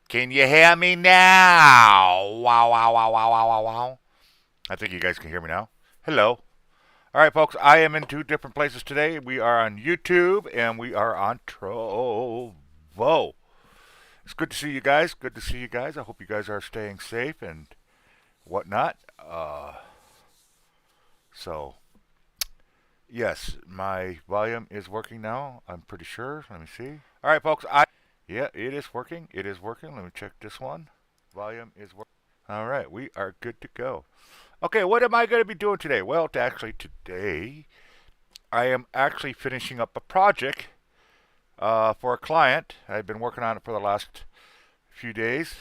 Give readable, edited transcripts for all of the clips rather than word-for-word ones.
Can you hear me now? Wow, wow, wow, wow, wow, wow, wow. I think you guys can hear me now. Hello. All right, folks, I am in two different places today. We are on YouTube and we are on Trovo. It's good to see you guys. Good to see you guys. I hope you guys are staying safe and whatnot. So, yes, my volume is working now. I'm pretty sure. Let me see. All right, folks. Yeah, it is working. It is working. Let me check this one. Volume is working. All right, we are good to go. Okay, what am I going to be doing today? Well, actually, today I am actually finishing up a project for a client. I've been working on it for the last few days,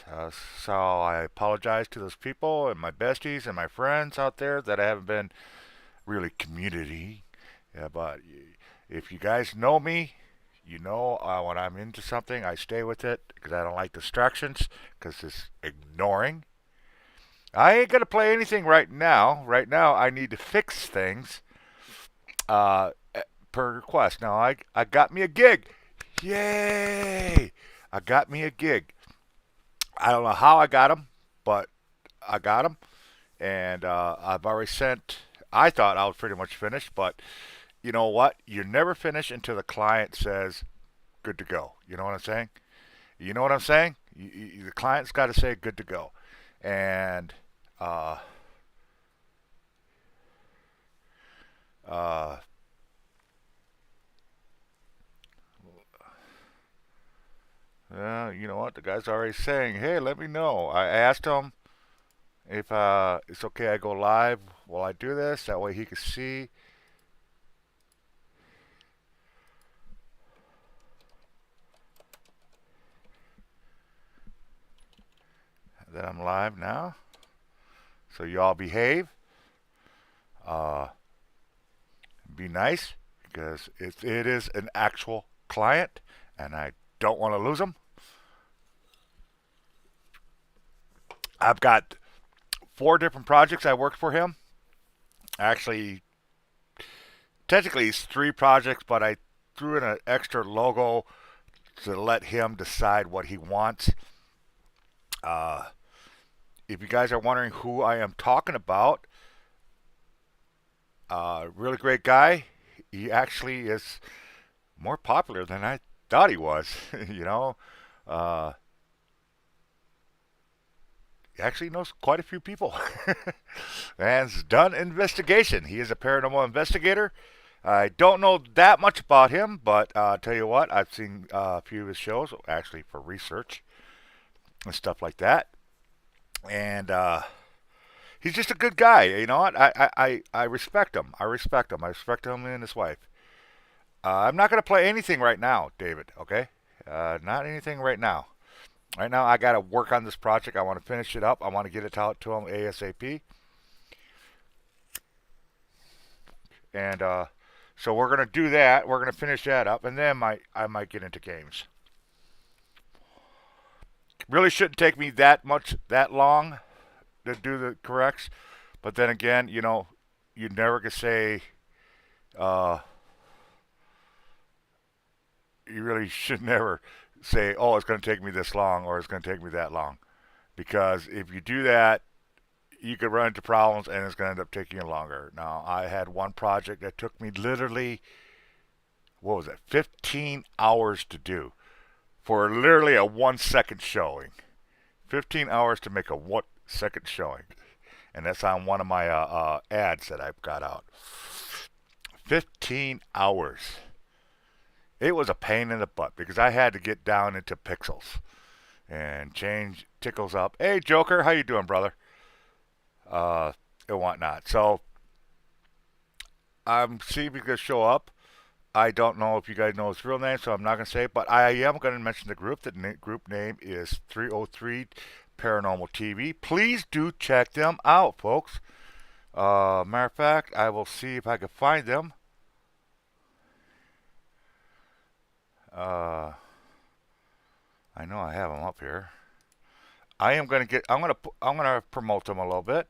so I apologize to those people and my besties and my friends out there that I haven't been really community. Yeah, but if you guys know me, you know when I'm into something, I stay with it because I don't like distractions because it's ignoring. I ain't gonna play anything right now. Right now, I need to fix things uh, per request. Now, I got me a gig. Yay! I got me a gig. I don't know how I got them, but I got them, and I've already sent. I thought I was pretty much finished, but you know what? You're never finished until the client says good to go. You know what I'm saying? You know what I'm saying? The client's got to say good to go, and uh, uh, you know what? The guy's already saying, "Hey, let me know." I asked him if it's okay I go live while I do this. That way he can see that I'm live now. So you all behave. Uh, be nice because it is an actual client, and I don't want to lose them. I've got four different projects I worked for him. Actually, technically it's three projects, but I threw in an extra logo to let him decide what he wants. Uh, if you guys are wondering who I am talking about, really great guy. He actually is more popular than I thought he was. you know, uh, he actually knows quite a few people and has done investigation. He is a paranormal investigator. I don't know that much about him, but I'll tell you what, I've seen a few of his shows actually for research and stuff like that. And he's just a good guy. You know what? I respect him. I respect him. I respect him and his wife. I'm not going to play anything right now, David, okay? Not anything right now. Right now, I got to work on this project. I want to finish it up. I want to get it out to him ASAP. And so we're going to do that. We're going to finish that up. And then I might get into games. Really shouldn't take me that long to do the corrects. But then again, you never can say, uh, you really should never say, oh, it's going to take me this long or it's going to take me that long. Because if you do that, you could run into problems and it's going to end up taking you longer. Now, I had one project that took me literally, what was it, 15 hours to do for literally a 1 second showing. 15 hours to make a 1 second showing. And that's on one of my ads that I've got out. 15 hours. It was a pain in the butt because I had to get down into pixels and change tickles up. Hey, Joker, how you doing, brother? Uh, and whatnot. So I'm seeing if he's gonna show up. I don't know if you guys know his real name, so I'm not gonna say it. But I am gonna mention the group. The group name is 303 Paranormal TV. Please do check them out, folks. Matter of fact, I will see if I can find them. Uh, I know I have them up here. I am gonna get. I'm gonna promote them a little bit.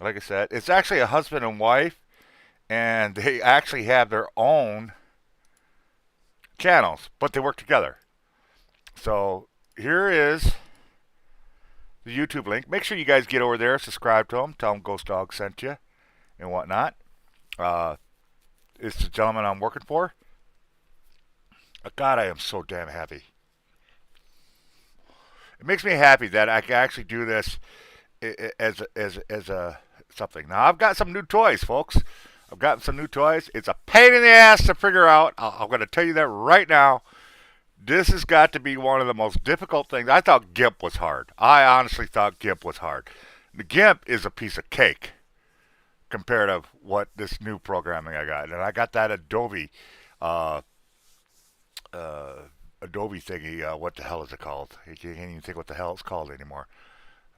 Like I said, it's actually a husband and wife, and they actually have their own channels, but they work together. So here is the YouTube link. Make sure you guys get over there, subscribe to them, tell them Ghost Dog sent you, and whatnot. It's the gentleman I'm working for. God, I am so damn happy. It makes me happy that I can actually do this as a something. Now I've got some new toys, folks. I've got some new toys. It's a pain in the ass to figure out. I'm going to tell you that right now. This has got to be one of the most difficult things. I thought GIMP was hard. I honestly thought GIMP was hard. The GIMP is a piece of cake compared to what this new programming I got. And I got that uh, Adobe thingy. What the hell is it called? I can't even think what the hell it's called anymore.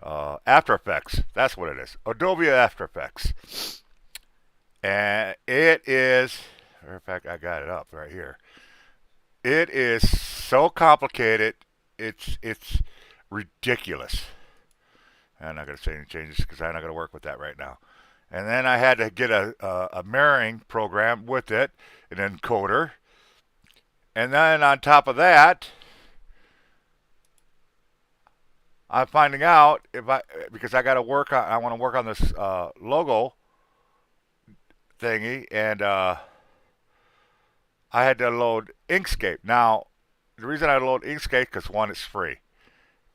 After Effects. That's what it is. Adobe After Effects. And it is, matter of fact, I got it up right here. It is so complicated. It's ridiculous. I'm not going to say any changes because I'm not going to work with that right now. And then I had to get a mirroring program with it, an encoder. And then on top of that, I'm finding out because I got to work on, I want to work on this logo thingy, and I had to load Inkscape. Now, the reason I load Inkscape because one, it's free,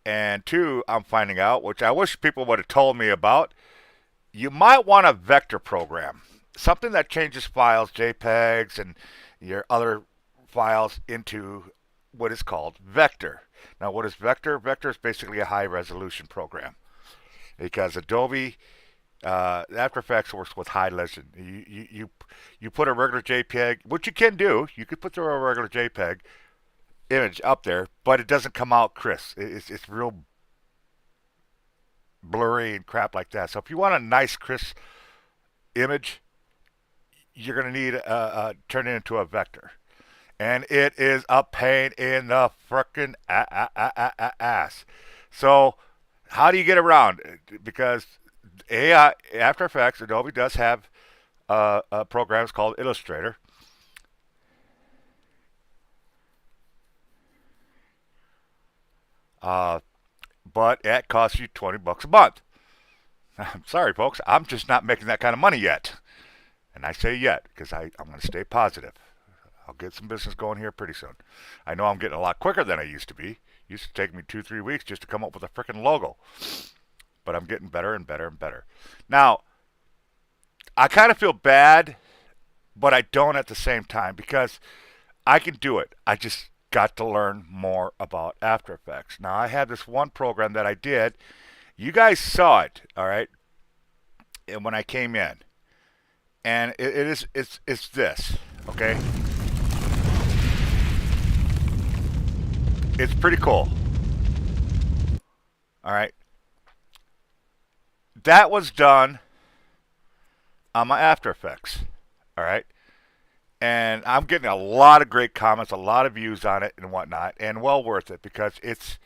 and two, I'm finding out, which I wish people would have told me about. You might want a vector program, something that changes files, JPEGs, and your other files into what is called vector. Now, what is vector? Vector is basically a high resolution program because Adobe After Effects works with high resolution. You put a regular JPEG, which you can do. You could put a regular JPEG image up there, but it doesn't come out crisp. It's real blurry and crap like that. So if you want a nice crisp image, you're going to need turn it into a vector. And it is a pain in the frickin' ass. So how do you get around? Because AI, After Effects, Adobe does have programs called Illustrator. But it costs you $20 a month. I'm sorry, folks. I'm just not making that kind of money yet. And I say yet because I'm going to stay positive. I'll get some business going here pretty soon. I know I'm getting a lot quicker than I used to be. It used to take me 2-3 weeks just to come up with a freaking logo. But I'm getting better and better and better. Now, I kind of feel bad, but I don't at the same time because I can do it. I just got to learn more about After Effects. Now, I had this one program that I did. You guys saw it, all right? And when I came in, and it's this, okay? It's pretty cool. All right. That was done on my After Effects. All right. And I'm getting a lot of great comments, a lot of views on it and whatnot, and well worth it because it's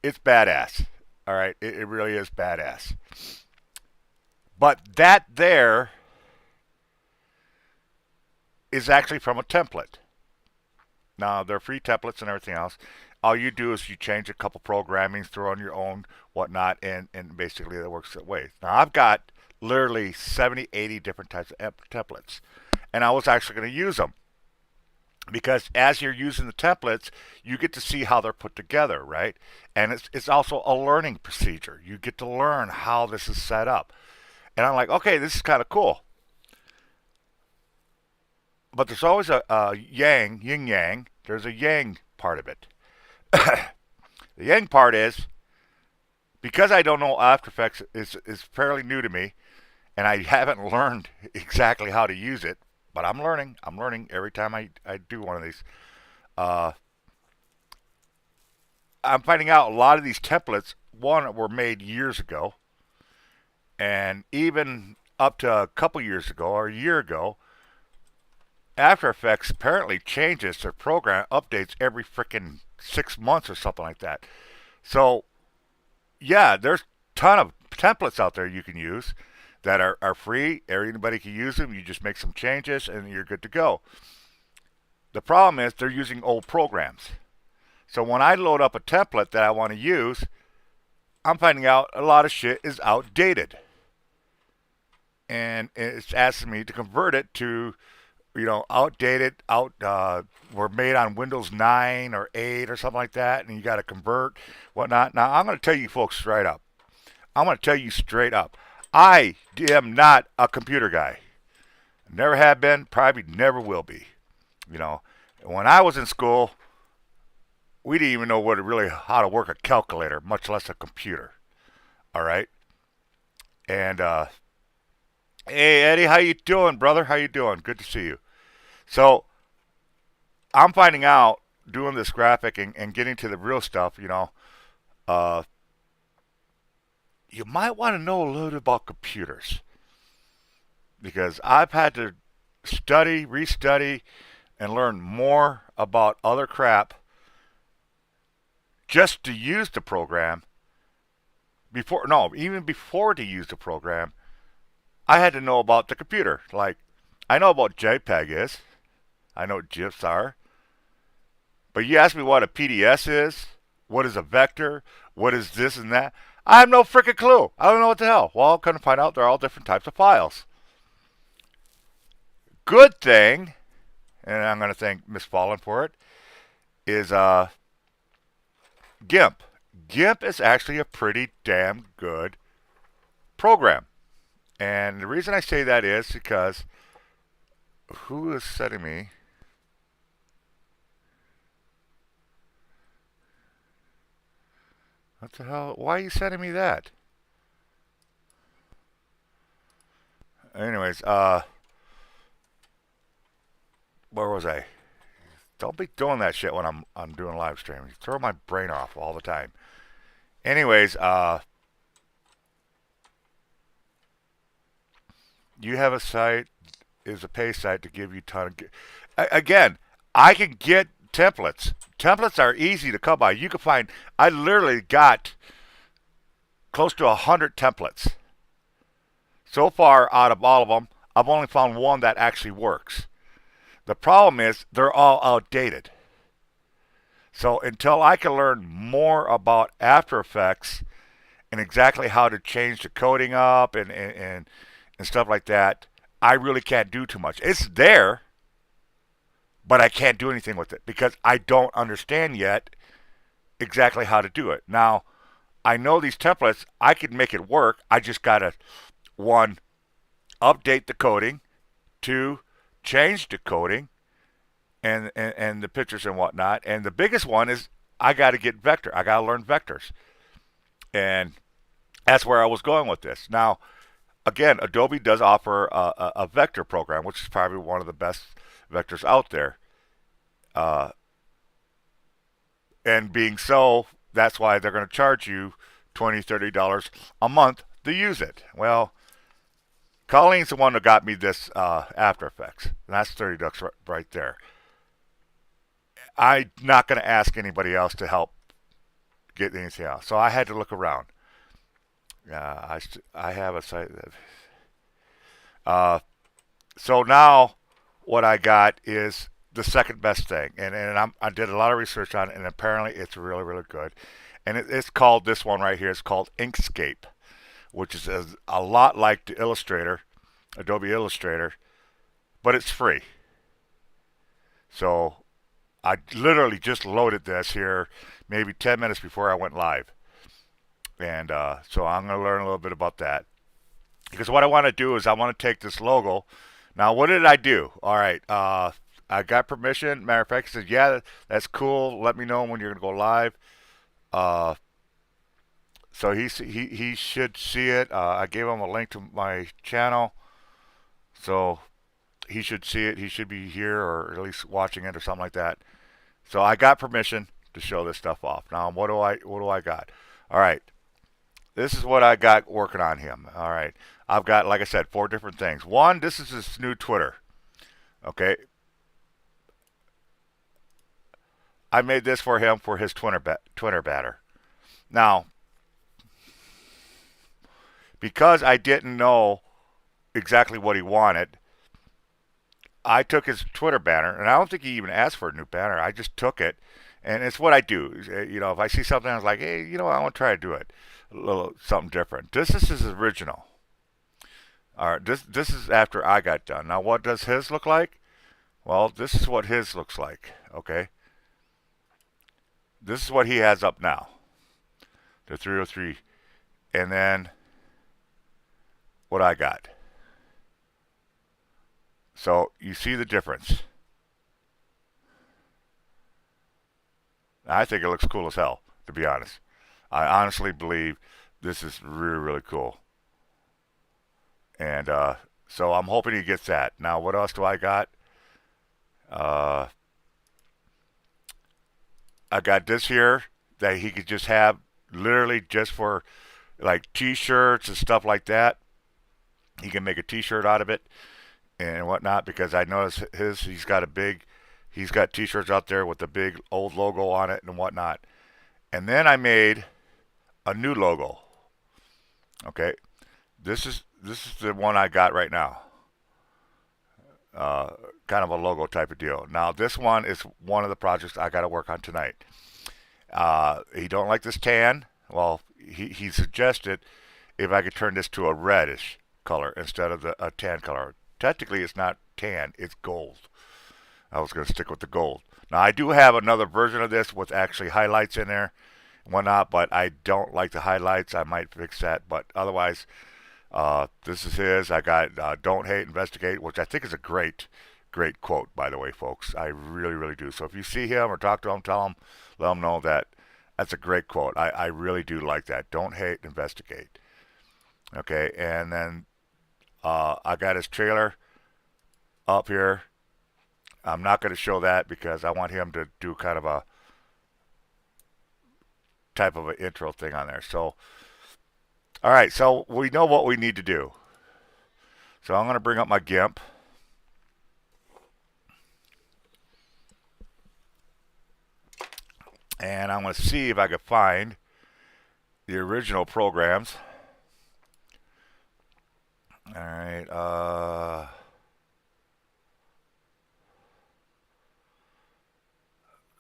badass. All right. It really is badass. But that there is actually from a template. Now, they're free templates and everything else. All you do is you change a couple programmings, throw on your own, whatnot, and basically it works that way. Now, I've got literally 70, 80 different types of templates. And I was actually going to use them. Because as you're using the templates, you get to see how they're put together, right? And it's also a learning procedure. You get to learn how this is set up. And I'm like, okay, this is kind of cool. But there's always a yin-yang. There's a yang part of it. The yang part is, because I don't know After Effects is fairly new to me, and I haven't learned exactly how to use it, but I'm learning. I'm learning every time I do one of these. I'm finding out a lot of these templates, one, were made years ago, and even up to a couple years ago or a year ago, After Effects apparently changes their program updates every freaking 6 months or something like that. So, yeah, there's a ton of templates out there you can use that are free. Anybody can use them. You just make some changes and you're good to go. The problem is they're using old programs. So when I load up a template that I want to use, I'm finding out a lot of shit is outdated. And it's asking me to convert it to, outdated, were made on Windows 9 or 8 or something like that, and you got to convert, whatnot. Now, I'm going to tell you folks straight up. I'm going to tell you straight up. I am not a computer guy. Never have been, probably never will be. You know, when I was in school, we didn't even know how to work a calculator, much less a computer. All right, and hey Eddie, how you doing, brother? How you doing? Good to see you. So I'm finding out doing this graphic and getting to the real stuff. Uh, you might want to know a little bit about computers because I've had to study, restudy, and learn more about other crap just to use the program before no even before to use the program. I had to know about the computer. Like, I know what JPEG is, I know what GIFs are, but you ask me what a PDS is, what is a vector, what is this and that, I have no freaking clue. I don't know what the hell. Well, I'm going to find out they're all different types of files. Good thing, and I'm going to thank Miss Fallen for it, is GIMP. GIMP is actually a pretty damn good program. And the reason I say that is because who is setting me? What the hell? Why are you sending me that? Anyways, where was I? Don't be doing that shit when I'm doing live stream. You throw my brain off all the time. Anyways, you have a site is a pay site to give you ton of. Again, I can get templates. Templates are easy to come by. You can find. I literally got close to 100 templates. So far, out of all of them, I've only found one that actually works. The problem is they're all outdated. So until I can learn more about After Effects and exactly how to change the coding up and stuff like that, I really can't do too much. It's there, but I can't do anything with it because I don't understand yet exactly how to do it. Now, I know these templates, I can make it work. I just got to, one, update the coding, two, change the coding and the pictures and whatnot. And the biggest one is I got to get vector. I got to learn vectors. And that's where I was going with this. Now, again, Adobe does offer a vector program, which is probably one of the best vectors out there. Uh, and being so, that's why they're going to charge you $20, $30 a month to use it. Well, Colleen's the one that got me this After Effects, and that's $30 right there. I'm not going to ask anybody else to help get anything else, so I had to look around. I have a site that. So now what I got is the second best thing, and I did a lot of research on it, and apparently it's really really good. And it's called this one right here. It's called Inkscape, which is a lot like the Illustrator, Adobe Illustrator, but it's free. So I literally just loaded this here maybe 10 minutes before I went live. And so I'm going to learn a little bit about that. Because what I want to do is I want to take this logo. Now, what did I do? All right. I got permission. Matter of fact, he said, yeah, that's cool. Let me know when you're going to go live. Uh, so he should see it. I gave him a link to my channel. So he should see it. He should be here or at least watching it or something like that. So I got permission to show this stuff off. Now, what do I got? All right. This is what I got working on him. All right. I've got, like I said, 4 different things. One, this is his new Twitter. Okay. I made this for him for his Twitter banner. Now, because I didn't know exactly what he wanted, I took his Twitter banner, and I don't think he even asked for a new banner. I just took it, and it's what I do. You know, if I see something, I was like, hey, I want to try to do it. a little something different. This is his original. All right, this is after I got done. Now, what does his look like? Well, this is what his looks like. Okay, this is what he has up now, the 303, and then what I got. So you see the difference. I think it looks cool as hell, to be honest. I honestly believe this is really, really cool. And so I'm hoping he gets that. Now, what else do I got? Uh, I got this here that he could just have literally just for like t-shirts and stuff like that. He can make a t-shirt out of it and whatnot because I noticed he's got t-shirts out there with the big old logo on it and whatnot. And then I made a new logo. Okay, this is the one I got right now. Uh, Kind of a logo type of deal. Now this one is one of the projects I got to work on tonight. He don't like this tan. Well, he suggested if I could turn this to a reddish color instead of a tan color. Technically, it's not tan; it's gold. I was going to stick with the gold. Now I do have another version of this with actually highlights in there and whatnot, but I don't like the highlights. I might fix that, but otherwise, this is his. I got "Don't hate, investigate," which I think is a great quote, by the way, folks. I really, really do. So if you see him or talk to him, let him know that that's a great quote. I really do like that. Don't hate, investigate. Okay, and then I got his trailer up here. I'm not going to show that because I want him to do kind of a type of an intro thing on there. So, all right, so we know what we need to do. So I'm going to bring up my GIMP. And I'm going to see if I can find the original programs. All right.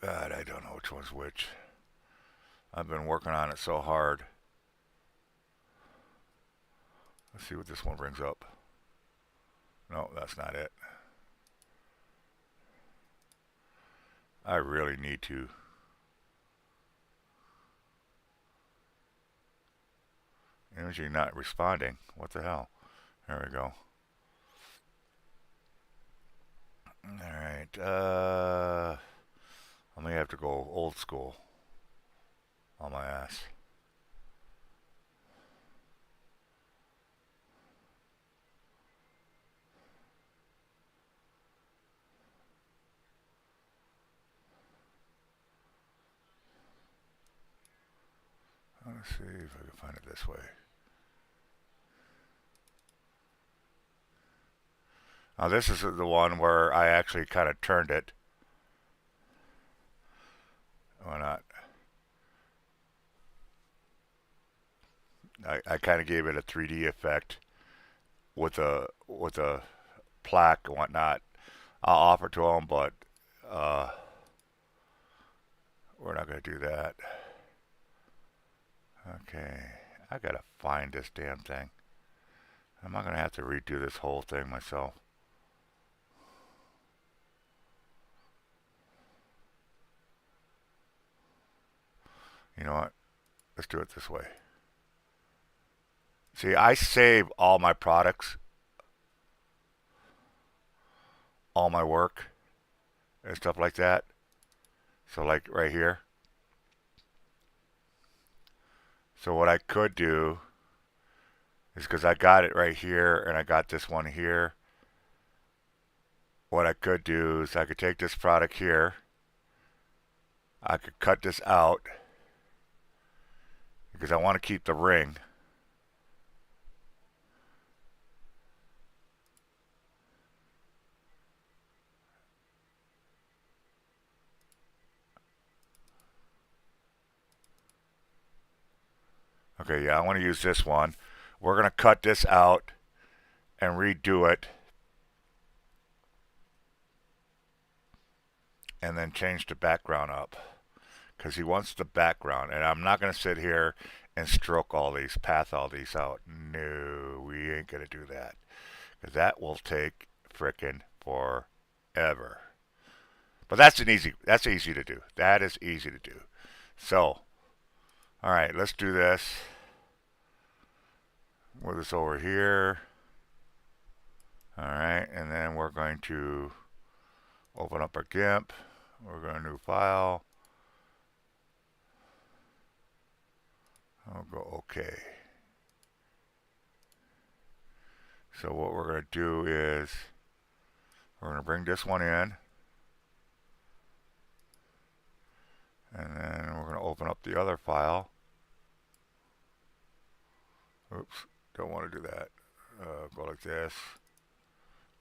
God, I don't know which one's which. I've been working on it so hard. Let's see what this one brings up. No, that's not it. I really need to. Imaging not responding. What the hell? There we go. Alright. I may have to go old school on my ass. Let's see if I can find it this way. Now this is the one where I actually kind of turned it. Why not? I kind of gave it a 3D effect with a plaque and whatnot. I'll offer to them, but uh, we're not going to do that. Okay, I gotta find this damn thing. I'm not gonna have to redo this whole thing myself. You know what? Let's do it this way. See, I save all my products, all my work, and stuff like that. So, like right here. So, what I could do is because I got it right here and I got this one here. What I could do is I could take this product here. I could cut this out because I want to keep the ring. Okay, yeah, I want to use this one. We're going to cut this out and redo it. And then change the background up. Because he wants the background. And I'm not going to sit here and stroke all these, path all these out. No, we ain't gonna do that. Because that will take frickin' forever. But that's easy to do. That is easy to do. So, all right, let's do this. Move this over here. All right, and then we're going to open up our GIMP. We're going to new file. I'll go OK. So what we're going to do is we're going to bring this one in. And then we're going to open up the other file. Oops, don't want to do that. Go like this.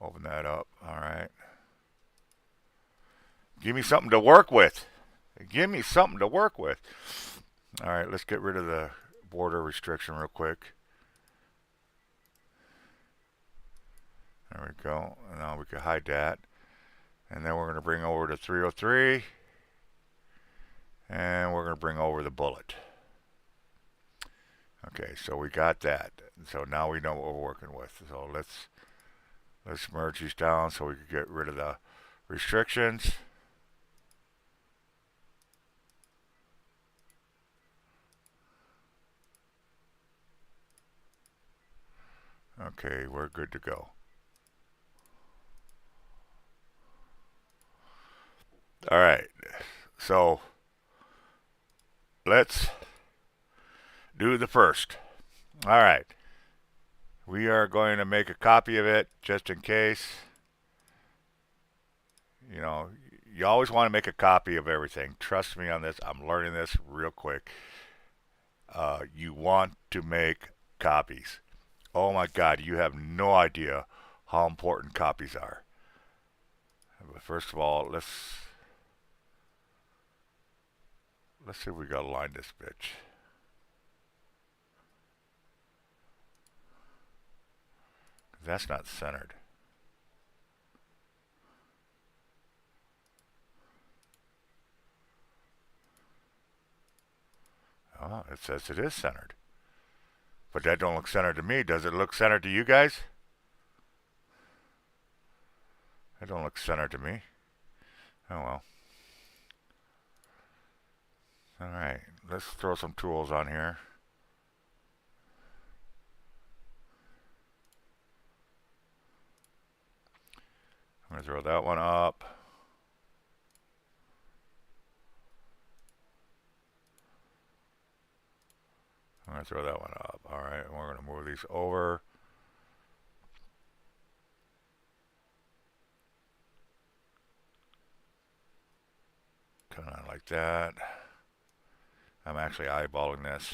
Open that up. All right. Give me something to work with. Give me something to work with. All right, let's get rid of the border restriction real quick. There we go. And now we can hide that. And then we're going to bring over to 303. And we're going to bring over the bullet. Okay, so we got that. So now we know what we're working with. So let's merge these down so we can get rid of the restrictions. Okay, we're good to go. All right, so let's do the first. All right, we are going to make a copy of it just in case. You know, you always want to make a copy of everything. Trust me on this. I'm learning this real quick. You want to make copies. Oh my God, you have no idea how important copies are. But first of all, let's see if we got to line this bitch. That's not centered. Oh, it says it is centered. But that don't look centered to me. Does it look centered to you guys? It don't look centered to me. Oh well. Alright, let's throw some tools on here. I'm going to throw that one up. I'm going to throw that one up. Alright, and we're going to move these over. Kind of like that. I'm actually eyeballing this.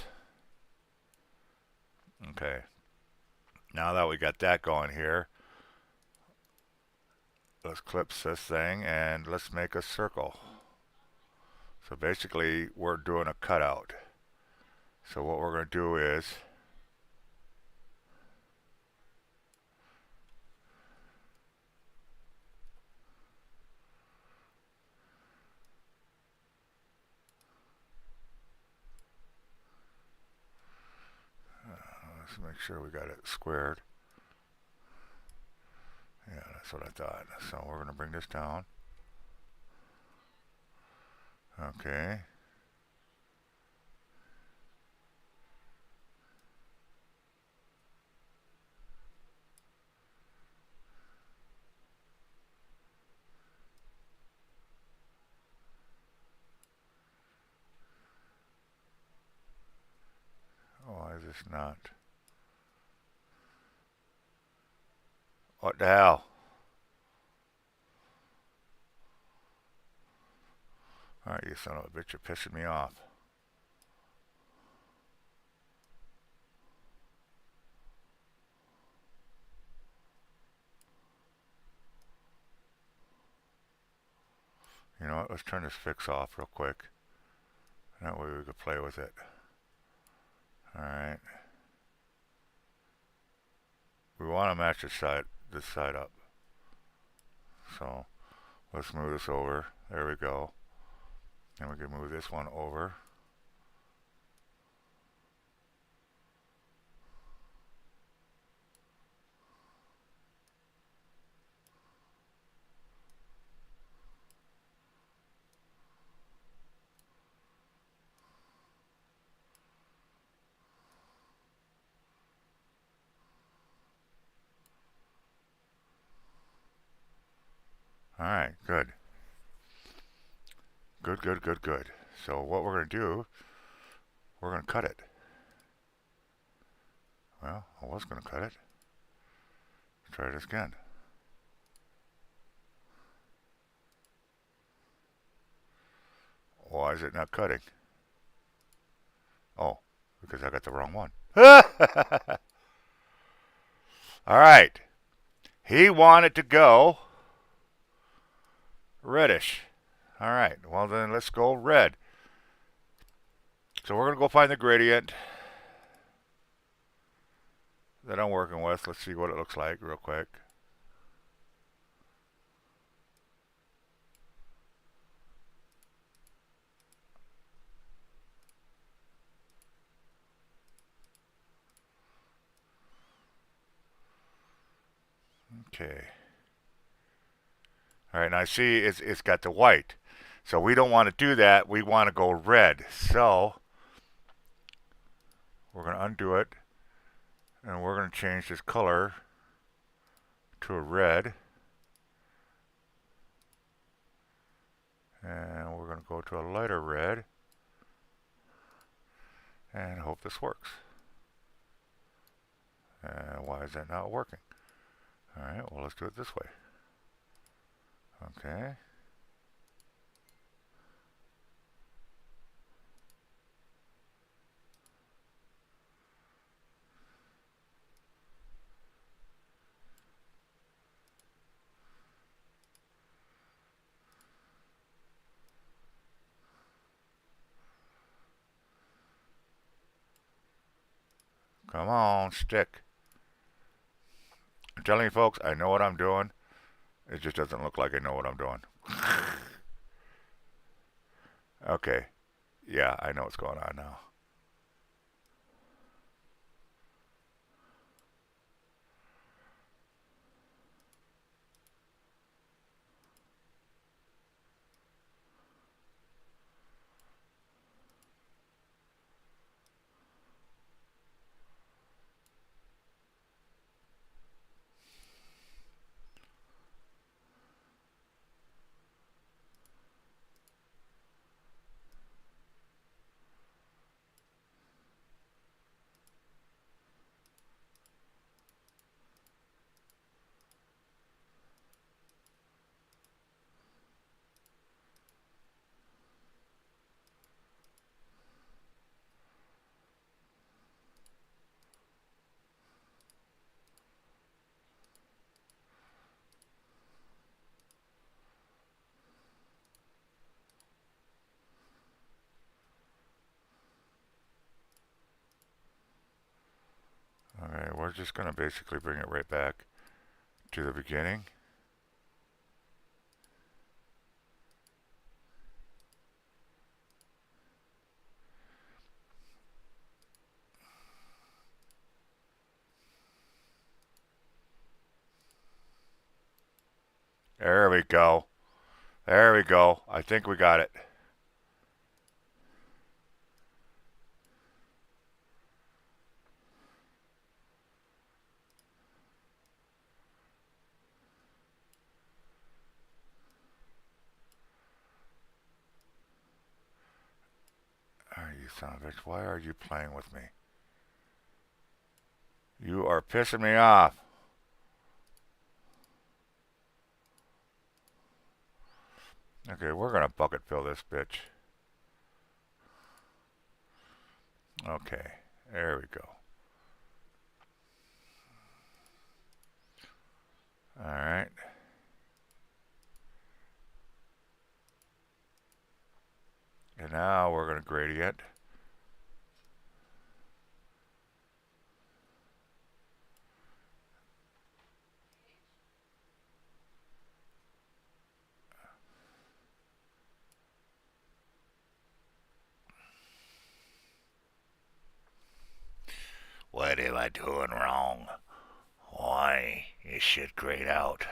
Okay. Now that we got that going here, let's clip this thing and let's make a circle. So basically, we're doing a cutout. So what we're going to do is let's make sure we got it squared. Yeah, that's what I thought. So we're going to bring this down. Okay. Why is this not? What the hell? Alright, you son of a bitch, you're pissing me off. You know what, let's turn this fix off real quick. That way we can play with it. Alright. We want to match this side up. So let's move this over. There we go. And we can move this one over. Alright, good. Good, good, good, good. So what we're going to do, we're going to cut it. Well, I was going to cut it. Try this again. Why is it not cutting? Oh, because I got the wrong one. Alright. He wanted to go reddish. Alright, well then let's go red. So we're going to go find the gradient that I'm working with. Let's see what it looks like real quick. Okay. Alright, now I see it's got the white. So we don't want to do that. We want to go red. So we're going to undo it. And we're going to change this color to a red. And we're going to go to a lighter red. And hope this works. And why is that not working? Alright, well let's do it this way. Okay. Come on, stick. I'm telling you folks, I know what I'm doing. It just doesn't look like I know what I'm doing. Okay. Yeah, I know what's going on now. Okay, we're just going to basically bring it right back to the beginning. There we go. There we go. I think we got it. Oh, you son of a bitch. Why are you playing with me? You are pissing me off. Okay, we're going to bucket fill this bitch. Okay, there we go. Alright. And now we're going to gradient. What am I doing wrong? Why? It should grade out.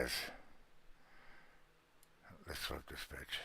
says. Let's flip this bitch.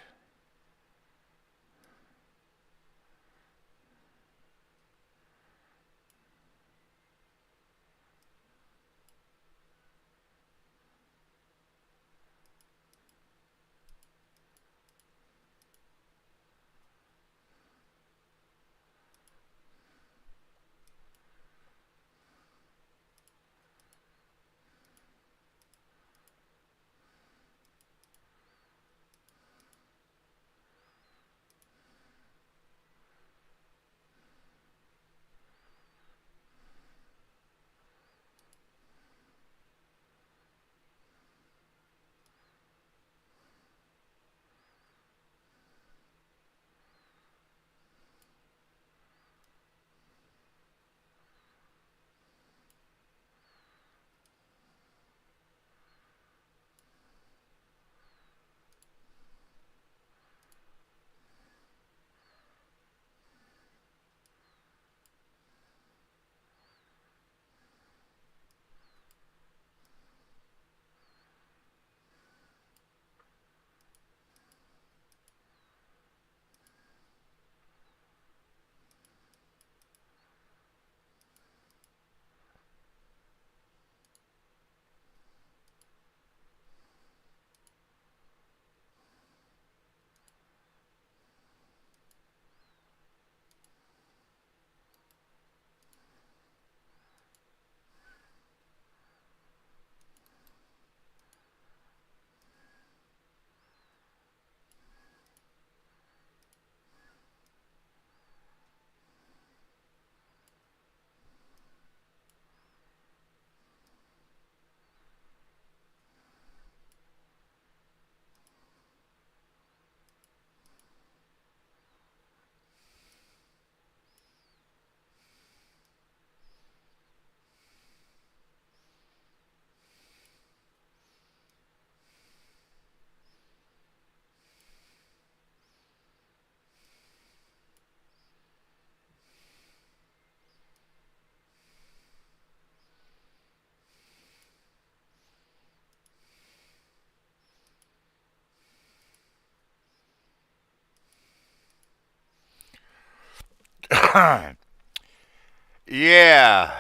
Yeah.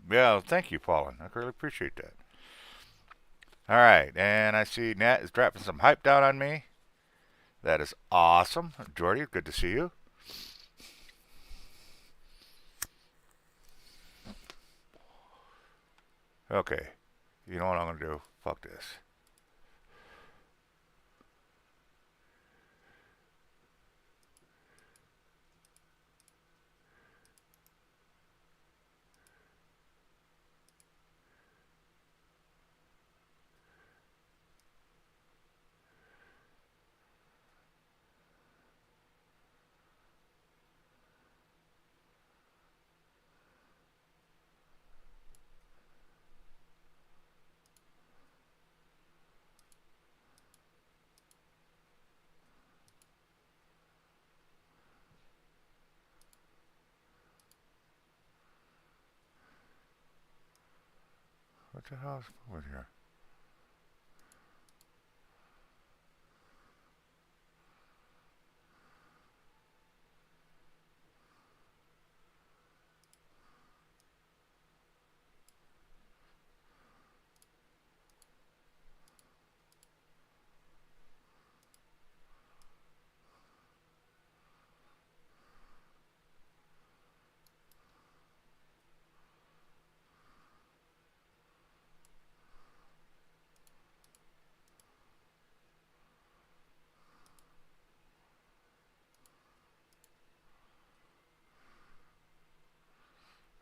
Yeah, thank you, Paulin. I really appreciate that. All right, and I see Nat is dropping some hype down on me. That is awesome. Jordy, good to see you. Okay, you know what I'm going to do? Fuck this. What the hell is over here?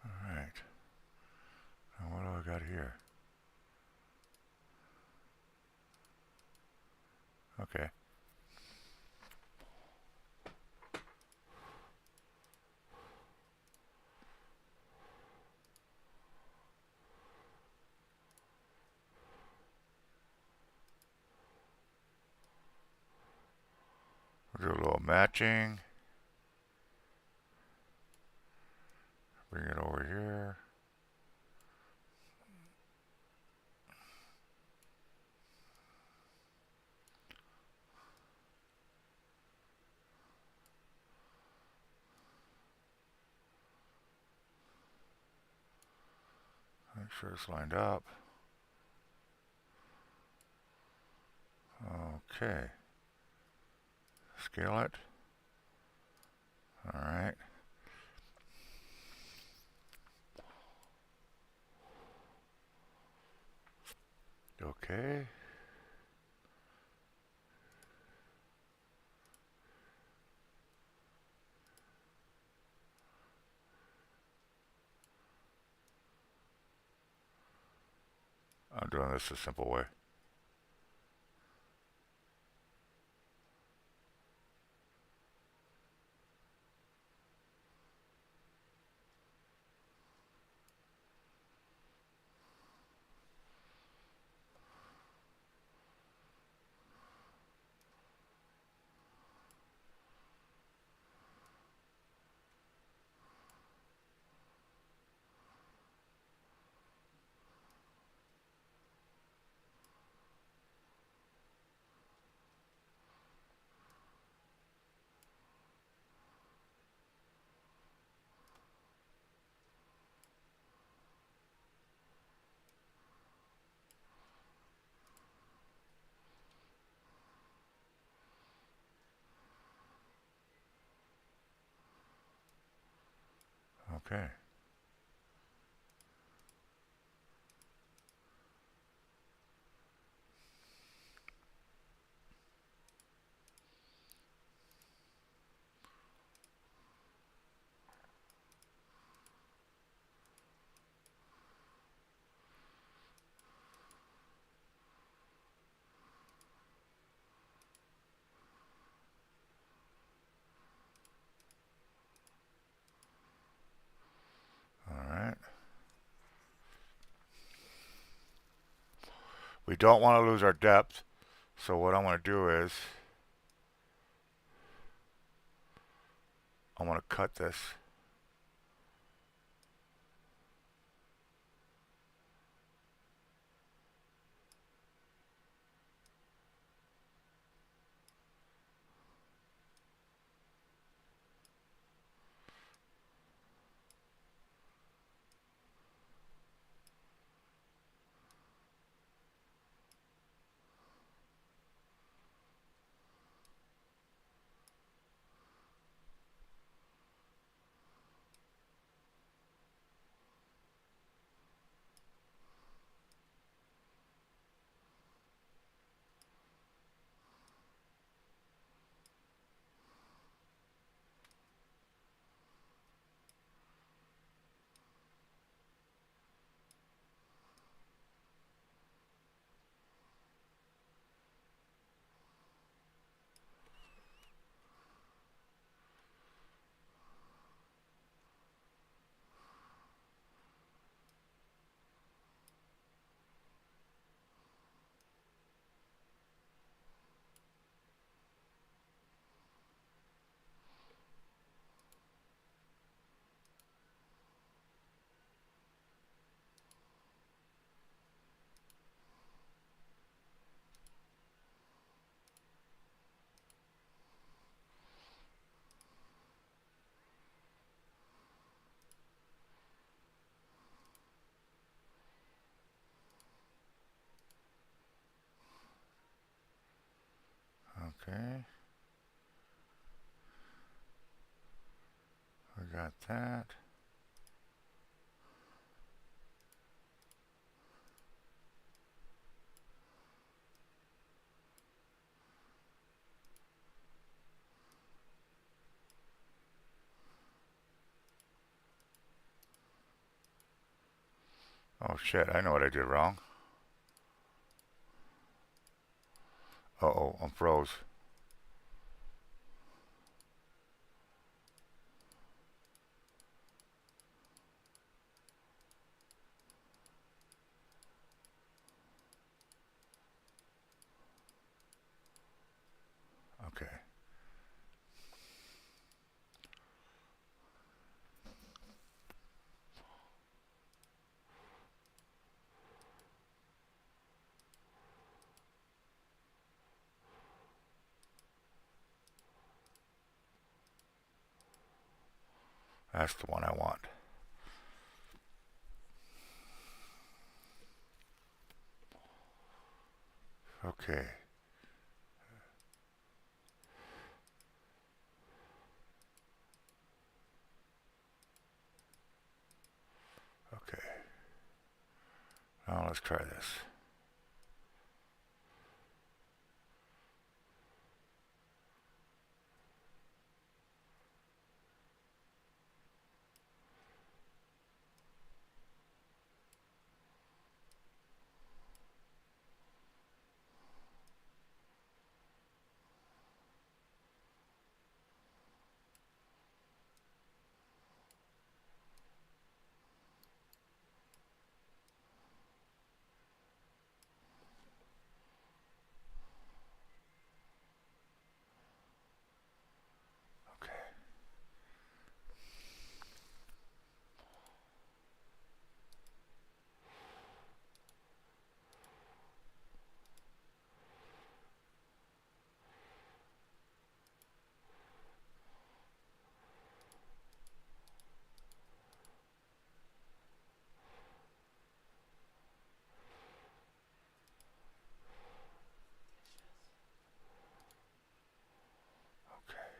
All right. Now what do I got here? Okay. Do a little matching. Bring it over here. Make sure it's lined up. Okay. Scale it. Alright. Okay. I'm doing this a simple way. Okay. Alright. We don't want to lose our depth. So what I want to do is I want to cut this. Okay. We got that. Oh shit, I know what I did wrong. Uh-oh, I'm froze. Okay. That's the one I want. Okay. Okay. Now let's try this. Okay. Okay.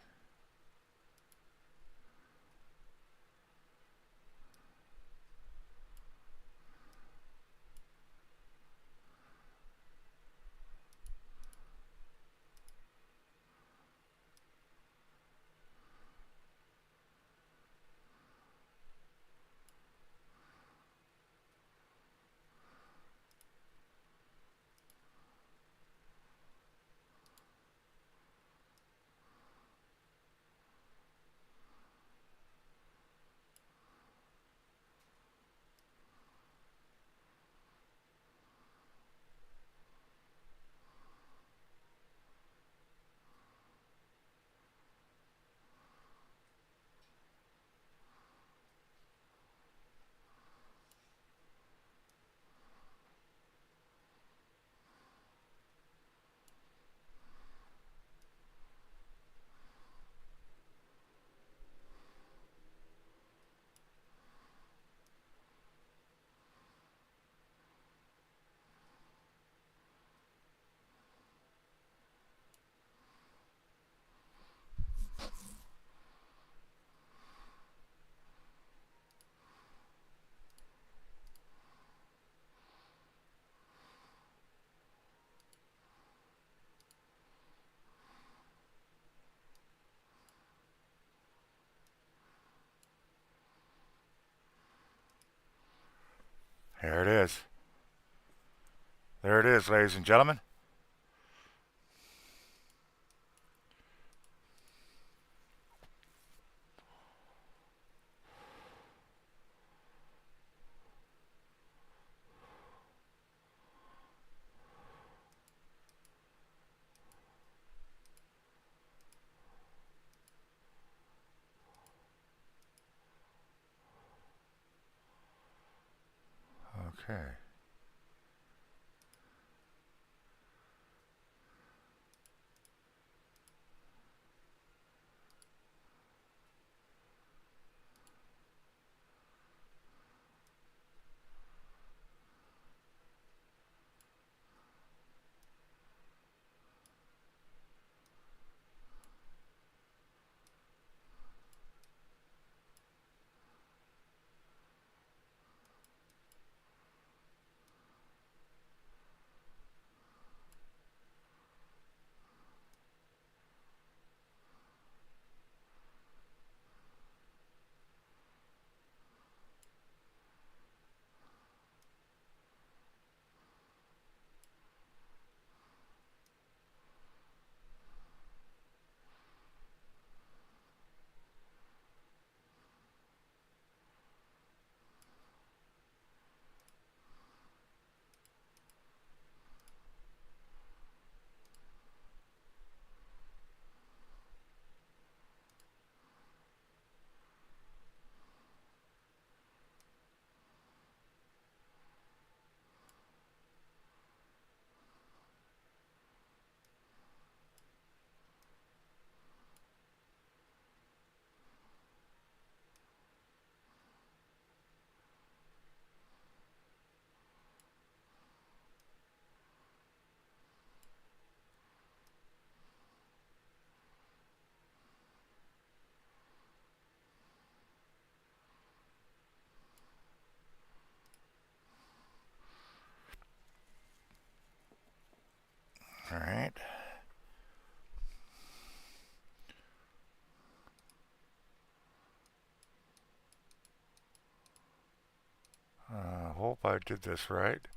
There it is. There it is, ladies and gentlemen. Okay. hope I did this right.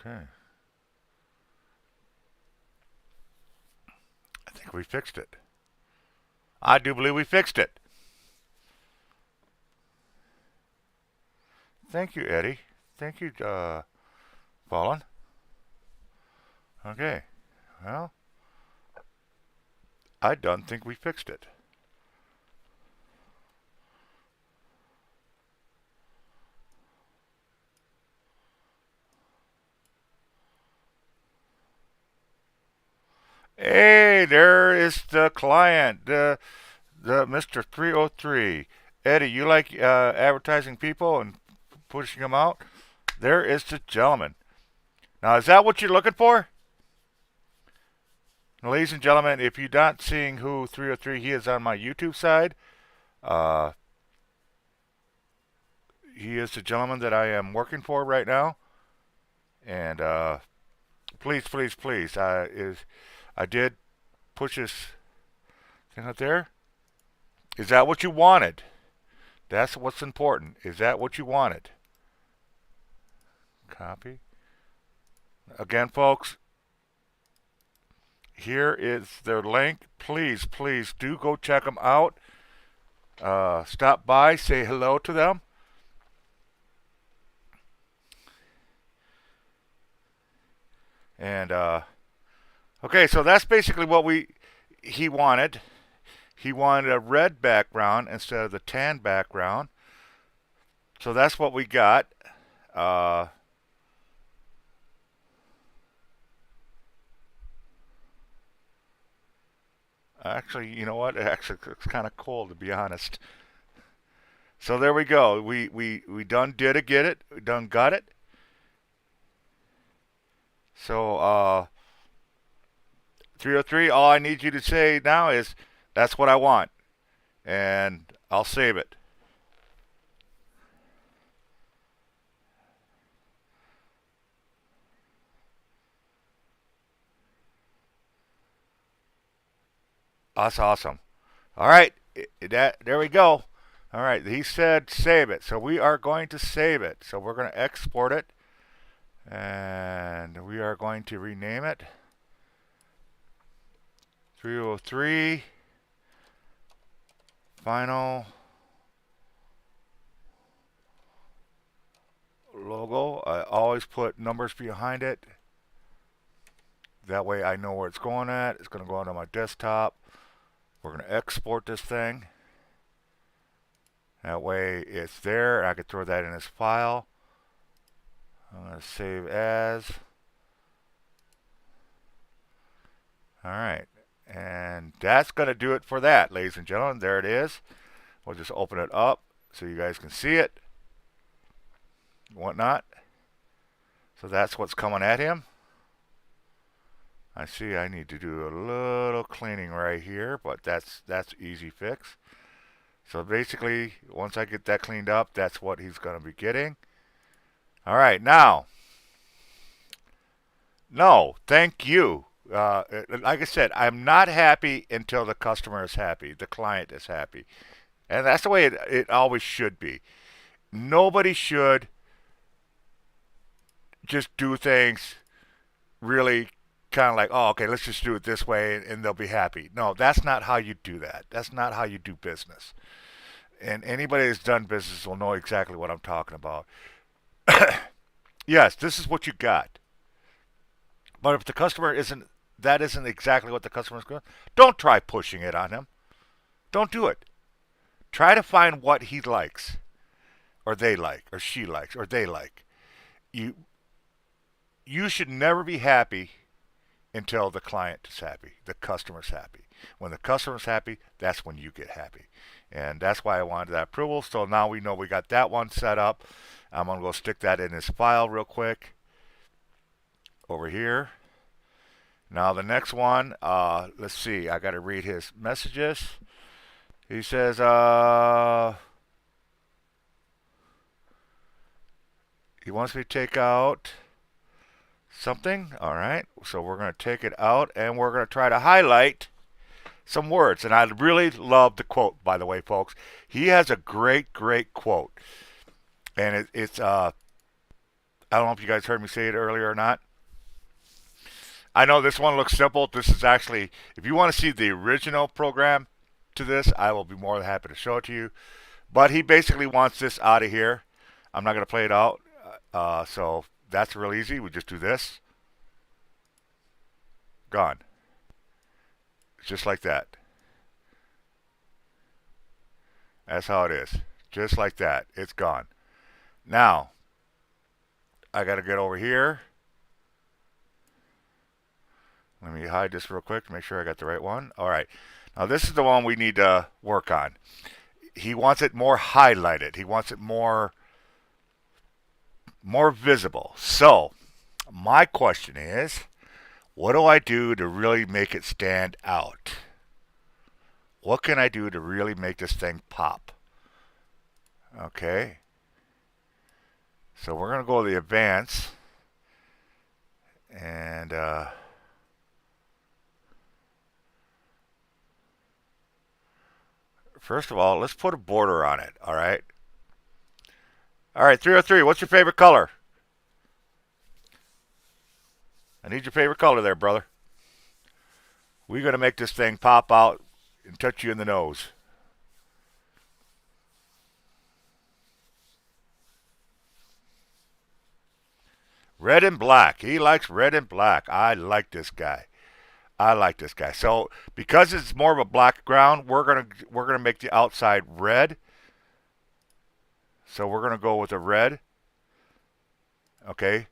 Okay. I think we fixed it. I do believe we fixed it. Thank you, Eddie. Thank you, Fallen. Okay. Well, I don't think we fixed it. Hey, there is the client, the Mr. 303. Eddie, you like advertising people and pushing them out? There is the gentleman. Now, is that what you're looking for? Ladies and gentlemen, if you're not seeing who 303 he is on my YouTube side, uh, he is the gentleman that I am working for right now. And please, please, please, I did push this thing out there. Is that what you wanted? That's what's important. Is that what you wanted? Copy. Again, folks, here is their link. Please, please do go check them out. Stop by, say hello to them. And okay, so that's basically what he wanted. He wanted a red background instead of the tan background. So that's what we got. Actually, you know what? Actually, it's kind of cool to be honest. So there we go. We done did it, get it. We done got it. So 303. All I need you to say now is that's what I want, and I'll save it. That's awesome. All right, there we go. All right, he said save it, so we are going to save it. So we're going to export it, and we are going to rename it 303 final logo. I always put numbers behind it. That way I know where it's going at. It's going to go onto my desktop. We're going to export this thing. That way it's there. I could throw that in this file. I'm going to save as. Alright. And that's going to do it for that, ladies and gentlemen. There it is. We'll just open it up so you guys can see it. Whatnot. So that's what's coming at him. I see I need to do a little cleaning right here, but that's easy fix. So basically, once I get that cleaned up, that's what he's going to be getting. All right, now, no, thank you. Like I said, I'm not happy until the customer is happy, the client is happy. And that's the way it always should be. Nobody should just do things really kind of like, oh, okay, let's just do it this way and they'll be happy. No, that's not how you do that. That's not how you do business. And anybody that's done business will know exactly what I'm talking about. Yes, this is what you got. But if the customer isn't, that isn't exactly what the customer's going, don't try pushing it on him. Don't do it. Try to find what he likes, or they like, or she likes, or they like. You you should never be happy until the client is happy, the customer's happy. When the customer's happy, that's when you get happy. And that's why I wanted that approval. So now we know we got that one set up. I'm going to go stick that in this file real quick over here. Now the next one, let's see. I got to read his messages. He says, he wants me to take out something. All right. So we're going to take it out and we're going to try to highlight some words. And I really love the quote, by the way, folks. He has a great, great quote. And it's, I don't know if you guys heard me say it earlier or not. I know this one looks simple. This is actually, if you want to see the original program to this, I will be more than happy to show it to you. But he basically wants this out of here. I'm not going to play it out. So that's real easy. We just do this. Gone. Just like that. That's how it is. Just like that. It's gone. Now, I got to get over here. Let me hide this real quick to make sure I got the right one. All right. Now, this is the one we need to work on. He wants it more highlighted. He wants it more visible. So, my question is, what do I do to really make it stand out? What can I do to really make this thing pop? Okay. So we're going to go to the advance. And first of all, let's put a border on it. All right. All right, 303, what's your favorite color? I need your favorite color there, brother. We're going to make this thing pop out and touch you in the nose. Red and black. He likes red and black. I like this guy. I like this guy. So because it's more of a black ground, we're gonna make the outside red. So we're gonna go with a red. Okay.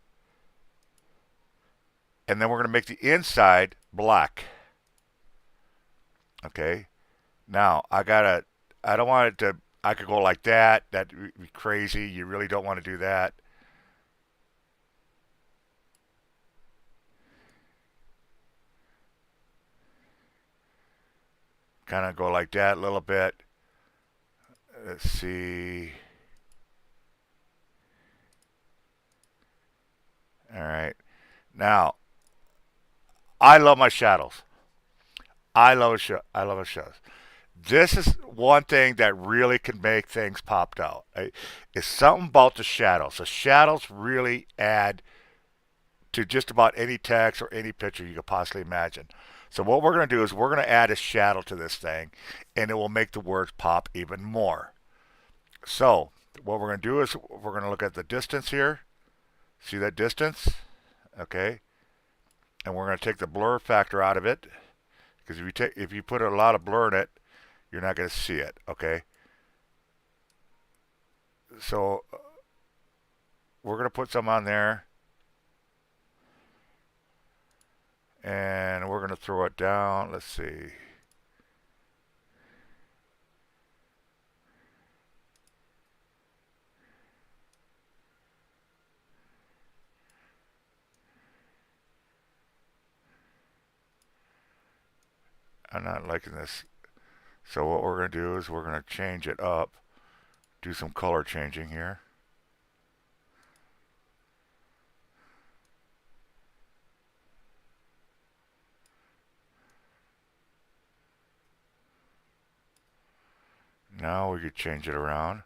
And then we're gonna make the inside black. Okay. Now I don't want it to. I could go like that. That'd be crazy. You really don't want to do that. Kind of go like that a little bit. Let's see. All right. Now, I love my shadows. I love my shadows. This is one thing that really can make things popped out. It's something about the shadows. The shadows really add to just about any text or any picture you could possibly imagine. So what we're going to do is we're going to add a shadow to this thing, and it will make the words pop even more. So what we're going to do is we're going to look at the distance here. See that distance? Okay. And we're going to take the blur factor out of it, because if you put a lot of blur in it, you're not going to see it. Okay. So we're going to put some on there, and we're going to throw it down. Let's see. I'm not liking this. So what we're going to do is we're going to change it up, do some color changing here. Now we could change it around.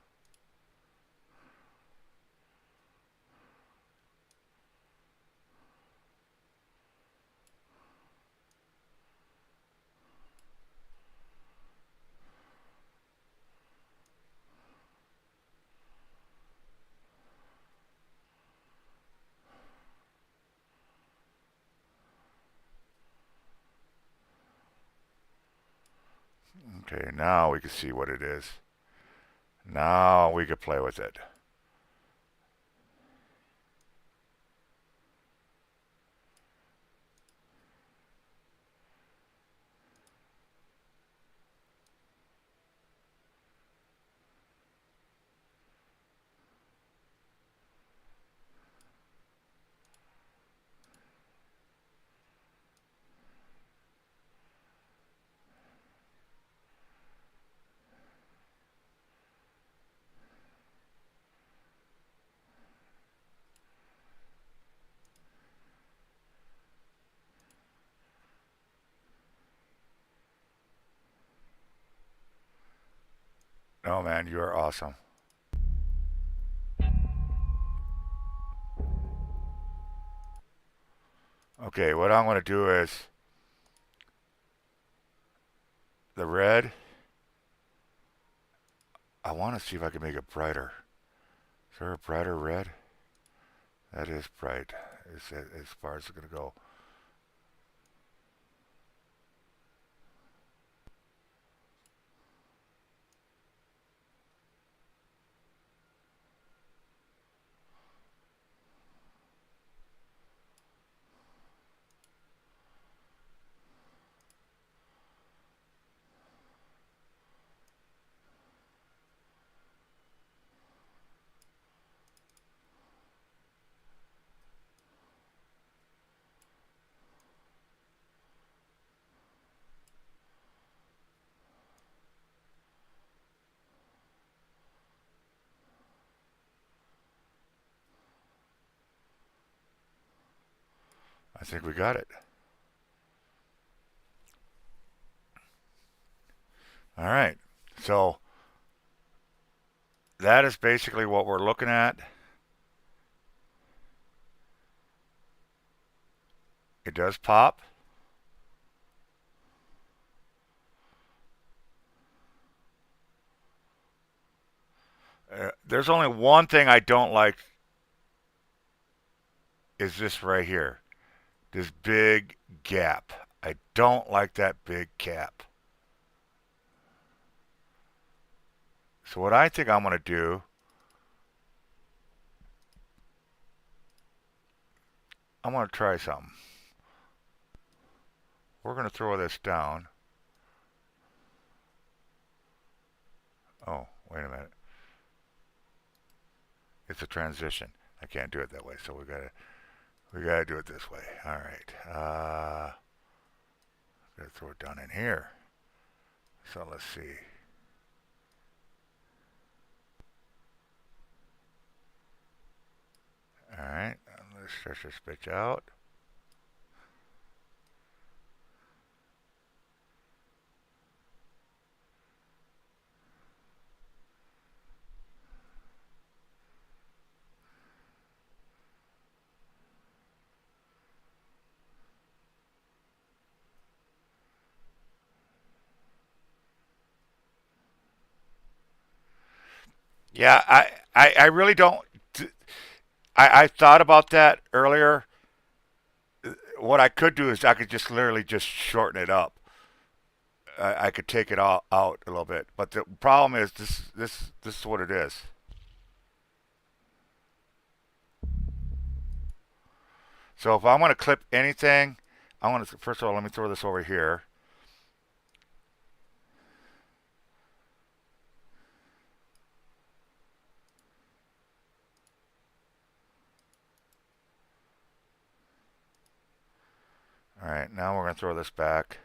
Okay, now we can see what it is. Now we can play with it. Oh man, you are awesome. Okay, what I'm going to do is the red. I want to see if I can make it brighter. Is there a brighter red? That is bright. As far as it's going to go. I think we got it. All right. So that is basically what we're looking at. It does pop. There's only one thing I don't like is this right here. This big gap. I don't like that big gap. So what I think I'm going to do, I'm going to try something. We're going to throw this down. Oh, wait a minute. It's a transition. I can't do it that way, so we gotta do it this way. All right. Gotta throw it down in here. So let's see. All right. Let's stretch this bitch out. Yeah, I really don't. I thought about that earlier. What I could do is I could just literally just shorten it up. I could take it all out a little bit, but the problem is this is what it is. So if I want to clip anything, I want to first of all let me throw this over here. All right, now we're going to throw this back.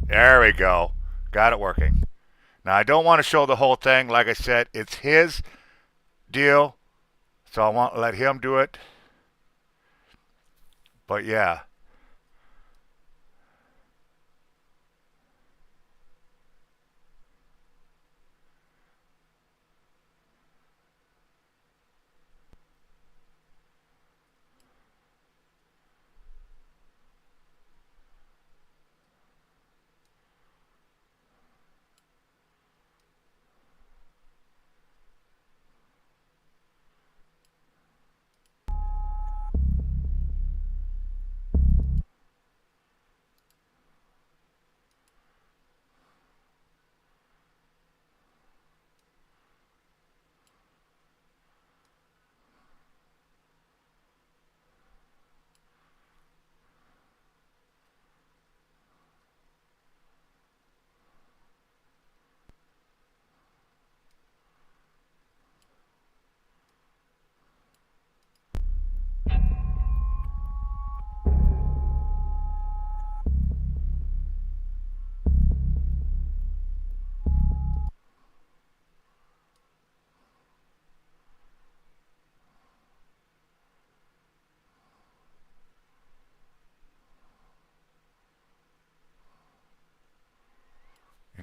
There we go. Got it working. Now, I don't want to show the whole thing. Like I said, it's his deal, so I want to let him do it. But yeah.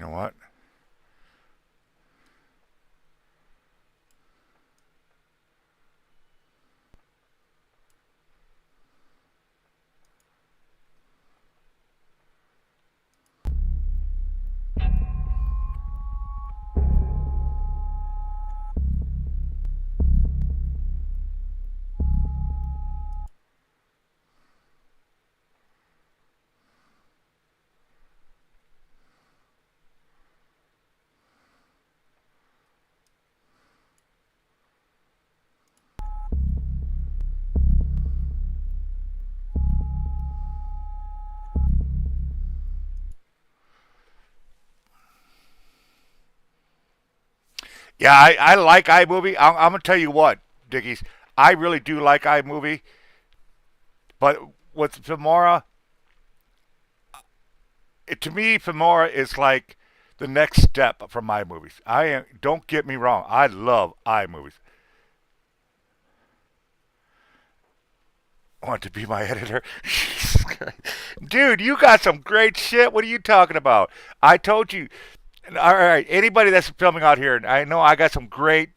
You know what? Yeah, I like iMovie. I'm gonna tell you what, Dickies. I really do like iMovie, but with Filmora, to me, Filmora is like the next step from iMovies. Don't get me wrong. I love iMovies. Want to be my editor? Dude, you got some great shit. What are you talking about? I told you. All right, anybody that's filming out here, and I know I got some great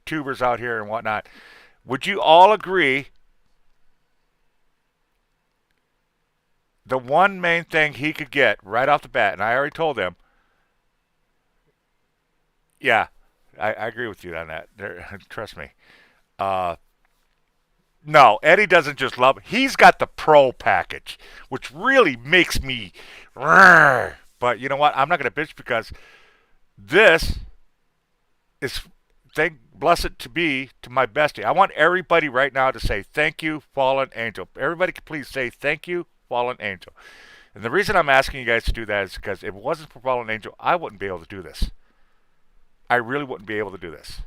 tubers out here and whatnot. Would you all agree the one main thing he could get right off the bat, and I already told him, yeah, I agree with you on that. Trust me. Uh, no, Eddie doesn't just love it. He's got the pro package, which really makes me. But you know what? I'm not going to bitch because this is, thank blessed to be to my bestie. I want everybody right now to say thank you, fallen angel. Everybody can please say thank you, fallen angel. And the reason I'm asking you guys to do that is because if it wasn't for fallen angel, I wouldn't be able to do this. I really wouldn't be able to do this.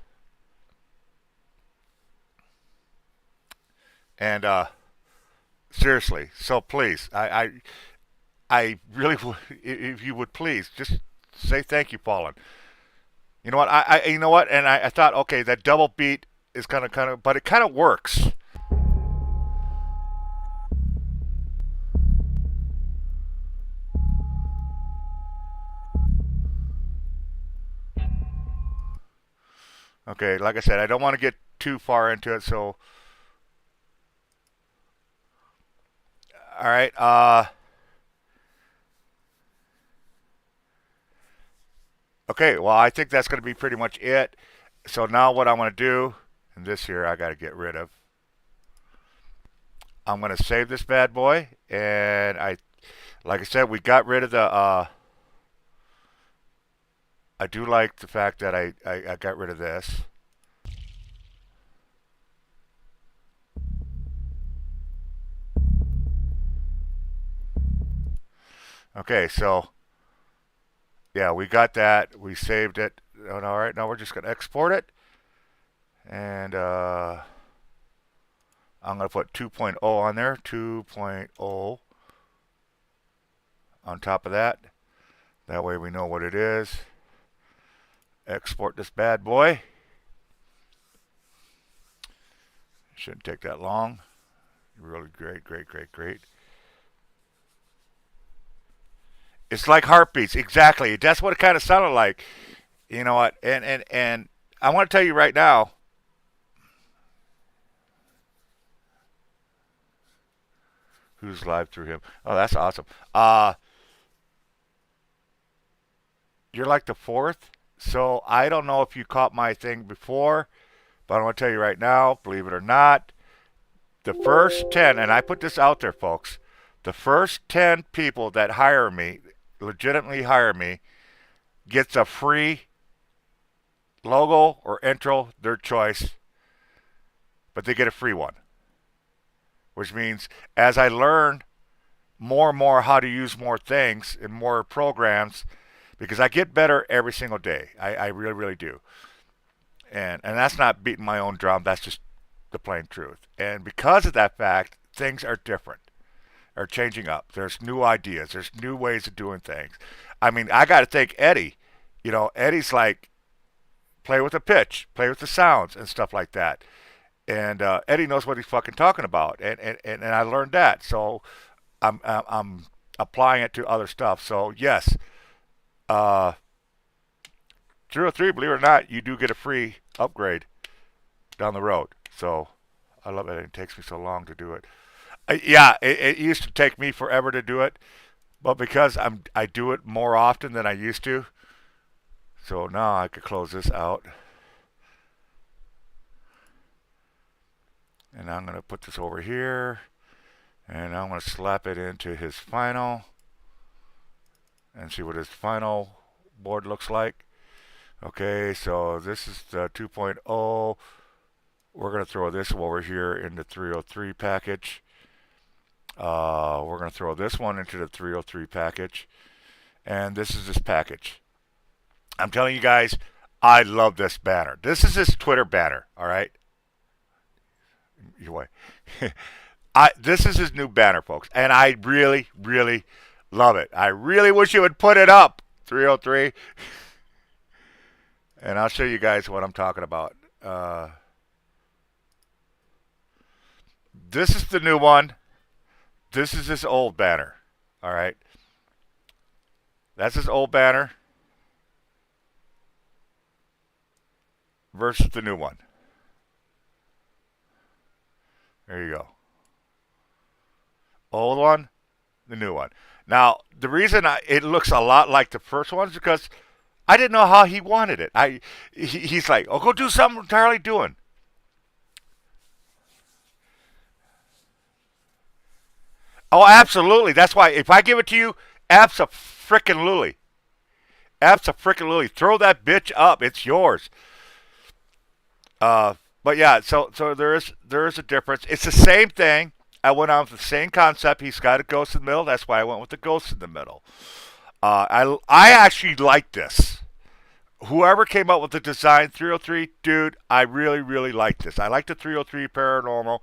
And seriously, so please, I really would, if you would please, just say thank you, fallen. You know what? You know what? And I thought, okay, that double beat is kind of, but it kind of works. Okay, like I said, I don't want to get too far into it, so all right. Okay, well, I think that's going to be pretty much it. So now what I'm going to do, and this here I got to get rid of. I'm going to save this bad boy, and like I said, we got rid of the. I do like the fact that I got rid of this. Okay, so yeah, we got that. We saved it. All right, now we're just going to export it. And I'm going to put 2.0 on there. 2.0 on top of that. That way we know what it is. Export this bad boy. Shouldn't take that long. Really great. It's like heartbeats. Exactly. That's what it kind of sounded like. You know what? And I want to tell you right now. Who's live through him? Oh, that's awesome. You're like the fourth. So I don't know if you caught my thing before, but I want to tell you right now, believe it or not, the first 10, and I put this out there, folks, the first 10 people that hire me, legitimately hire me, gets a free logo or intro, their choice, but they get a free one. Which means as I learn more and more how to use more things and more programs, because I get better every single day. I really do. And that's not beating my own drum. That's just the plain truth. And because of that fact, things are different, are changing up. There's new ideas. There's new ways of doing things. I mean, I got to thank Eddie. You know, Eddie's like, play with the pitch, play with the sounds and stuff like that. And Eddie knows what he's fucking talking about. And I learned that. So I'm applying it to other stuff. So, yes, Uh, 303, believe it or not, you do get a free upgrade down the road. So I love it. It takes me so long to do it. Yeah, it used to take me forever to do it, but because I do it more often than I used to, so now I could close this out. And I'm going to put this over here, and I'm going to slap it into his final, and see what his final board looks like. Okay, so this is the 2.0. We're going to throw this over here in the 303 package. We're going to throw this one into the 303 package. And this is this package. I'm telling you guys, I love this banner. This is his Twitter banner, all right? Your way. This is his new banner, folks. And I really, really love it. I really wish you would put it up, 303. And I'll show you guys what I'm talking about. This is the new one. This is his old banner. All right. That's his old banner versus the new one. There you go. Old one, the new one. Now, the reason it looks a lot like the first one is because I didn't know how he wanted it. He's like, oh, go do something entirely doing. Oh, absolutely. That's why if I give it to you, abso-frickin-lutely. Abso-frickin-lutely. Throw that bitch up. It's yours. But yeah, so there is a difference. It's the same thing. I went on with the same concept. He's got a ghost in the middle. That's why I went with the ghost in the middle. I actually like this. Whoever came up with the design 303, dude, I really, really like this. I like the 303 paranormal.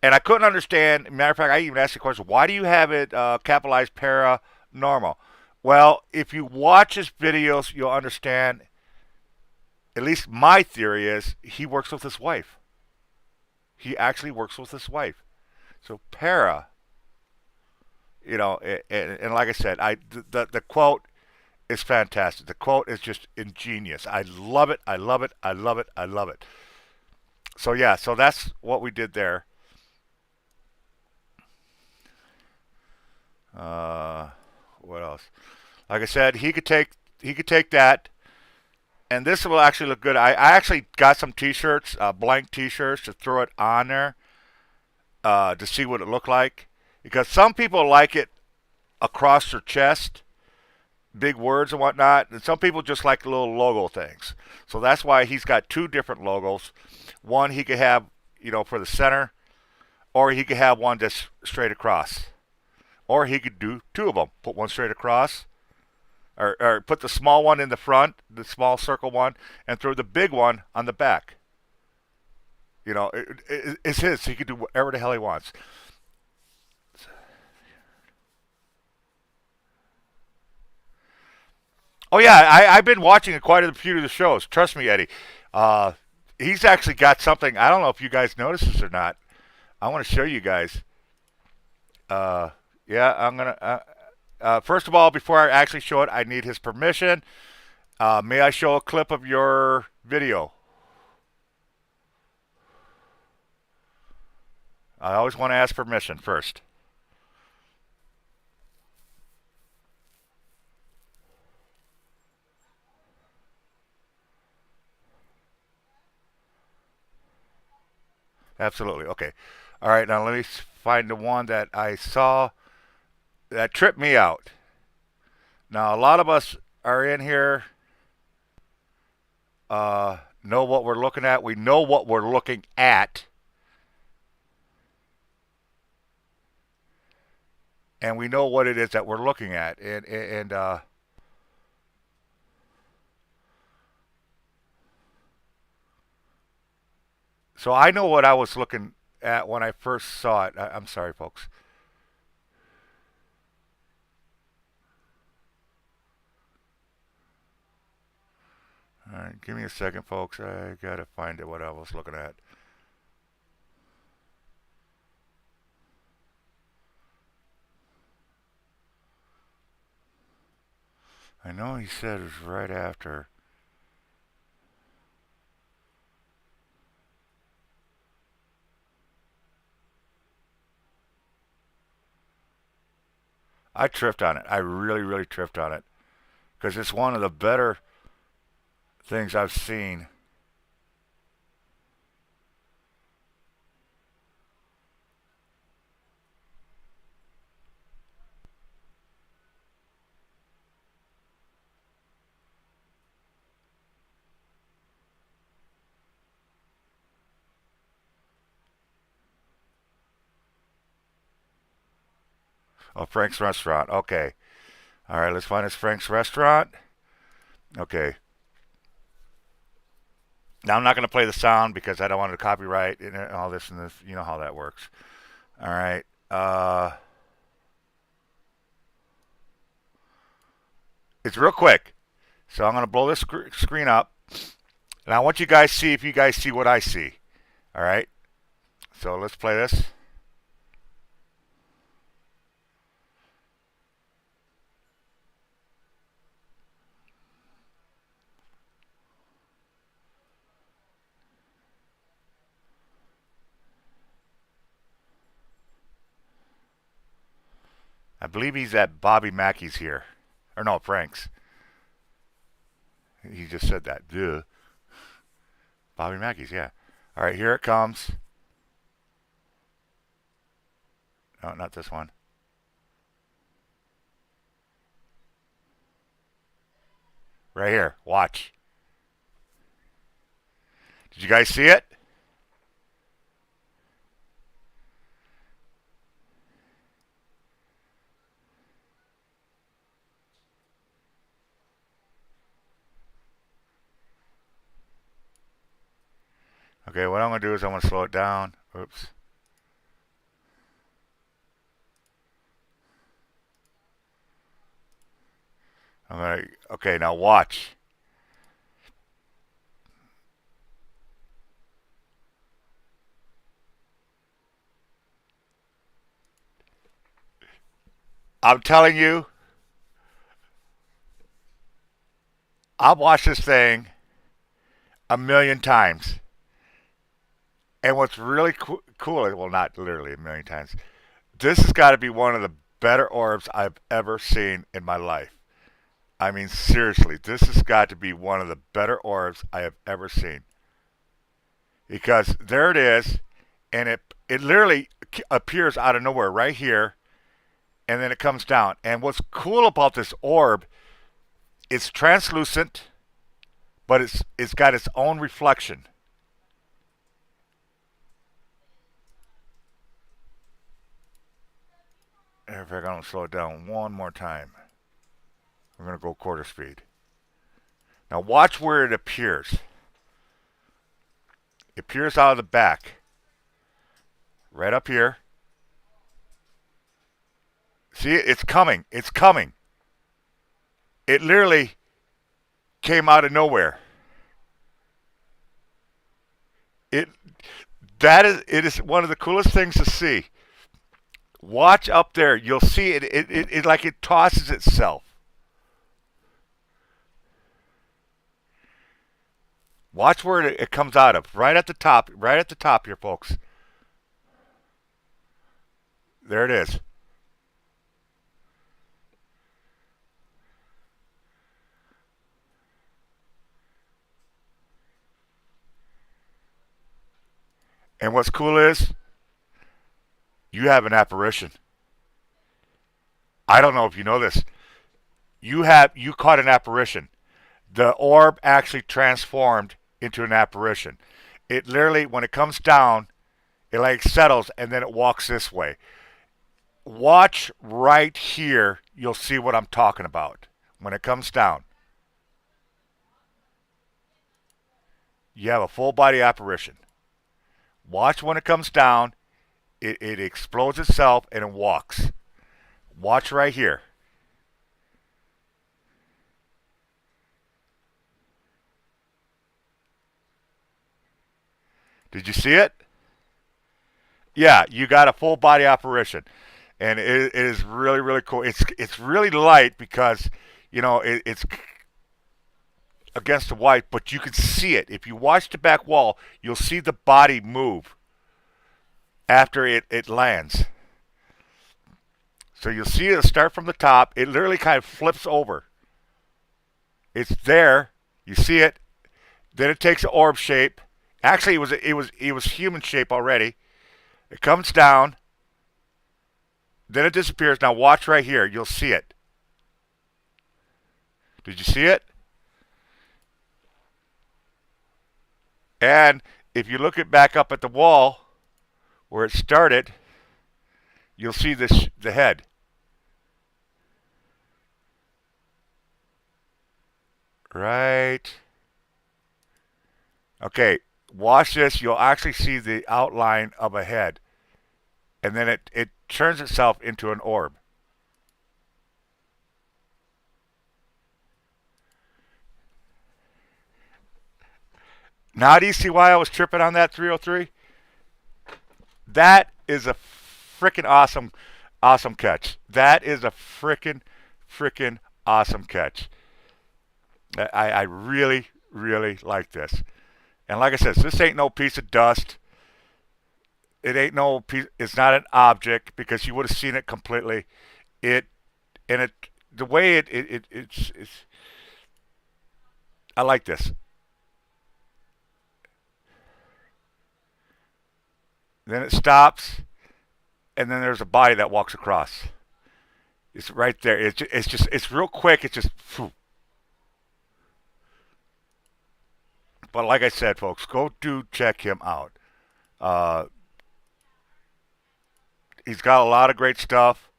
And I couldn't understand. Matter of fact, I even asked the question, why do you have it capitalized paranormal? Well, if you watch his videos, you'll understand. At least my theory is he works with his wife. He actually works with his wife. So para, and like I said, the quote is fantastic. The quote is just ingenious. I love it. I love it. I love it. I love it. So yeah, so that's what we did there. What else? Like I said, he could take that, and this will actually look good. I actually got some T-shirts, blank T-shirts, to throw it on there to see what it looked like, because some people like it across their chest, big words and whatnot, and some people just like the little logo things. So that's why he's got two different logos. One he could have, for the center, or he could have one just straight across. Or he could do two of them. Put one straight across, or put the small one in the front, the small circle one, and throw the big one on the back. It's his. So he can do whatever the hell he wants. Oh yeah, I've been watching quite a few of the shows. Trust me, Eddie. Uh, he's actually got something. I don't know if you guys notice this or not. I want to show you guys. Uh, yeah, I'm gonna. First of all, before I actually show it, I need his permission. May I show a clip of your video? I always want to ask permission first. Absolutely. Okay. All right. Now let me find the one that I saw that tripped me out. Now a lot of us are in here. Know what we're looking at. We know what we're looking at, and we know what it is that we're looking at. And so I know what I was looking at when I first saw it. I'm sorry, folks. All right, give me a second, folks. I gotta find it. What I was looking at. I know he said it was right after. I tripped on it. I really, really tripped on it because it's one of the better things I've seen. Oh, Frank's Restaurant. Okay. All right, let's find this Frank's Restaurant. Okay. Now I'm not going to play the sound because I don't want to copyright and all this and this. You know how that works. All right. It's real quick. So I'm going to blow this screen up. And I want you guys to see if you guys see what I see. All right. So let's play this. I believe he's at Bobby Mackey's here. Or no, Frank's. He just said that. Duh. Bobby Mackey's, yeah. All right, here it comes. No, not this one. Right here. Watch. Did you guys see it? Okay, what I'm going to do is I'm going to slow it down. Oops. Okay, now watch. I'm telling you, I've watched this thing a million times. And what's really cool, well, not literally a million times, this has got to be one of the better orbs I've ever seen in my life. I mean, seriously, this has got to be one of the better orbs I have ever seen. Because there it is, and it literally appears out of nowhere right here, and then it comes down. And what's cool about this orb, it's translucent, but it's got its own reflection. In fact, I'm going to slow it down one more time. We're going to go quarter speed. Now watch where it appears. It appears out of the back. Right up here. See, it's coming. It's coming. It literally came out of nowhere. It it is one of the coolest things to see. Watch up there. You'll see it. It like it tosses itself. Watch where it comes out of. Right at the top. Right at the top here, folks. There it is. And what's cool is you have an apparition. I don't know if you know this. You caught an apparition. The orb actually transformed into an apparition. It literally, when it comes down, it like settles and then it walks this way. Watch right here. You'll see what I'm talking about. When it comes down, you have a full body apparition. Watch when it comes down. It explodes itself and it walks. Watch right here. Did you see it? Yeah, you got a full body apparition, and it is really really cool. It's really light because you know, it's against the white, but you can see it. If you watch the back wall, you'll see the body move after it lands. So you'll see it start from the top. It literally kind of flips over. It's there. You see it. Then it takes an orb shape. Actually, it was human shape already. It comes down. Then it disappears. Now watch right here. You'll see it. Did you see it? And if you look it back up at the wall where it started, you'll see the head. Right. Okay, watch this. You'll actually see the outline of a head. And then it turns itself into an orb. Now do you see why I was tripping on that 303? That is a freaking awesome catch. That is a freaking awesome catch. I really like this. And like I said, this ain't no piece of dust. It ain't no piece. It's not an object because you would have seen it completely. It and it the way it's. I like this. Then it stops, and then there's a body that walks across. It's right there. It's real quick. It's just. Phew. But like I said, folks, go check him out. Uh, he's got a lot of great stuff,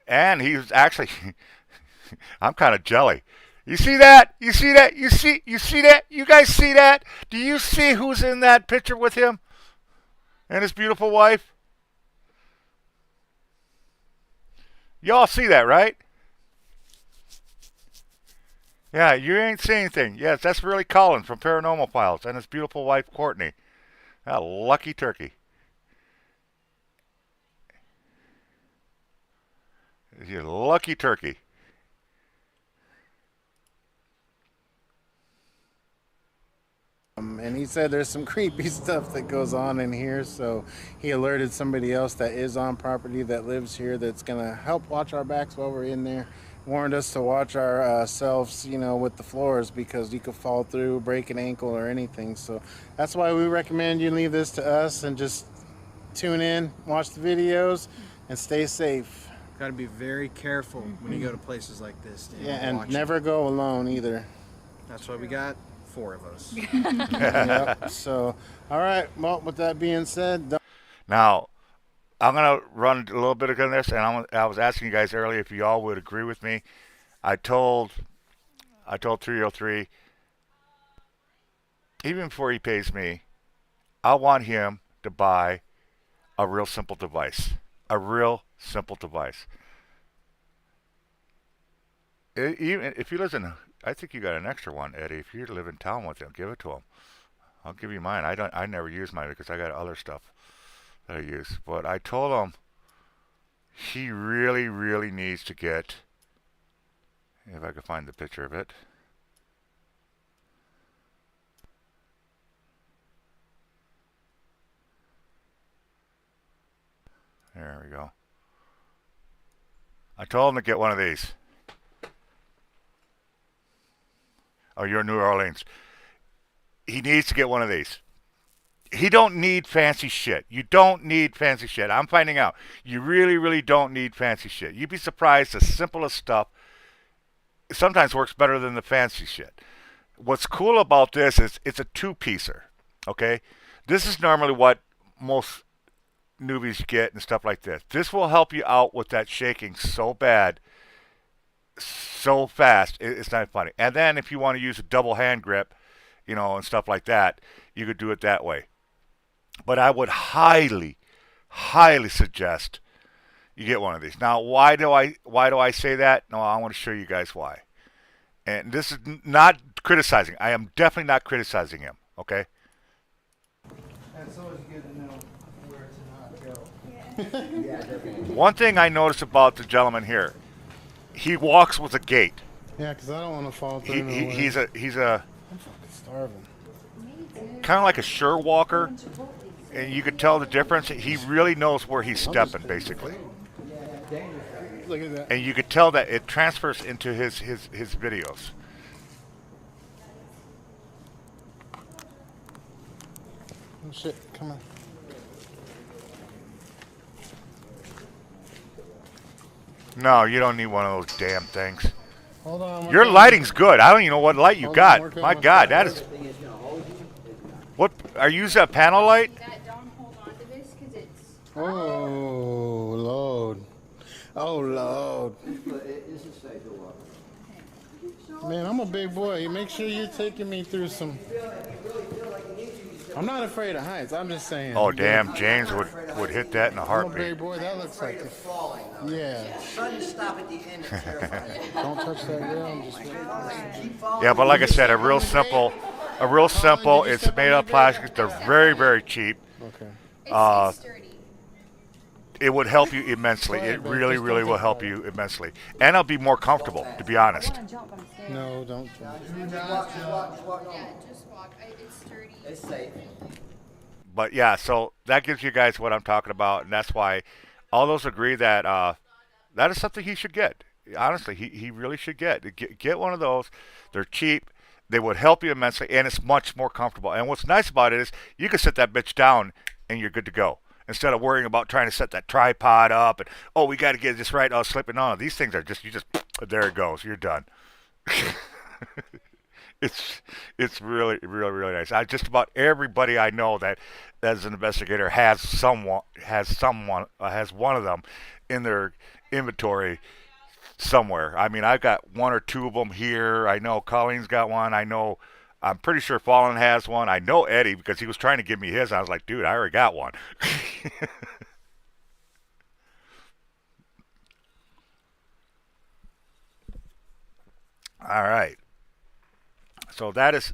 and he's actually. I'm kind of jelly. You see that? You see that? You see that? You guys see that? Do you see who's in that picture with him and his beautiful wife? Y'all see that, right? Yeah, you ain't seeing anything. Yes, that's really Colin from Paranormal Files and his beautiful wife, Courtney. Ah, lucky turkey. You lucky turkey. And he said there's some creepy stuff that goes on in here, so he alerted somebody else that is on property that lives here that's going to help watch our backs while we're in there. Warned us to watch ourselves, with the floors because you could fall through, break an ankle or anything. So that's why we recommend you leave this to us and just tune in, watch the videos, and stay safe. Got to be very careful when you go to places like this. Yeah, and never go alone either. That's why we got 4 of us. Yep. So, all right. Well, with that being said, Now, I'm gonna run a little bit of this, and I was asking you guys earlier if you all would agree with me. I told 303, even before he pays me, I want him to buy a real simple device. A real simple device. Even if he lives in, I think you got an extra one, Eddie. If you live in town with him, give it to him. I'll give you mine. I never use mine because I got other stuff that I use. But I told him he really needs to get. If I could find the picture of it. There we go. I told him to get one of these. Oh, you're in New Orleans. He needs to get one of these. He don't need fancy shit. You don't need fancy shit. I'm finding out. You really don't need fancy shit. You'd be surprised the simplest stuff sometimes works better than the fancy shit. What's cool about this is it's a 2-piecer. Okay? This is normally what most newbies get and stuff like this. This will help you out with that shaking so bad, so fast, it's not funny. And then if you want to use a double hand grip, and stuff like that, you could do it that way. But I would highly suggest you get one of these. Now, why do I say that? No, I want to show you guys why. And this is not criticizing. I am definitely not criticizing him. Okay. that's always good to know where to not go. One thing I noticed about the gentleman here, he walks with a gait. Yeah, because I don't want to fall through no way. He's a I'm fucking starving. kind of like a sure walker, and you could tell the difference. He really knows where he's stepping, basically, Look at that. and you could tell that it transfers into his videos. Oh shit, come on. No, you don't need one of those damn things. Hold on. Your lighting's good. I don't even know what light you Hold on, got. work on My my God, side. that is. What are you using? A panel light? Don't hold on to this because it's. Oh, Lord. Oh, Lord. Man, I'm a big boy. You make sure you're taking me through some. I'm not afraid of heights. I'm just saying. Oh damn, James would hit that in a I'm a heartbeat. big boy. That looks like it. Yeah. Sudden stop at the end is terrifying. Don't touch that rail. I'm just waiting. Keep following. Yeah, but like I said, a real simple. It's made of plastic. They're very, very cheap. Okay. It's sturdy. It would help you immensely. It really, really will help you immensely, and it'll be more comfortable, to be honest. No, don't jump. Just walk Yeah, normal. just walk. It's sturdy. It's safe. But yeah, so that gives you guys what I'm talking about, and that's why all those agree that that is something he should get. Honestly, he really should get one of those. They're cheap. They would help you immensely, and it's much more comfortable. And what's nice about it is you can set that bitch down, and you're good to go. Instead of worrying about trying to set that tripod up and we got to get this right. Oh, slipping on. These things are just there it goes. You're done. it's really really nice. Just about everybody I know that as an investigator has one of them in their inventory somewhere. I mean, I've got one or two of them here. I know Colleen's got one. I'm pretty sure Fallen has one. I know Eddie because he was trying to give me his. I was like, dude, I already got one. All right. So that is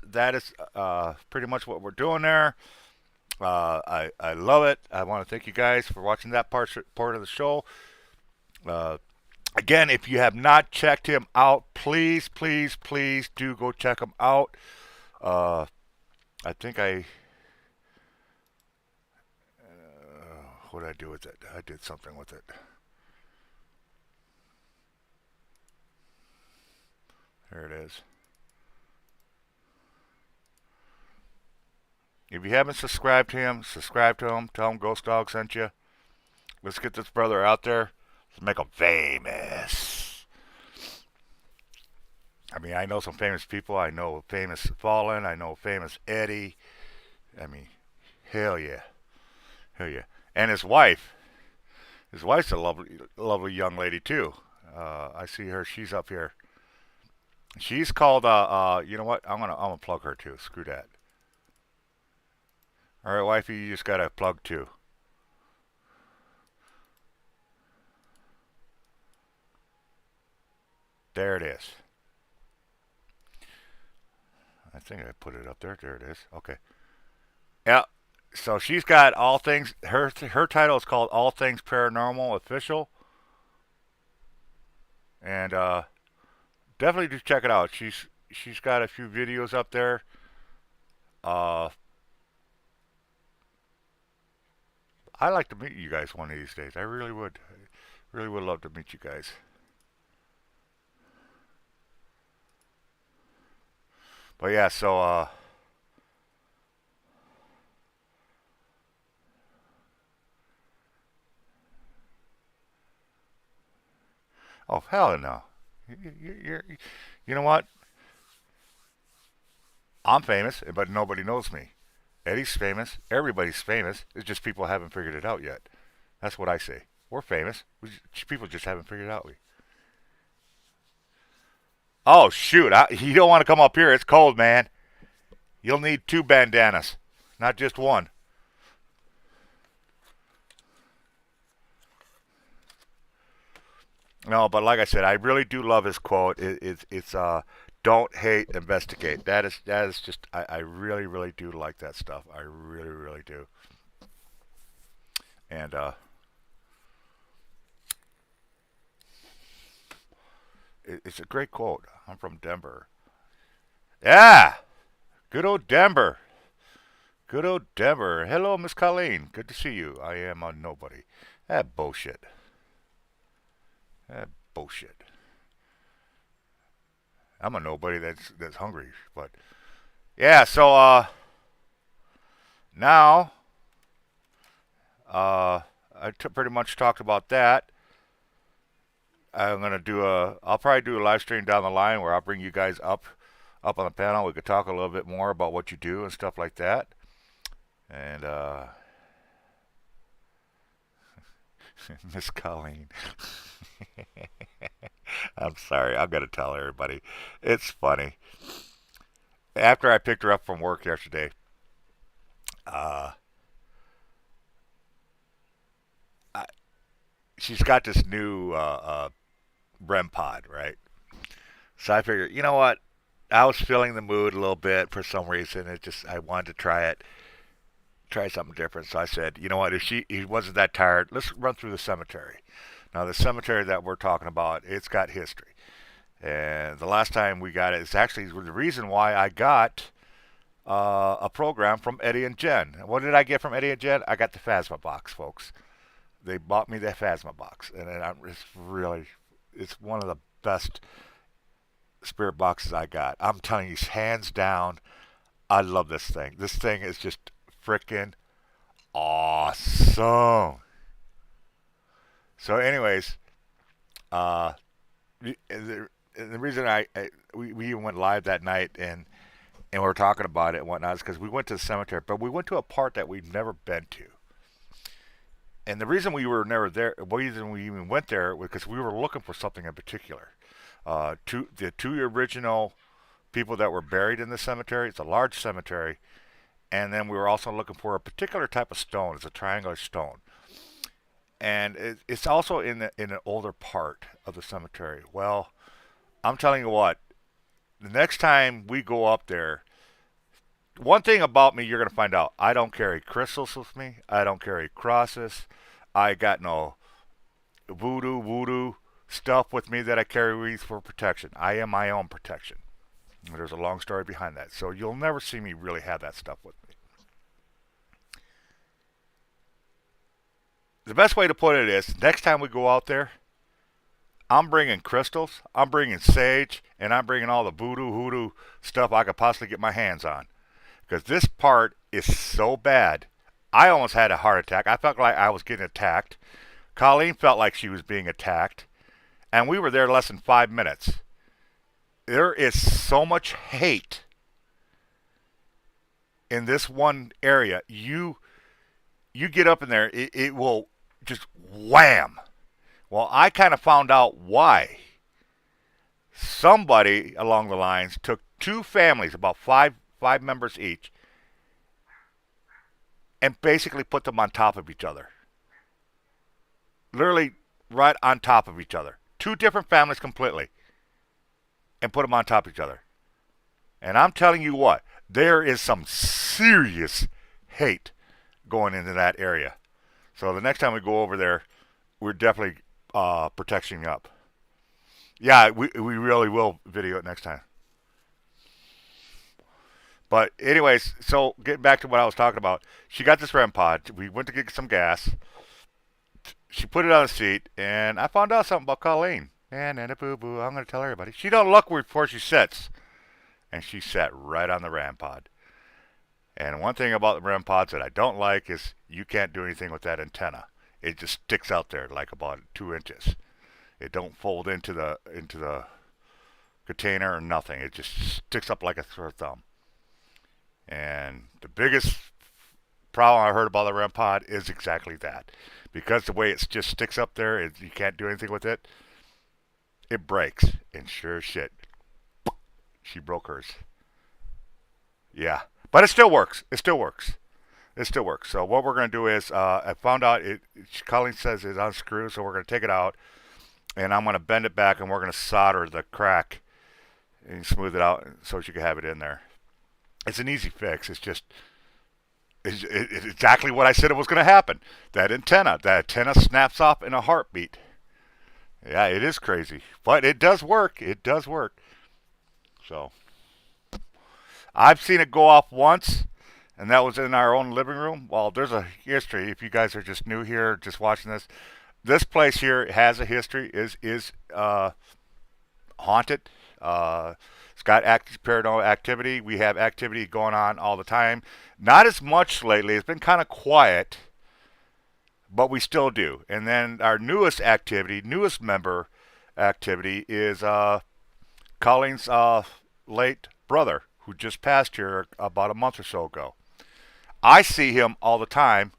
pretty much what we're doing there. I love it. I want to thank you guys for watching that part of the show. Uh, Again, if you have not checked him out, please, please, please do go check him out. Uh, I think what did I do with it? I did something with it. There it is. If you haven't subscribed to him, subscribe to him. Tell him Ghost Dog sent you. Let's get this brother out there. Let's make him famous. I mean, I know some famous people. I know famous Fallen. I know famous Eddie. I mean, hell yeah. Hell yeah. And his wife. His wife's a lovely, lovely young lady, too. I see her. She's up here. She's called, you know what? I'm gonna plug her, too. Screw that. All right, wifey, you just got to plug, too. There it is. I think I put it up there. There it is. Okay. Yeah. So she's got all things. Her title is called All Things Paranormal Official, and definitely do check it out. She's got a few videos up there. Uh, I'd like to meet you guys one of these days. I really would. Really would love to meet you guys. But yeah, so oh hell no. You know what? I'm famous, but nobody knows me. Eddie's famous. Everybody's famous. It's just people haven't figured it out yet. That's what I say. We're famous. People just haven't figured it out. Oh shoot! You don't want to come up here. It's cold, man. You'll need two bandanas, not just one. No, but like I said, I really do love his quote. It's don't hate, investigate. That is just I really really do like that stuff. I really really do. And It's a great quote. I'm from Denver. Yeah, good old Denver. Good old Denver. Hello, Miss Colleen. Good to see you. I am a nobody. That bullshit. That bullshit. I'm a nobody that's hungry. But yeah, so now pretty much talked about that. I'm gonna do a. I'll probably do a live stream down the line where I'll bring you guys up on the panel. We could talk a little bit more about what you do and stuff like that. And Miss Colleen. I'm sorry. I'm gonna tell everybody. It's funny. After I picked her up from work yesterday, uh, I, she's got this new REM pod, right? So I figured, you know what? I was feeling the mood a little bit for some reason. I wanted to try something different. So I said, you know what? If he wasn't that tired, let's run through the cemetery. Now the cemetery that we're talking about, it's got history. And the last time we got it, it's actually the reason why I got a program from Eddie and Jen. What did I get from Eddie and Jen? I got the Phasma box, folks. They bought me the Phasma box, and it's one of the best spirit boxes I got. I'm telling you, hands down, I love this thing. This thing is just freaking awesome. So, anyways, the reason we even went live that night and we were talking about it and whatnot is because we went to the cemetery, but we went to a part that we've never been to. And the reason we were never there, the reason we even went there was because we were looking for something in particular. The two original people that were buried in the cemetery, it's a large cemetery, and then we were also looking for a particular type of stone. It's a triangular stone. And it's also in an older part of the cemetery. Well, I'm telling you what, the next time we go up there, one thing about me you're going to find out. I don't carry crystals with me. I don't carry crosses. I got no voodoo stuff with me that I carry for protection. I am my own protection. There's a long story behind that. So you'll never see me really have that stuff with me. The best way to put it is, next time we go out there, I'm bringing crystals, I'm bringing sage, and I'm bringing all the voodoo hoodoo stuff I could possibly get my hands on. Because this part is so bad. I almost had a heart attack. I felt like I was getting attacked. Colleen felt like she was being attacked. And we were there less than 5 minutes. There is so much hate in this one area. You get up in there, it will just wham. Well, I kind of found out why. Somebody along the lines took two families, about five members each, and basically put them on top of each other. Literally right on top of each other. Two different families completely. And put them on top of each other. And I'm telling you what, there is some serious hate going into that area. So the next time we go over there, we're definitely protecting up. Yeah, we really will video it next time. But anyways, so getting back to what I was talking about, she got this REM pod. We went to get some gas. She put it on the seat, and I found out something about Colleen. And boo boo, I'm going to tell everybody. She don't look before she sits. And she sat right on the REM pod. And one thing about the REM pods that I don't like is you can't do anything with that antenna. It just sticks out there like about 2 inches. It don't fold into the container or nothing. It just sticks up like a sore thumb. And the biggest problem I heard about the REM pod is exactly that. Because the way it just sticks up there, you can't do anything with it. It breaks. And sure as shit, she broke hers. Yeah. But it still works. It still works. It still works. So what we're going to do is, I found out, Colleen says it's unscrewed, so we're going to take it out. And I'm going to bend it back, and we're going to solder the crack and smooth it out so she can have it in there. It's an easy fix. It's just it's exactly what I said it was going to happen. That antenna snaps off in a heartbeat. Yeah, it is crazy, but it does work. It does work. So I've seen it go off once, and that was in our own living room. Well, there's a history. If you guys are just new here, just watching this place here has a history. Is haunted. It's got active paranormal activity. We have activity going on all the time. Not as much lately. It's been kind of quiet, but we still do. And then our newest activity, newest member activity, is Colleen's late brother, who just passed here about a month or so ago. I see him all the time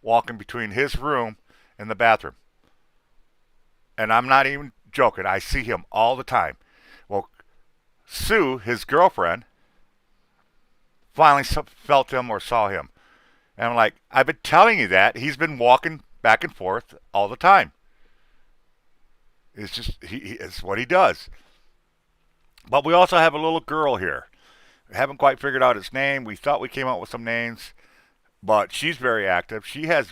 walking between his room and the bathroom. And I'm not even joking. I see him all the time. Well, Sue, his girlfriend, finally felt him or saw him. And I'm like, I've been telling you that. He's been walking back and forth all the time. It's just, it's what he does. But we also have a little girl here. We haven't quite figured out its name. We thought we came up with some names, but she's very active. She has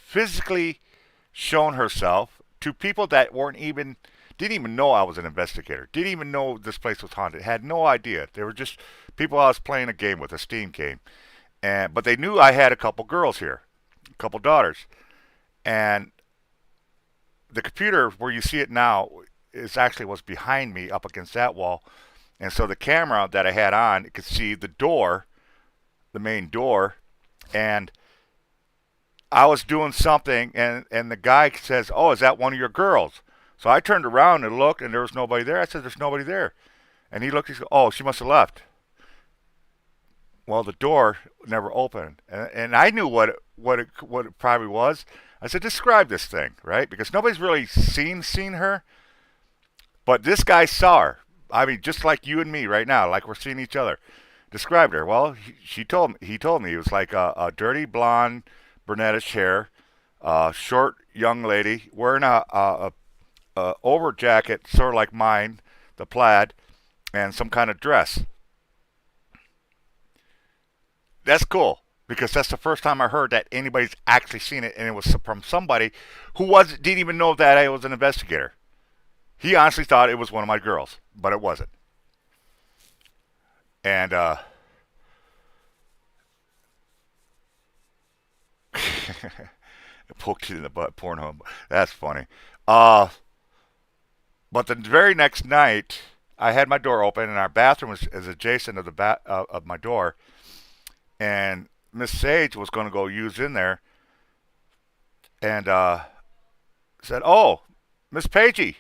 physically shown herself to people that didn't even know I was an investigator. Didn't even know this place was haunted. Had no idea. They were just people I was playing a game with, a Steam game. But they knew I had a couple girls here, a couple daughters. And the computer where you see it now is actually what's behind me up against that wall. And so the camera that I had on, it could see the door, the main door, and I was doing something, and the guy says, "Oh, is that one of your girls?" So I turned around and looked, and there was nobody there. I said, "There's nobody there." And he looked, he said, "Oh, she must have left." Well, the door never opened, and I knew what it probably was. I said, "Describe this thing, right?" Because nobody's really seen her, but this guy saw her. I mean, just like you and me right now, like we're seeing each other. Described her. Well, he told me it was like a dirty blonde, brunettish hair, short young lady wearing a over jacket, sort of like mine, the plaid, and some kind of dress. That's cool because that's the first time I heard that anybody's actually seen it, and it was from somebody who didn't even know that I was an investigator. He honestly thought it was one of my girls, but it wasn't. And poked it in the butt, Pornhub. That's funny. Uh, but the very next night, I had my door open, and our bathroom is adjacent of of my door, and Miss Sage was going to go use in there, and said, "Oh, Miss Pagey,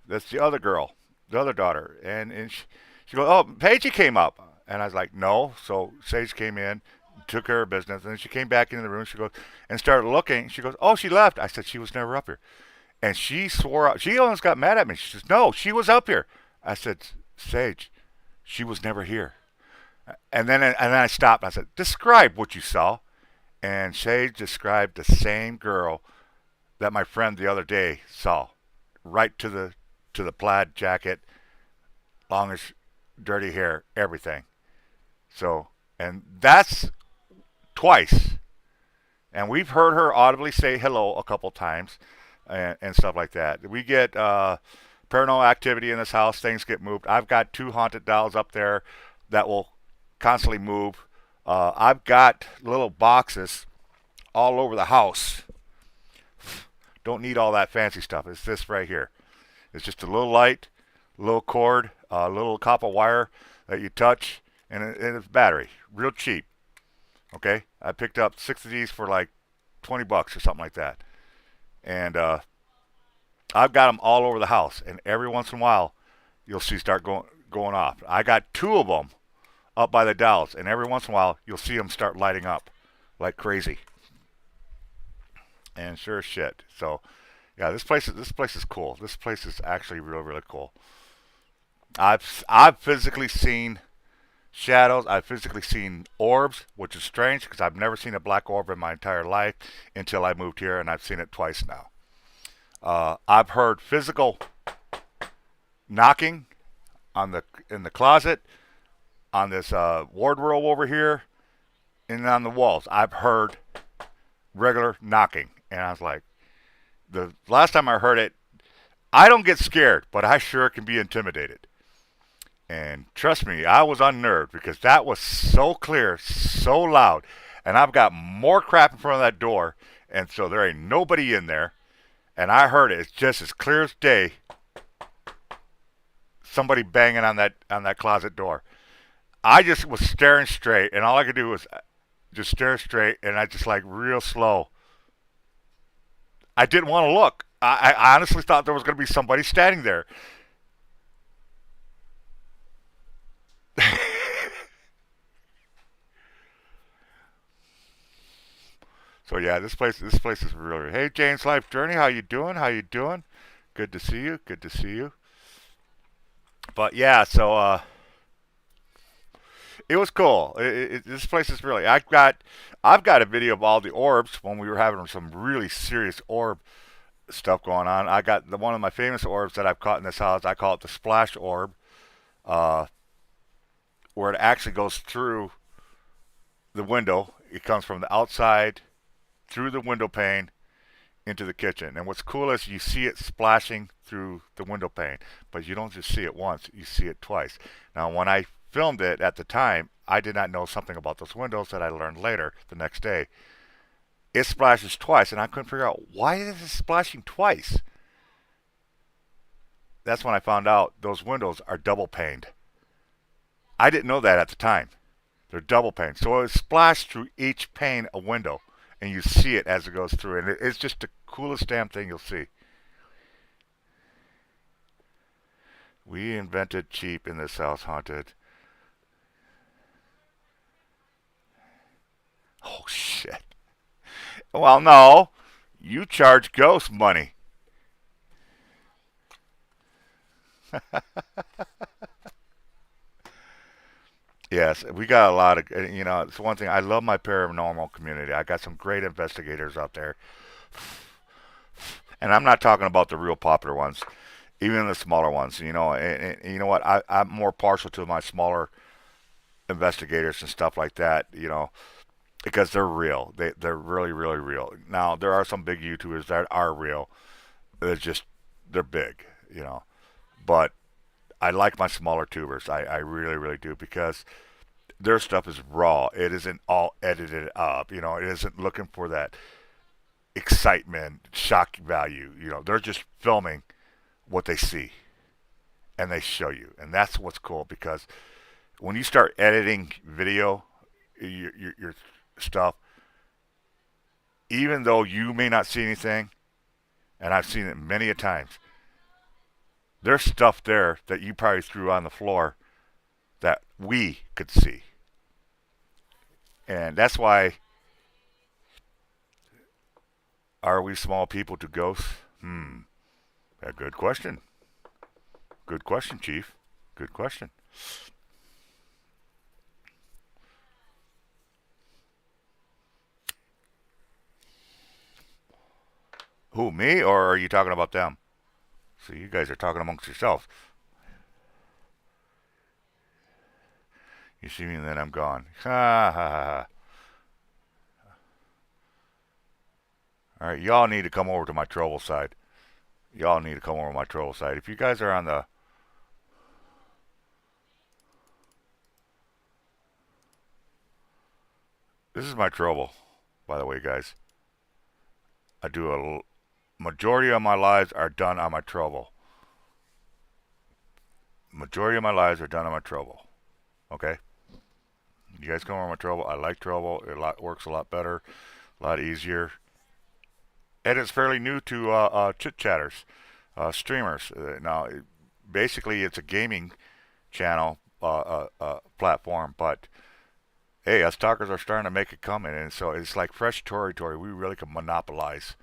that's the other girl, the other daughter," and she goes, "Oh, Pagey came up," and I was like, "No." So Sage came in, took care of business, and then she came back into the room. She goes and started looking. She goes, "Oh, she left." I said, "She was never up here," and she swore out. She almost got mad at me. She says, "No, she was up here." I said, "Sage, she was never here." And then I stopped. I said, "Describe what you saw." And Sage described the same girl that my friend the other day saw, right to the plaid jacket, longish, dirty hair, everything. So, and that's twice. And we've heard her audibly say hello a couple times and stuff like that. We get paranormal activity in this house. Things get moved. I've got two haunted dolls up there that will constantly move. I've got little boxes all over the house. Don't need all that fancy stuff. It's this right here. It's just a little light, a little cord, a little copper wire that you touch, and it's battery. Real cheap. Okay? I picked up 6 of these for like $20 or something like that. And I've got them all over the house. And every once in a while, you'll see start going off. I got 2 of them up by the dolls, and every once in a while you'll see them start lighting up like crazy. And sure as shit. So yeah, this place is cool. This place is actually really cool. I've physically seen shadows. I've physically seen orbs, which is strange because I've never seen a black orb in my entire life until I moved here, and I've seen it twice now. I've heard physical knocking in the closet, on this wardrobe over here, and on the walls. I've heard regular knocking, and I was like, the last time I heard it, I don't get scared, but I sure can be intimidated. And trust me, I was unnerved because that was so clear, so loud. And I've got more crap in front of that door. And so there ain't nobody in there. And I heard it. It's just as clear as day. Somebody banging on that closet door. I just was staring straight, and all I could do was just stare straight, and I just like real slow. I didn't want to look. I honestly thought there was going to be somebody standing there. So yeah, this place is really. Hey, James Life Journey, how you doing? How you doing? Good to see you. Good to see you. But yeah, so it was cool. This place is really. I've got a video of all the orbs when we were having some really serious orb stuff going on. I got one of my famous orbs that I've caught in this house. I call it the Splash Orb, uh, where it actually goes through the window. It comes from the outside through the window pane into the kitchen. And what's cool is you see it splashing through the window pane, but you don't just see it once, you see it twice. Now, when I filmed it at the time, I did not know something about those windows that I learned later the next day. It splashes twice, and I couldn't figure out why is it splashing twice. That's when I found out those windows are double paned. I didn't know that at the time. They're double paned. So it splashed through each pane a window, and you see it as it goes through. And it's just the coolest damn thing you'll see. We invented cheap in this house, haunted. Oh, shit. Well, no. You charge ghost money. Yes, we got a lot of, it's one thing. I love my paranormal community. I got some great investigators out there. And I'm not talking about the real popular ones, even the smaller ones, and you know what? I'm more partial to my smaller investigators and stuff like that, because they're real. They're really, really real. Now, there are some big YouTubers that are real. They're big, But I like my smaller tubers. I really, really do because their stuff is raw. It isn't all edited up. It isn't looking for that excitement, shock value. They're just filming what they see and they show you. And that's what's cool because when you start editing video, your stuff, even though you may not see anything, and I've seen it many a times, there's stuff there that you probably threw on the floor that we could see. And that's why, are we small people to ghosts? A good question. Good question, Chief. Good question. Who, me, or are you talking about them? So you guys are talking amongst yourselves. You see me and then I'm gone. Ha ha ha. Alright, y'all need to come over to my trouble side. Y'all need to come over to my trouble side. If you guys are on the... This is my trouble, by the way, guys. I do a... Majority of my lives are done on my trouble. Majority of my lives are done on my trouble. Okay? You guys come over my trouble. I like trouble. Works a lot better, a lot easier, and it's fairly new to chit chatters, streamers. Now, basically, it's a gaming channel platform, but hey, us talkers are starting to make it coming, and so it's like fresh territory. We really can monopolize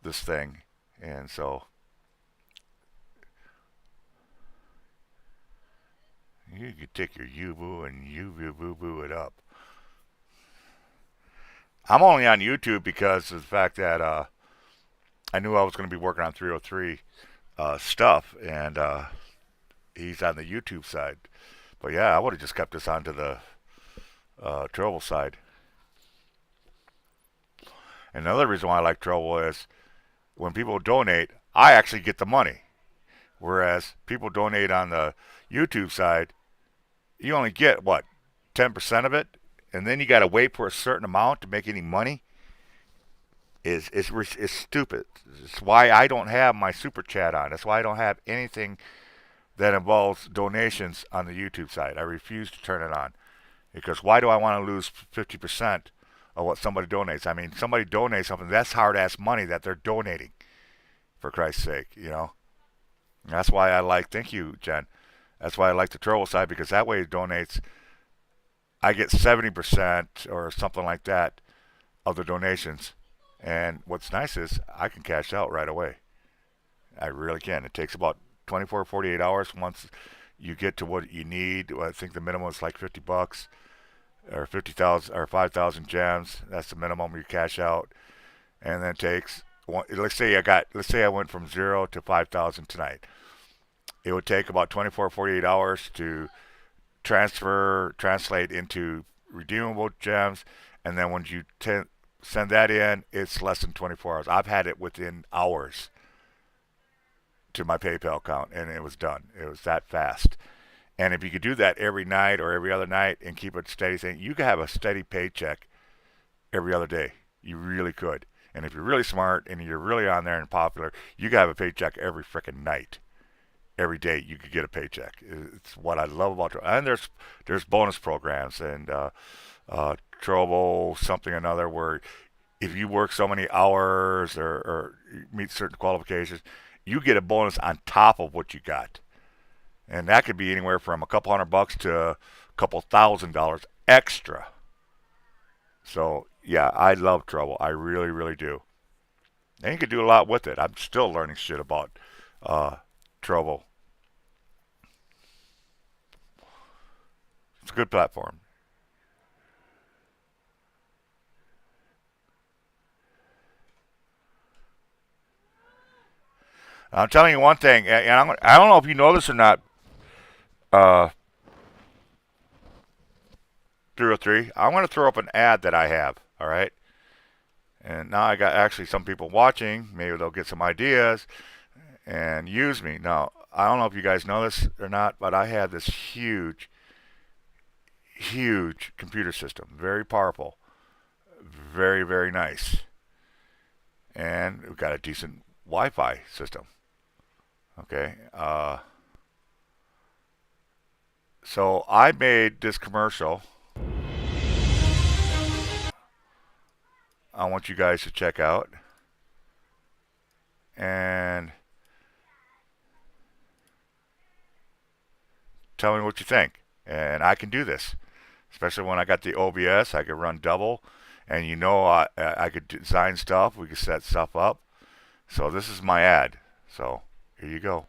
this thing, and so you could take your U-boo and U-boo-boo-boo it up. I'm only on YouTube because of the fact that I knew I was going to be working on 303 stuff, and he's on the YouTube side. But yeah, I would have just kept this onto the Trouble side. Another reason why I like Trouble is when people donate, I actually get the money. Whereas people donate on the YouTube side, you only get what 10% of it, and then you got to wait for a certain amount to make any money. Is stupid. It's why I don't have my super chat on. That's why I don't have anything that involves donations on the YouTube side. I refuse to turn it on because why do I want to lose 50% of what somebody donates? I mean, somebody donates something that's hard ass money that they're donating. For Christ's sake, you know. That's why I like. Thank you, Jen. That's why I like the Troll side because that way it donates. I get 70% or something like that of the donations. And what's nice is I can cash out right away. I really can. It takes about 24 48 hours once you get to what you need. I think the minimum is like $50 or 50,000 or 5,000 gems. That's the minimum you cash out. And then it takes, let's say I went from 0 to 5,000 tonight. It would take about 24 48 hours to translate into redeemable gems. And then when you send that in, it's less than 24 hours. I've had it within hours to my PayPal account, and it was done. It was that fast. And if you could do that every night or every other night and keep a steady thing, you could have a steady paycheck every other day. You really could. And if you're really smart and you're really on there and popular, you could have a paycheck every freaking night. Every day you could get a paycheck. It's what I love about it. And there's bonus programs and Trovo something or another where if you work so many hours or meet certain qualifications, you get a bonus on top of what you got. And that could be anywhere from a couple $100 to a couple $1,000 extra. So, yeah, I love Trovo. I really, really do. And you can do a lot with it. I'm still learning shit about Trovo. It's a good platform. I'm telling you one thing, and I don't know if you know this or not, 303. I'm going to throw up an ad that I have, all right? And now I got actually some people watching. Maybe they'll get some ideas and use me. Now, I don't know if you guys know this or not, but I have this huge computer system. Very powerful. Very, very nice. And we've got a decent Wi-Fi system. Okay. So I made this commercial. I want you guys to check out. And tell me what you think. And I can do this. Especially when I got the OBS, I could run double. And you know I could design stuff. We could set stuff up. So this is my ad. So here you go.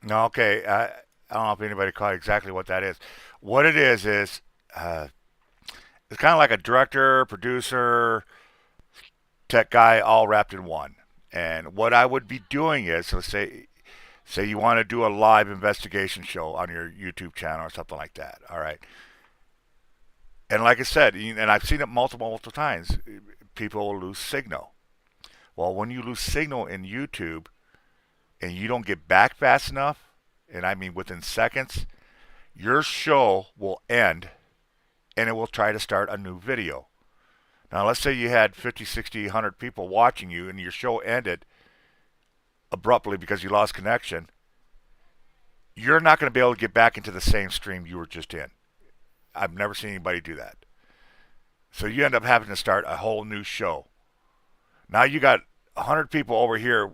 No, okay. I don't know if anybody caught exactly what that is. What it is uh, it's kind of like a director, producer, tech guy all wrapped in one. And what I would be doing is, so say you want to do a live investigation show on your YouTube channel or something like that. All right. And like I said, and I've seen it multiple times, people will lose signal. Well, when you lose signal in YouTube and you don't get back fast enough, and I mean within seconds, your show will end and it will try to start a new video. Now, let's say you had 50, 60, 100 people watching you and your show ended abruptly because you lost connection. You're not going to be able to get back into the same stream you were just in. I've never seen anybody do that. So you end up having to start a whole new show. Now you got 100 people over here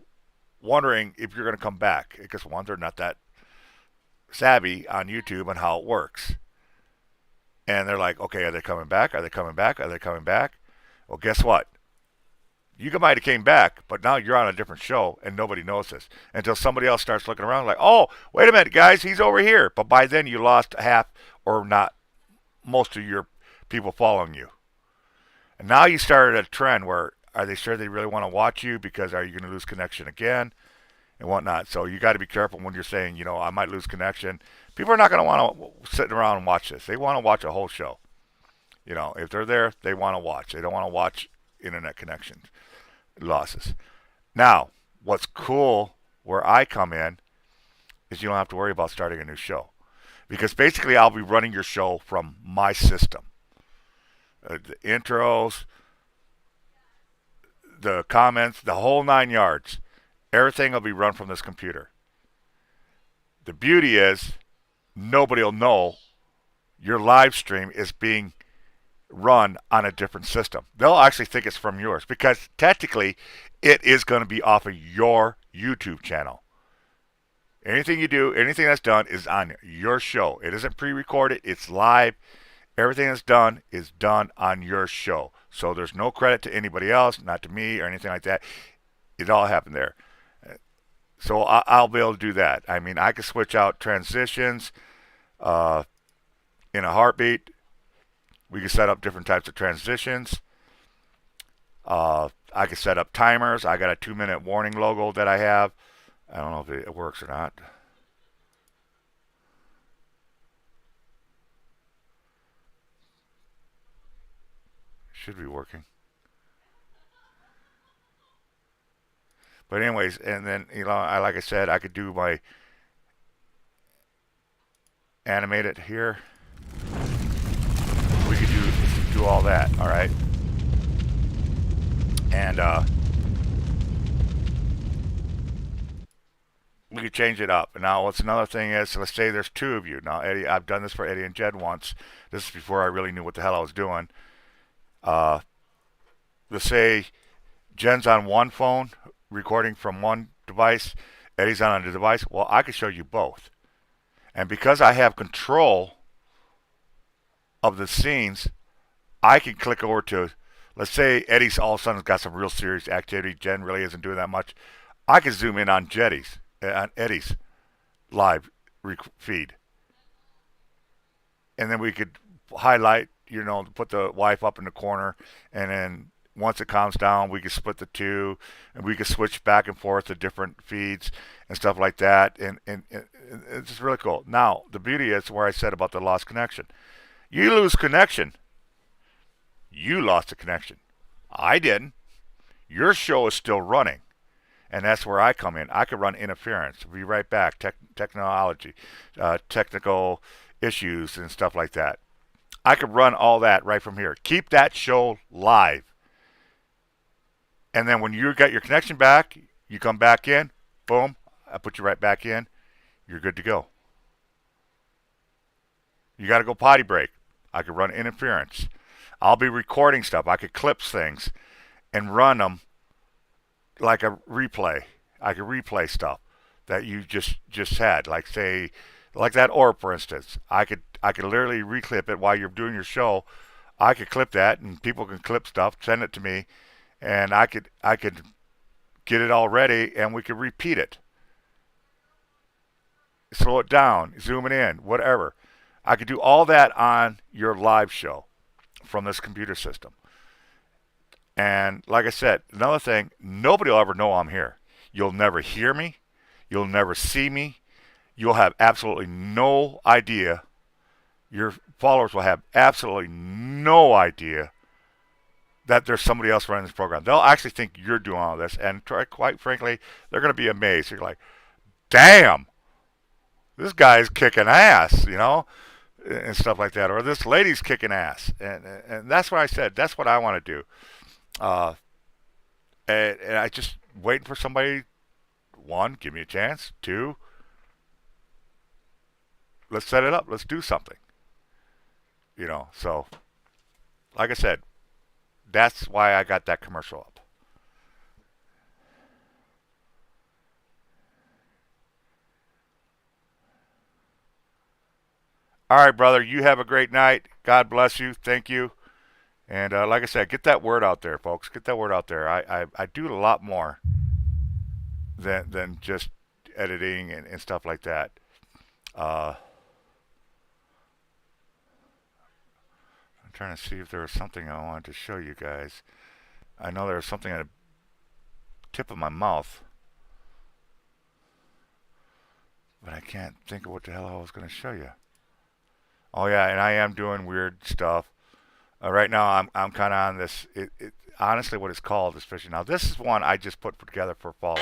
wondering if you're going to come back. Because one, they're not that savvy on YouTube and how it works. And they're like, okay, are they coming back? Are they coming back? Are they coming back? Well, guess what? You might have came back, but now you're on a different show and nobody knows this until somebody else starts looking around like, oh, wait a minute, guys, he's over here. But by then you lost half or not most of your people following you. And now you started a trend where are they sure they really want to watch you because are you going to lose connection again and whatnot? So you got to be careful when you're saying, I might lose connection. People are not going to want to sit around and watch this. They want to watch a whole show. If they're there, they want to watch. They don't want to watch internet connections losses. Now, what's cool where I come in is you don't have to worry about starting a new show. Because basically I'll be running your show from my system. The intros, the comments, the whole 9 yards. Everything will be run from this computer. The beauty is nobody will know your live stream is being run on a different system. They'll actually think it's from yours because technically it is going to be off of your YouTube channel. Anything you do, anything that's done is on your show. It isn't pre-recorded, it's live. Everything that's done is done on your show. So there's no credit to anybody else, not to me or anything like that. It all happened there. So I'll be able to do that. I mean, I can switch out transitions in a heartbeat. We can set up different types of transitions. I can set up timers. I got a 2-minute warning logo that I have. I don't know if it works or not. Should be working. But anyways, and then like I said, I could do my animate it here. We could do all that. All right, and we could change it up. Now, what's another thing is, so let's say there's 2 of you. Now, Eddie, I've done this for Eddie and Jed once. This is before I really knew what the hell I was doing. Let's say Jen's on one phone, recording from one device. Eddie's on another device. Well, I could show you both. And because I have control of the scenes, I can click over to, let's say Eddie's all of a sudden got some real serious activity. Jen really isn't doing that much. I can zoom in on Eddie's live feed. And then we could highlight, put the wife up in the corner, and then once it calms down, we could split the two, and we could switch back and forth to different feeds and stuff like that. And it's just really cool. Now, the beauty is where I said about the lost connection. You lose connection. You lost the connection. I didn't. Your show is still running. And that's where I come in. I could run interference. Be right back. Technology, technical issues and stuff like that. I could run all that right from here. Keep that show live. And then when you got your connection back, you come back in, boom, I put you right back in. You're good to go. You got to go potty break. I could run interference. I'll be recording stuff. I could clip things and run them like a replay. I could replay stuff that you just had, like say, like that orb, for instance. I could literally reclip it while you're doing your show. I could clip that, and people can clip stuff, send it to me, and I could get it all ready, and we could repeat it. slow it down, zoom it in, whatever. I could do all that on your live show from this computer system. And like I said, another thing, nobody will ever know I'm here. You'll never hear me. You'll never see me. You'll have absolutely no idea. Your followers will have absolutely no idea that there's somebody else running this program. They'll actually think you're doing all this, and quite frankly, they're going to be amazed. You're like, damn, this guy's kicking ass, and stuff like that, or this lady's kicking ass, and that's what I said. That's what I want to do, and I just waiting for somebody. One, give me a chance. Two, let's set it up. Let's do something. So like I said, that's why I got that commercial up. All right, brother. You have a great night. God bless you. Thank you. And like I said, get that word out there, folks. Get that word out there. I do a lot more than just editing and stuff like that. I'm trying to see if there was something I wanted to show you guys. I know there was something at the tip of my mouth, but I can't think of what the hell I was going to show you. Oh yeah, and I am doing weird stuff. Right now, I'm kind of on this. Honestly, what it's called, especially now, this is one I just put together for Fallen.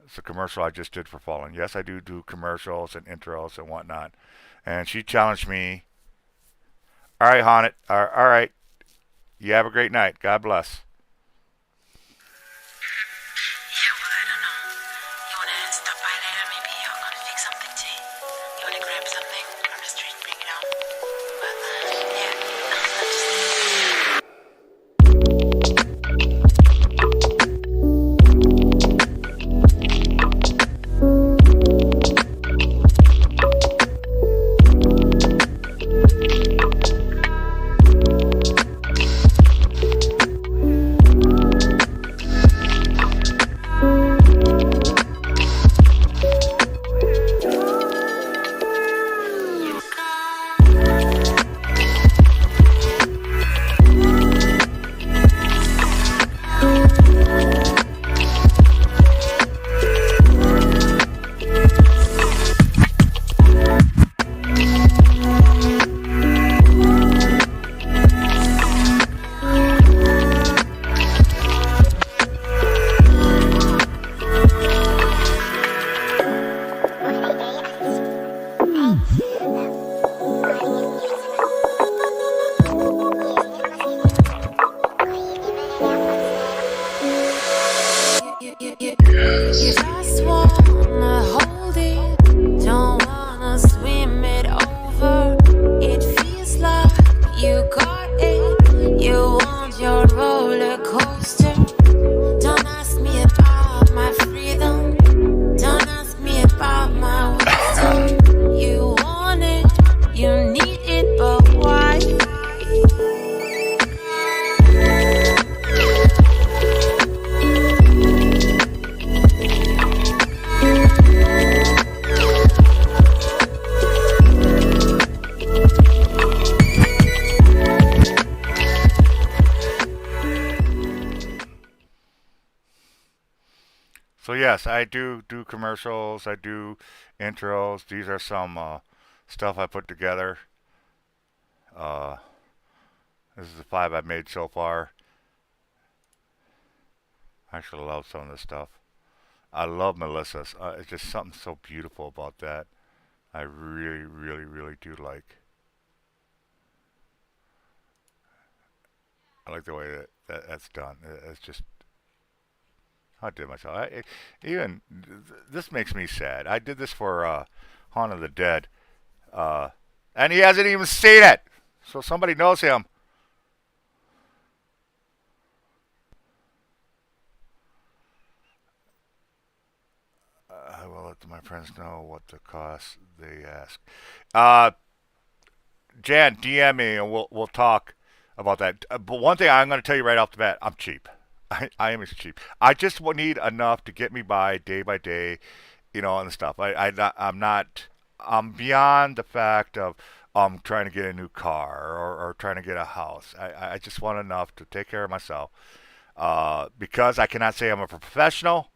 It's a commercial I just did for Fallen. Yes, I do commercials and intros and whatnot. And she challenged me. All right, Haunted. All right. You have a great night. God bless. So yes, I do commercials. I do intros. These are some stuff I put together. Uh, this is the 5 I've made so far. I actually love some of this stuff. I love Melissa's. It's just something so beautiful about that. I really, really, really do like. I like the way that's done. It's just. I did myself. Even this makes me sad. I did this for Haunt of the Dead, and he hasn't even seen it. So somebody knows him. I will let my friends know what the cost they ask. Jan, DM me and we'll talk about that. But one thing I'm going to tell you right off the bat, I'm cheap. I am cheap. I just need enough to get me by day, and stuff. I'm beyond the fact of trying to get a new car or trying to get a house. I just want enough to take care of myself. Because I cannot say I'm a professional,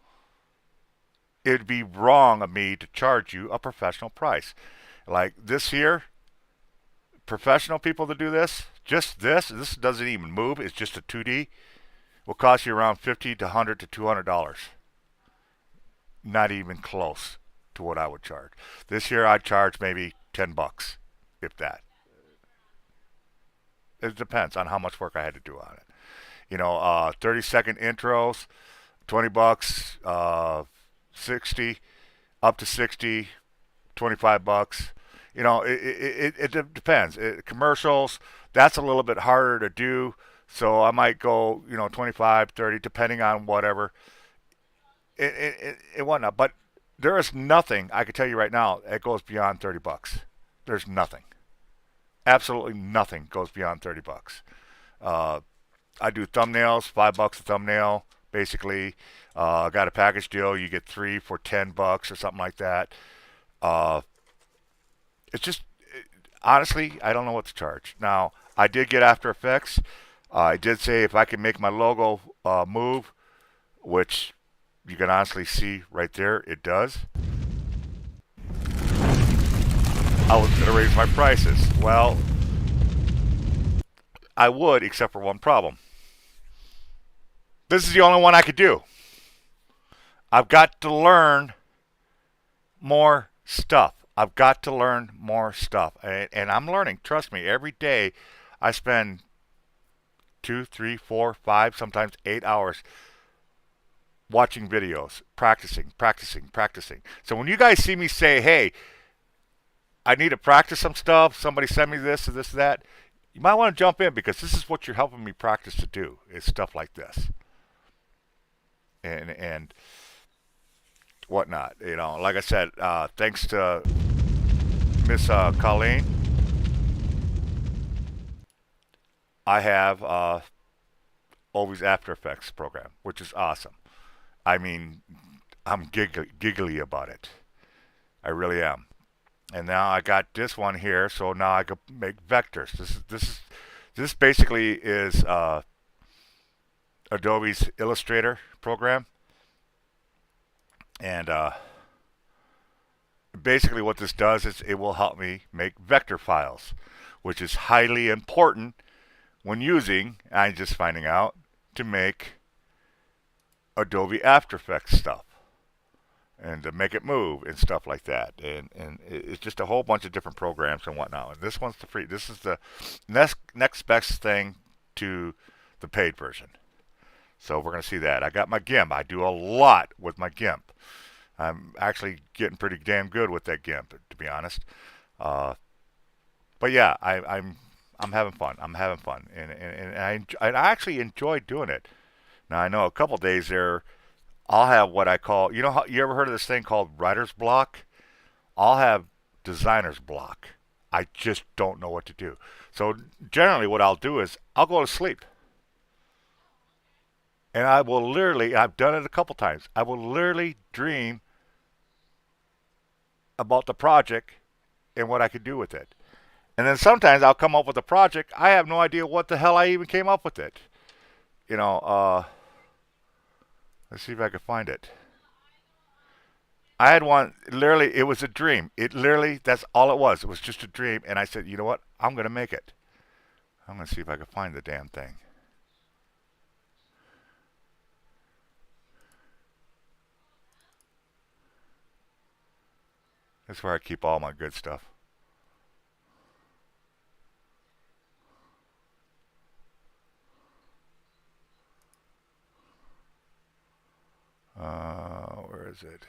it'd be wrong of me to charge you a professional price. Like this here, professional people to do this, just this doesn't even move. It's just a 2D. Will cost you around 50 to 100 to $200. Not even close to what I would charge. This year I'd charge maybe $10, if that. It depends on how much work I had to do on it. 30-second intros, $20, 60, up to 60, $25. It depends. Commercials, that's a little bit harder to do. So I might go, 25, 30, depending on whatever. It whatnot. But there is nothing, I can tell you right now, that goes beyond $30. There's nothing. Absolutely nothing goes beyond $30. Uh, I do thumbnails, $5 a thumbnail, basically. Got a package deal. You get 3 for $10 or something like that. Uh, it's just, honestly, I don't know what to charge. Now, I did get After Effects. I did say if I can make my logo move, which you can honestly see right there, it does. I was going to raise my prices. Well, I would, except for one problem. This is the only one I could do. I've got to learn more stuff. I've got to learn more stuff. And I'm learning. Trust me, every day I spend 2, 3, 4, 5, sometimes 8 hours watching videos, practicing. So when you guys see me say, hey, I need to practice some stuff, somebody send me this or this or that, you might want to jump in because this is what you're helping me practice to do, is stuff like this. And whatnot. Like I said, thanks to Miss Colleen, I have Ovi's After Effects program, which is awesome. I mean, I'm giggly about it. I really am. And now I got this one here, so now I can make vectors. This basically is Adobe's Illustrator program, and basically what this does is it will help me make vector files, which is highly important when using, I'm just finding out, to make Adobe After Effects stuff and to make it move and stuff like that. And it's just a whole bunch of different programs and whatnot. And this one's the free. This is the next best thing to the paid version. So we're going to see that. I got my GIMP. I do a lot with my GIMP. I'm actually getting pretty damn good with that GIMP, to be honest. But yeah, I'm having fun. I'm having fun, and I actually enjoy doing it. Now I know a couple days there, I'll have what I call, you ever heard of this thing called writer's block? I'll have designer's block. I just don't know what to do. So generally, what I'll do is I'll go to sleep, and I will literally, I've done it a couple times. I will literally dream about the project and what I could do with it. And then sometimes I'll come up with a project. I have no idea what the hell I even came up with it. Let's see if I can find it. I had one, literally, it was a dream. That's all it was. It was just a dream. And I said, you know what? I'm going to make it. I'm going to see if I can find the damn thing. That's where I keep all my good stuff. Where is it?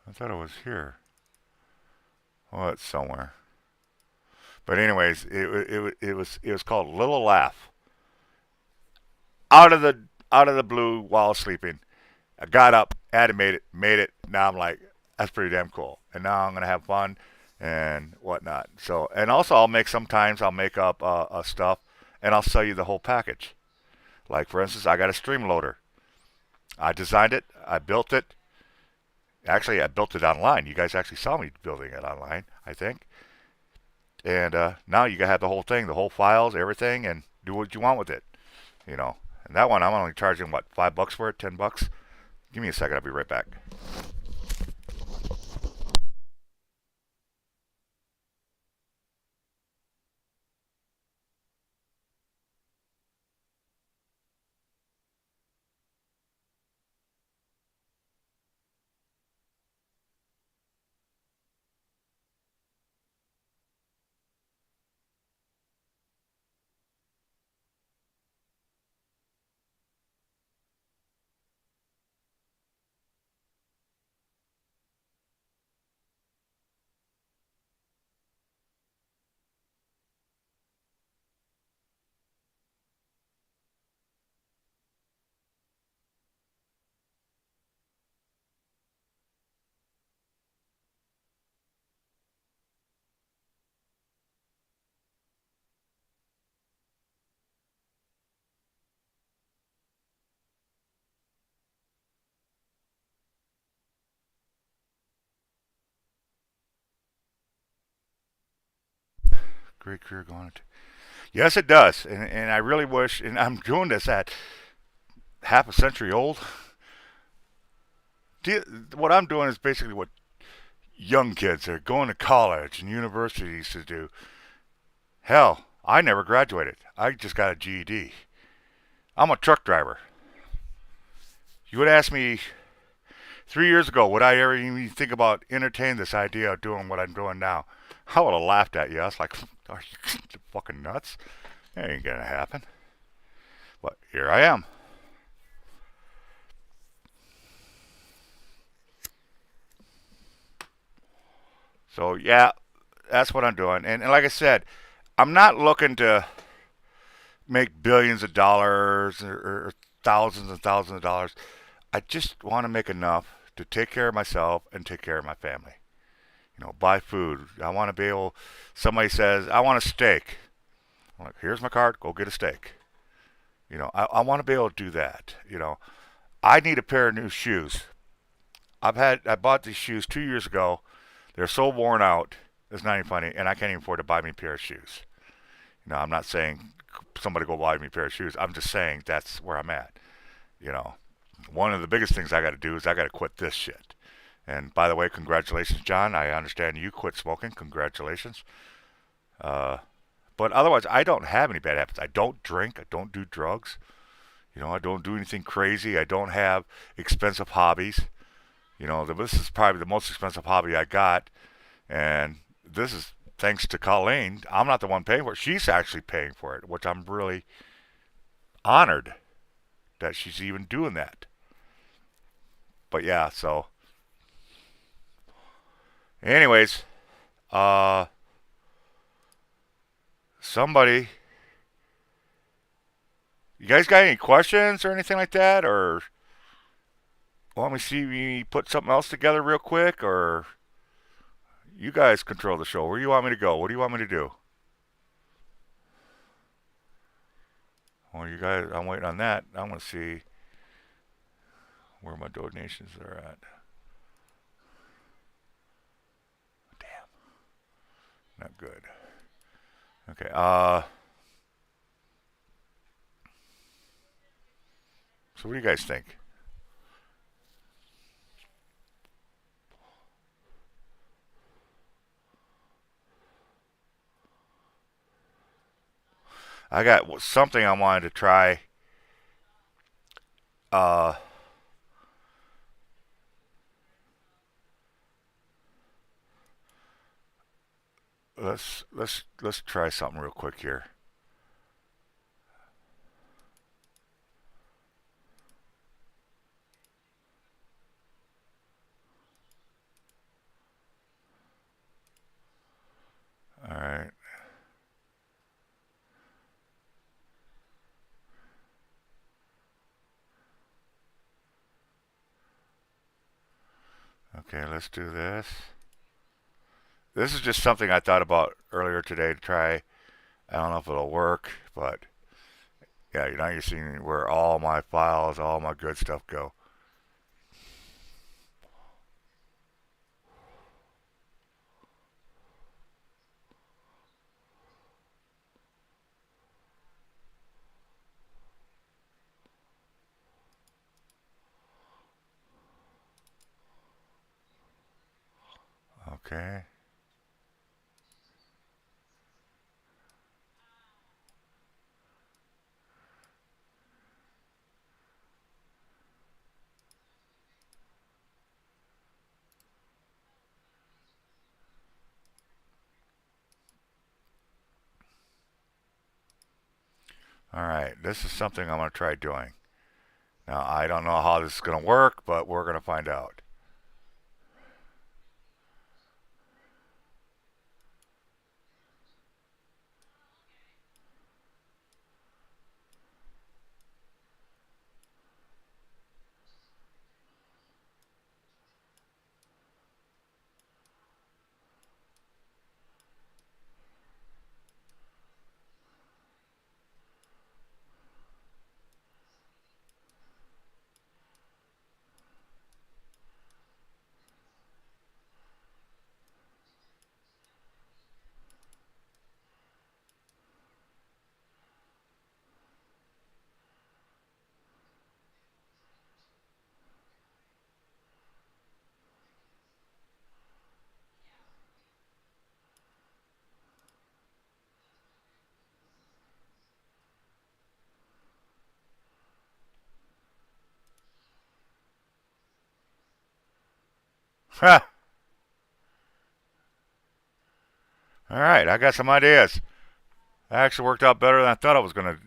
I thought it was here. Oh, it's somewhere. But anyways, it was called Little Laugh. Out of the blue while sleeping, I got up, animated, made it. Now I'm like, that's pretty damn cool. And now I'm gonna have fun and whatnot. So, and also I'll make up stuff, and I'll sell you the whole package. Like for instance, I got a stream loader. I designed it. I built it. Actually, I built it online. You guys actually saw me building it online, I think. And now you can have the whole thing, the whole files, everything, and do what you want with it. You know. And that one, I'm only charging what, $5 for it, $10. Give me a second. I'll be right back. Great career going. Yes, it does, and I really wish. And I'm doing this at half a century old. What I'm doing is basically what young kids are going to college and universities to do. Hell, I never graduated. I just got a GED. I'm a truck driver. You would ask me 3 years ago, would I ever even think about entertain this idea of doing what I'm doing now? I would have laughed at you. I was like, are you fucking nuts? That ain't gonna happen. But here I am. So yeah, that's what I'm doing. And like I said, I'm not looking to make billions of dollars or thousands and thousands of dollars. I just want to make enough to take care of myself and take care of my family. You know, buy food. I want to be able. Somebody says, I want a steak. I'm like, here's my card. Go get a steak. You know, I want to be able to do that. You know, I need a pair of new shoes. I bought these shoes 2 years ago. They're so worn out. It's not even funny, and I can't even afford to buy me a pair of shoes. You know, I'm not saying somebody go buy me a pair of shoes. I'm just saying that's where I'm at. You know, one of the biggest things I got to do is I got to quit this shit. And by the way, congratulations, John. I understand you quit smoking. Congratulations. Uh, but otherwise, I don't have any bad habits. I don't drink. I don't do drugs. You know, I don't do anything crazy. I don't have expensive hobbies. You know, this is probably the most expensive hobby I got, and this is thanks to Colleen. I'm not the one paying for it. She's actually paying for it, which I'm really honored that she's even doing that. But yeah, so anyways, uh somebody, you guys got any questions or anything like that, or want me to see me put something else together real quick, or you guys control the show. Where do you want me to go? What do you want me to do? Well, you guys, I'm waiting on that. I want to see where my donations are at. Damn, not good. Okay, so what do you guys think? I got something I wanted to try. Uh, let's try something real quick here. All right. Okay, let's do this. This is just something I thought about earlier today to try. I don't know if it'll work, but yeah, now you're seeing where all my files, all my good stuff go. Okay. All right, this is something I'm going to try doing. Now, I don't know how this is going to work, but we're going to find out. Ha! All right, I got some ideas. That actually worked out better than I thought it was going to.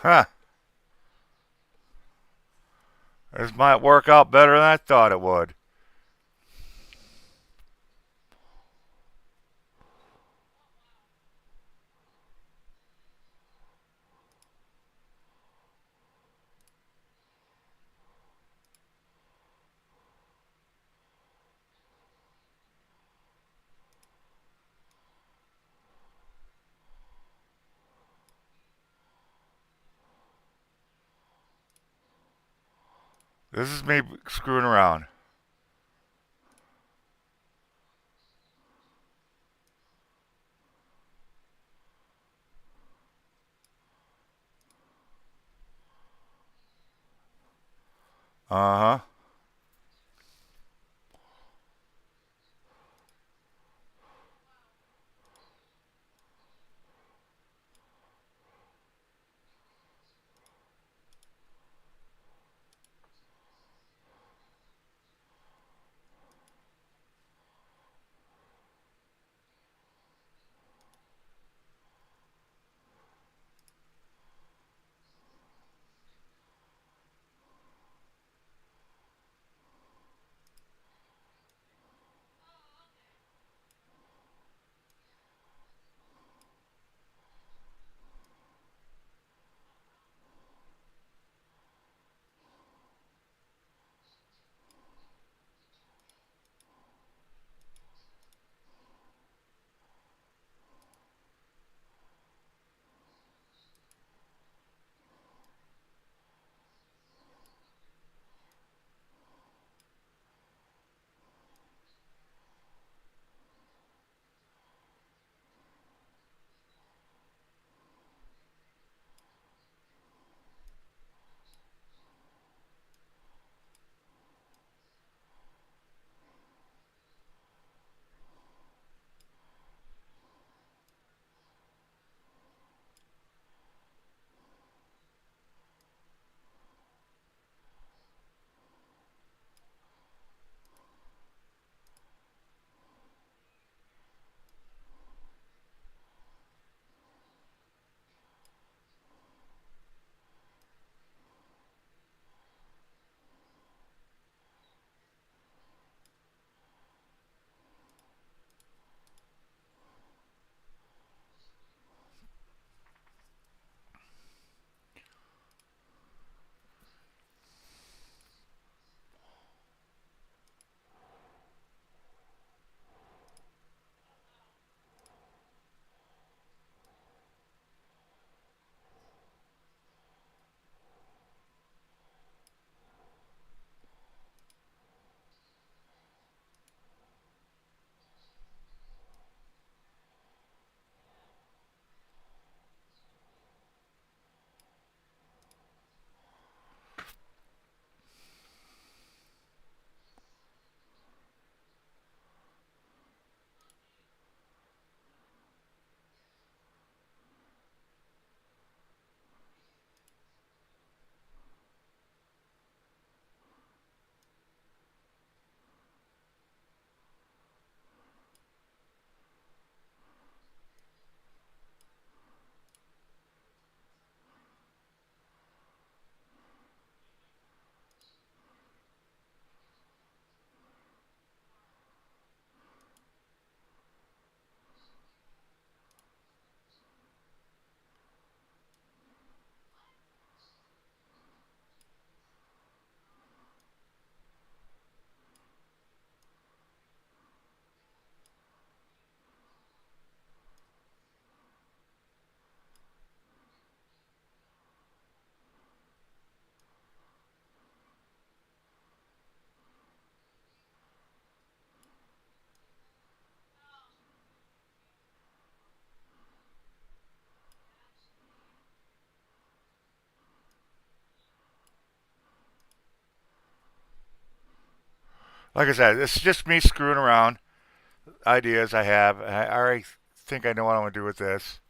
Huh. This might work out better than I thought it would. This is me screwing around. Uh huh. Like I said, it's just me screwing around. Ideas I have. I already think I know what I want to do with this.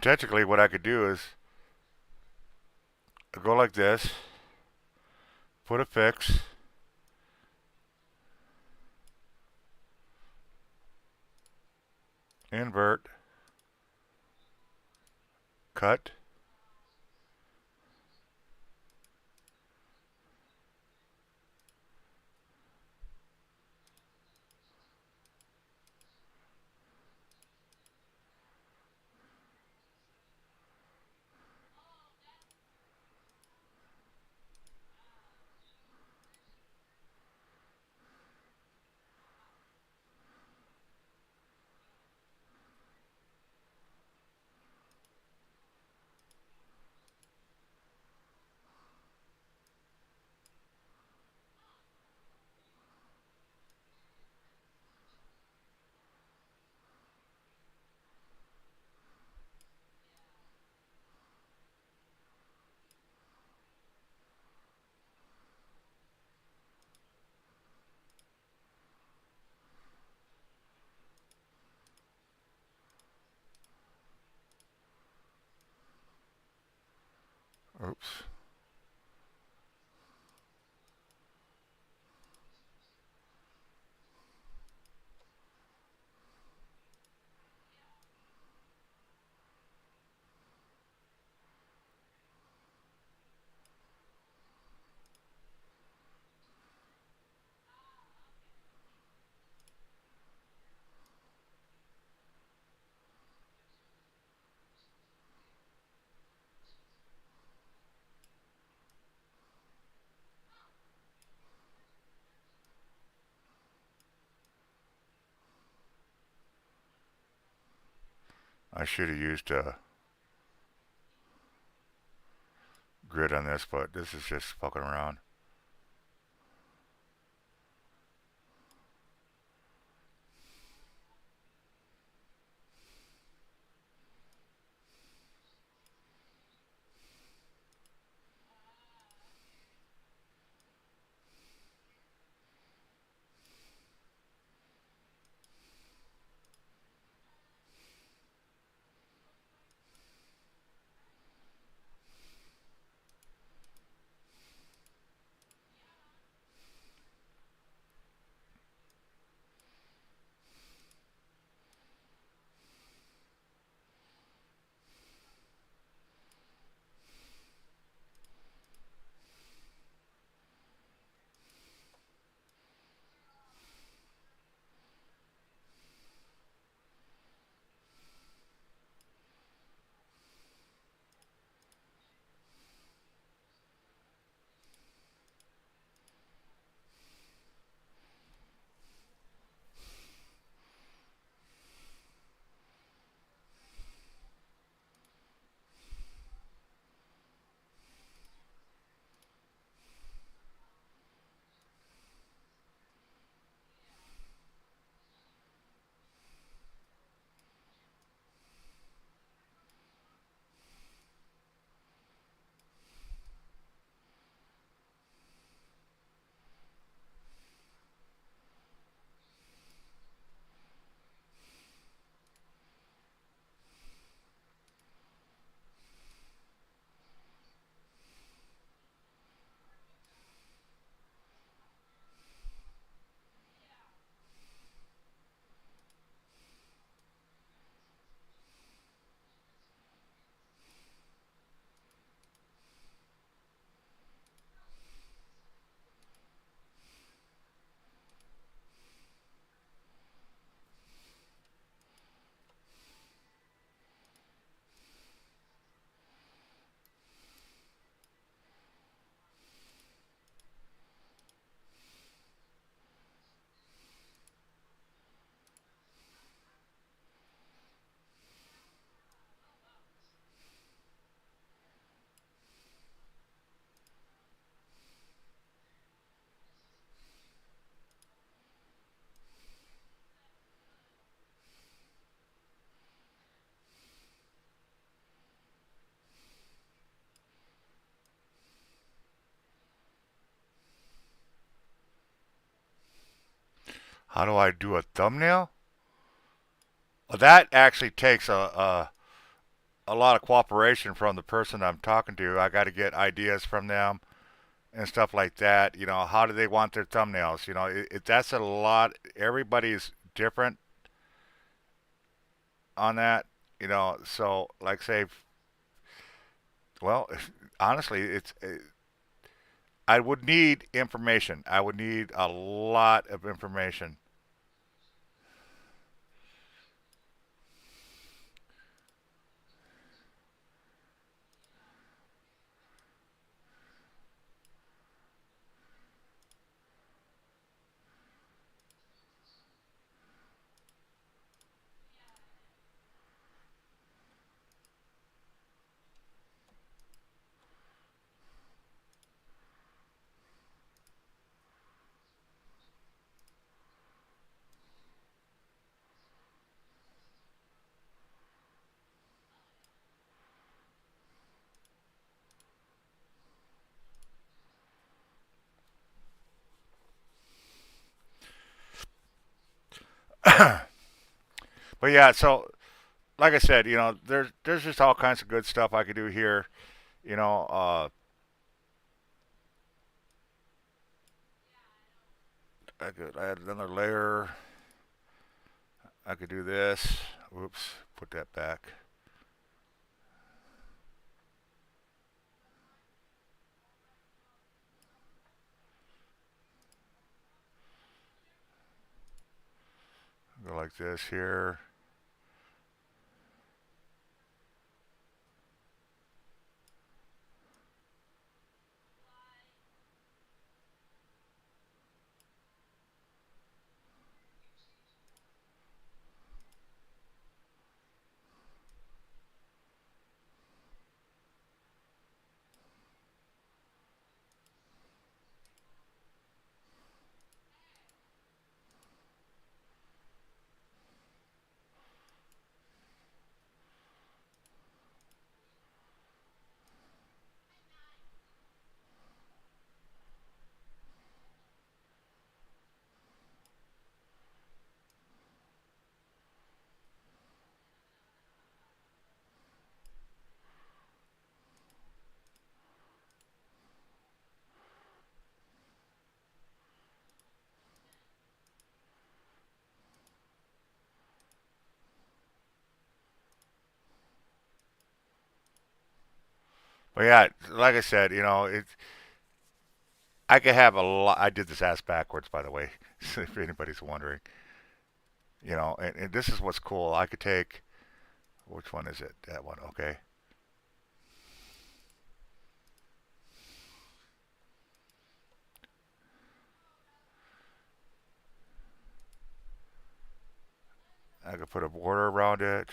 Technically, what I could do is go like this, put a fix, invert, cut. Oops. I should have used a grid on this, but this is just fucking around. How do I do a thumbnail? Well, that actually takes a lot of cooperation from the person I'm talking to. I got to get ideas from them and stuff like that. You know, how do they want their thumbnails? You know, that's a lot. Everybody's different on that. You know, so like say, well, honestly, I would need information. I would need a lot of information. But yeah, so like I said, you know, there's just all kinds of good stuff I could do here. You know, I could add another layer. I could do this. Oops, put that back. Go like this here. But yeah, like I said, you know, I could have a lot. I did this ass backwards, by the way, if anybody's wondering. You know, and this is what's cool. I could take, which one is it? That one, okay. I could put a border around it.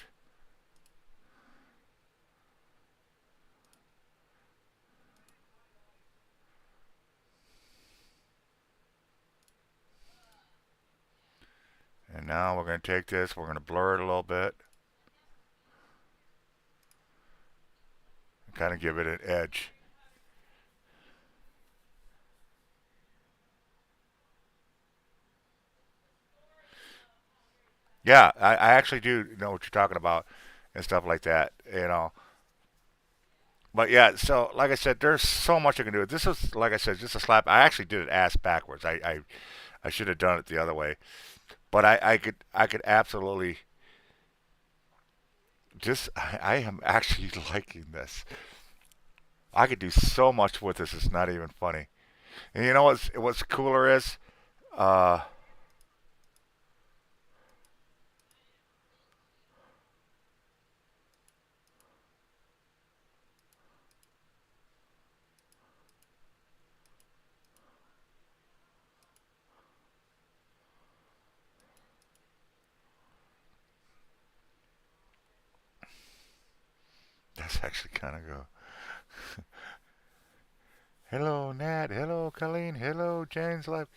And now we're going to take this, we're going to blur it a little bit, and kind of give it an edge. Yeah, I actually do know what you're talking about and stuff like that, you know. But yeah, so like I said, there's so much I can do. This is, like I said, just a slap. I actually did it ass backwards. I should have done it the other way. But I could absolutely just I am actually liking this. I could do so much with this. It's not even funny. And you know what's cooler is uh that's actually kind of go. Hello Nat. Hello Colleen. Hello Jane's Life.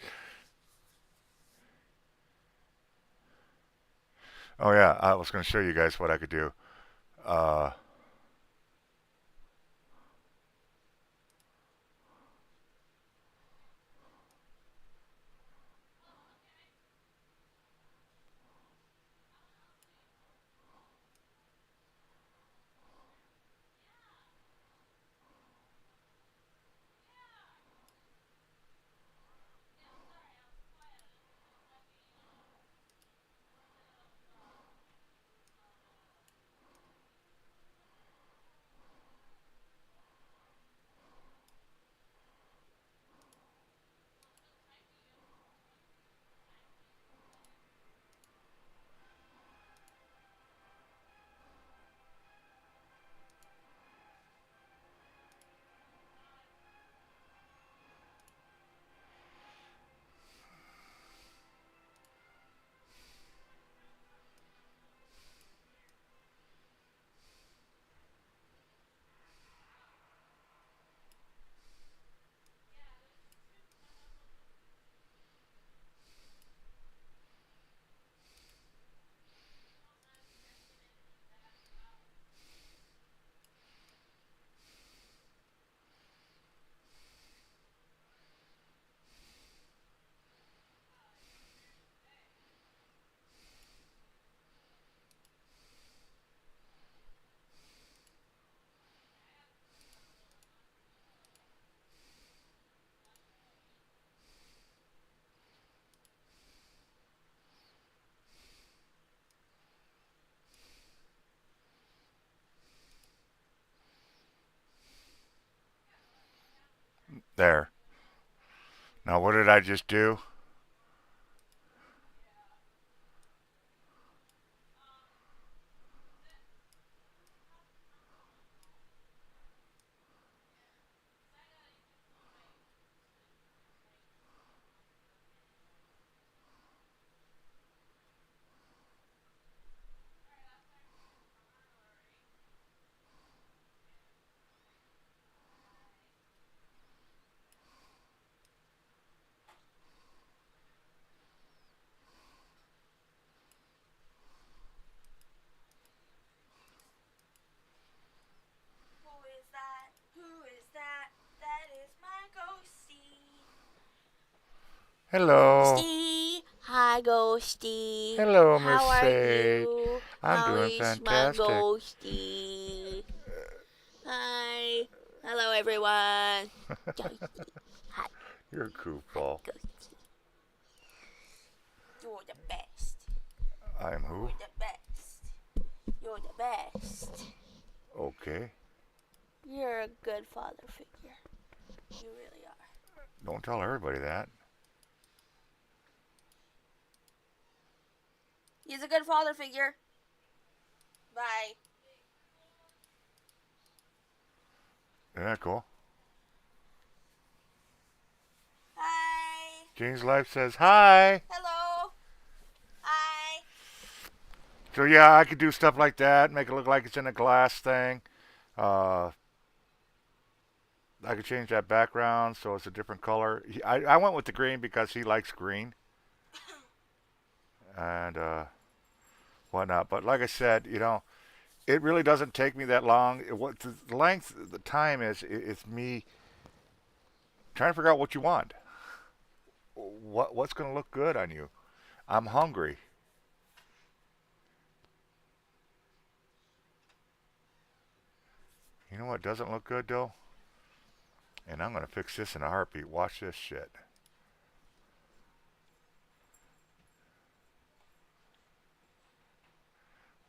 Oh yeah, I was going to show you guys what I could do. Uh There. Now what did I just do? Who is that? Who is that? That is my ghostie. Hello. Ghostie. Hi, ghostie. Hello, Miss How are Sage. you? I'm How doing is my fantastic. ghostie? Hi. Hello, everyone. Ghostie. Hi, You're a goofball. ghostie. You're the best. I'm who? You're the best. You're the best. Okay. You're a good father figure. You really are. Don't tell everybody that. He's a good father figure. Bye. Isn't that cool? Hi. Jane's Life says hi. Hello. Hi. So yeah, I could do stuff like that, make it look like it's in a glass thing. Uh, I could change that background so it's a different color. I went with the green because he likes green and whatnot. But like I said, it really doesn't take me that long. What the length, the time is, it's me trying to figure out what you want. What's going to look good on you? I'm hungry. You know what doesn't look good though? And I'm going to fix this in a heartbeat. Watch this shit.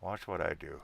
Watch what I do.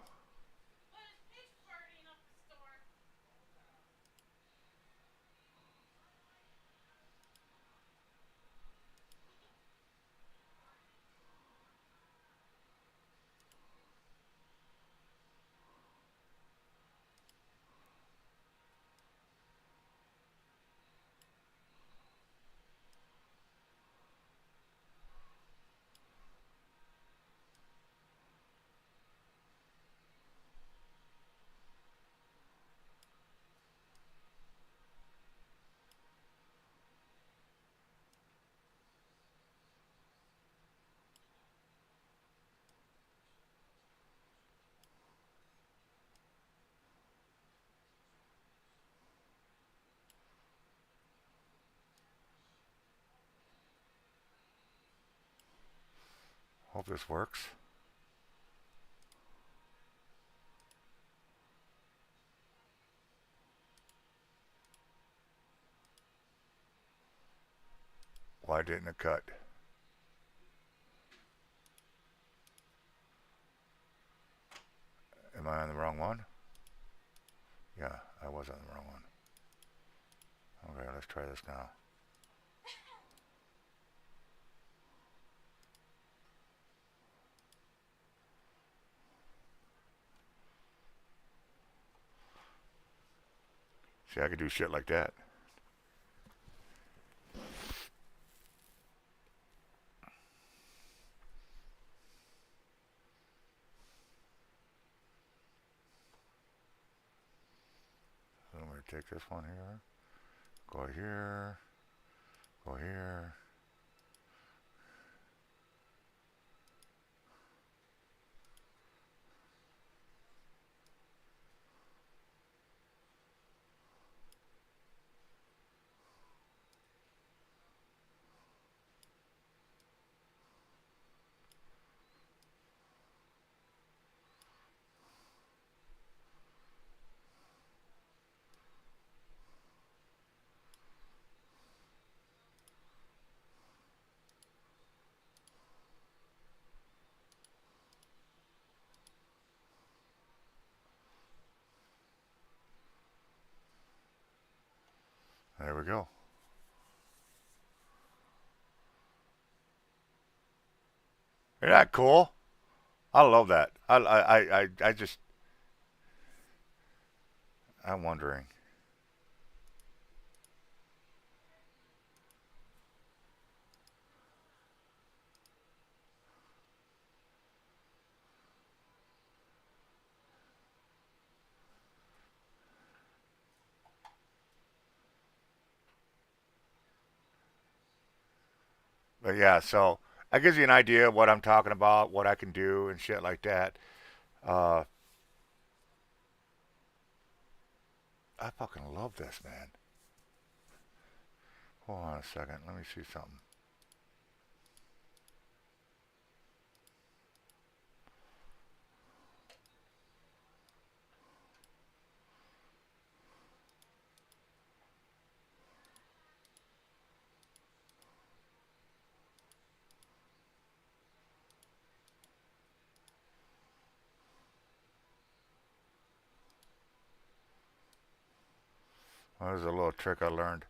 Hope this works. Why didn't it cut? Am I on the wrong one? Yeah, I was on the wrong one. Okay, let's try this now. See, I could do shit like that. So I'm going to take this one here, go here, go here. There we go. Isn't that cool? I love that. I just, I'm wondering. But yeah, so that gives you an idea of what I'm talking about, what I can do, and shit like that. Uh, I fucking love this, man. Hold on a second. Let me see something. Well, there's a little trick I learned.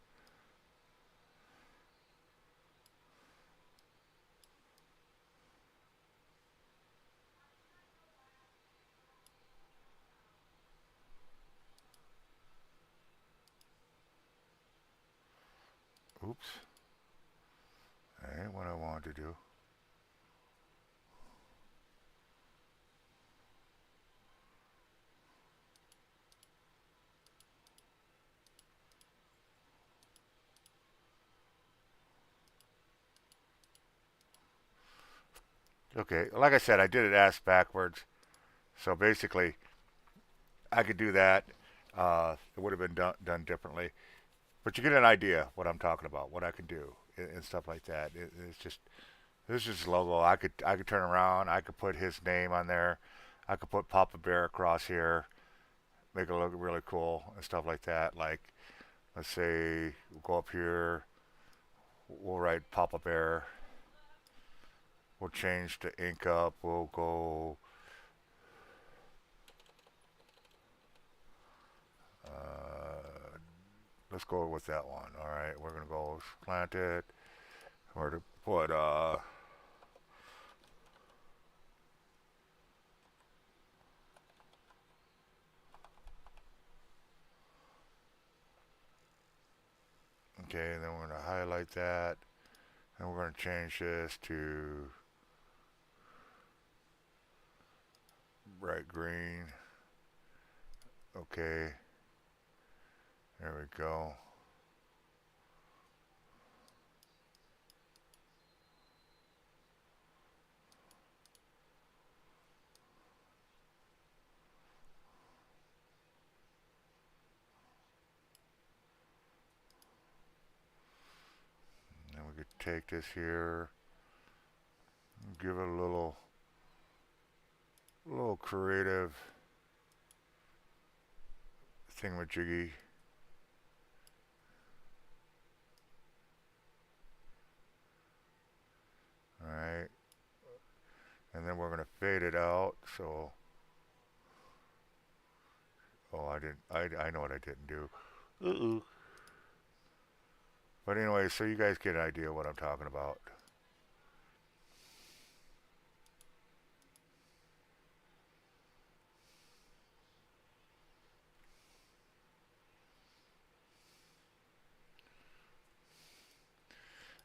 Oops. That ain't what I wanted to do. Okay, like I said, I did it ass backwards. So basically, I could do that. It would have been done differently. But you get an idea what I'm talking about, what I can do, and stuff like that. It's just this is his logo. I could turn around. I could put his name on there. I could put Papa Bear across here, make it look really cool and stuff like that. Like let's say we'll go up here. We'll write Papa Bear. We'll change the ink up. We'll go. Let's go with that one. All right, we're gonna go slant it. We're to put okay, and then we're gonna highlight that, and we're gonna change this to bright green. Okay, there we go. And we could take this here, give it a little creative thingamajiggy. All right, and then we're gonna fade it out. So, oh, I didn't. I know what I didn't do. Uh-oh. But anyway, so you guys get an idea what I'm talking about.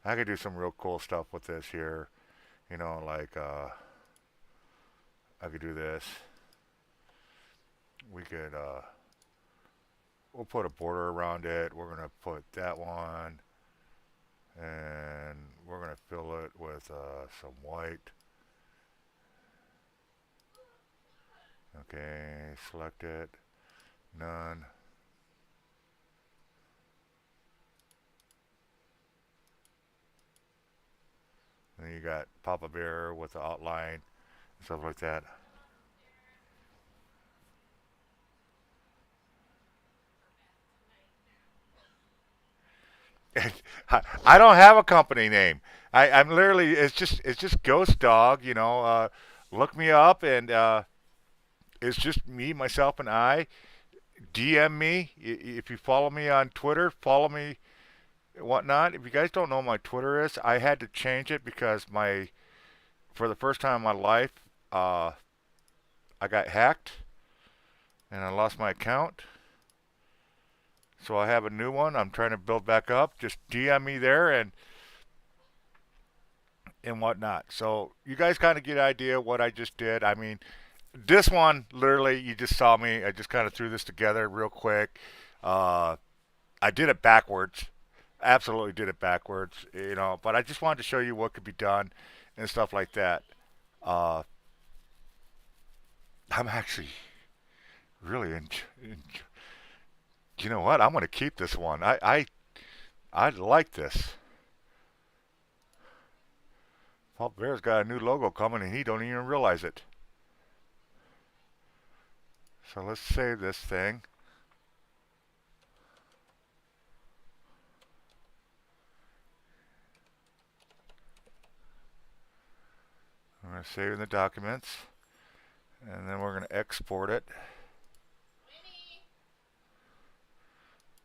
I could do some real cool stuff with this here. Like I could do this. We could we'll put a border around it. We're gonna put that one, and we're gonna fill it with some white. Okay, select it. None. And then you got Papa Bear with the outline and stuff like that. I don't have a company name. I'm literally it's just Ghost Dog. Look me up and it's just me, myself, and I. DM me if you follow me on Twitter. Follow me, whatnot. If you guys don't know what my Twitter is, I had to change it because my for the first time in my life, I got hacked and I lost my account. So I have a new one. I'm trying to build back up. Just DM me there and whatnot. So you guys kind of get an idea of what I just did. I mean, this one literally, you just saw me. I just kind of threw this together real quick. Uh, I did it backwards. Absolutely did it backwards. You know, but I just wanted to show you what could be done and stuff like that. Uh, I'm actually really you know what? I'm going to keep this one. I like this. Paul Bear's got a new logo coming and he don't even realize it. So let's save this thing. I'm going to save in the documents and then we're going to export it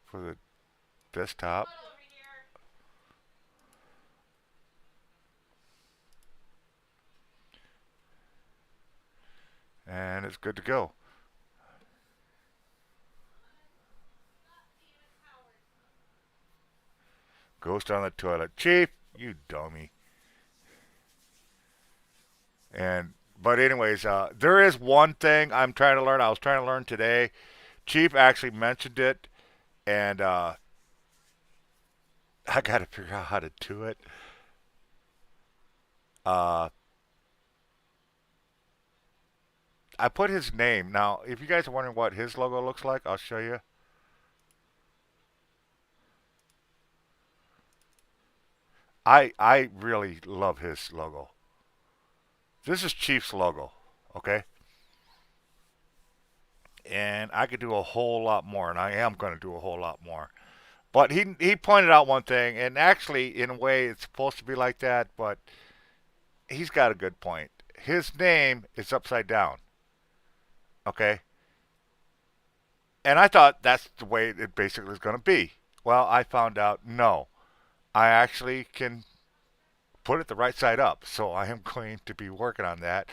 for the desktop. And it's good to go. Ghost on the toilet. Chief, you dummy. And but anyways, there is one thing I'm trying to learn. I was trying to learn today. Chief actually mentioned it, and I got to figure out how to do it. Uh, I put his name. Now, if you guys are wondering what his logo looks like, I'll show you. I really love his logo. This is Chief's logo, okay? And I could do a whole lot more, and I am going to do a whole lot more. But he pointed out one thing, and actually, in a way, it's supposed to be like that, but he's got a good point. His name is upside down, okay? And I thought that's the way it basically is going to be. Well, I found out no. I actually can put it the right side up, so I am going to be working on that.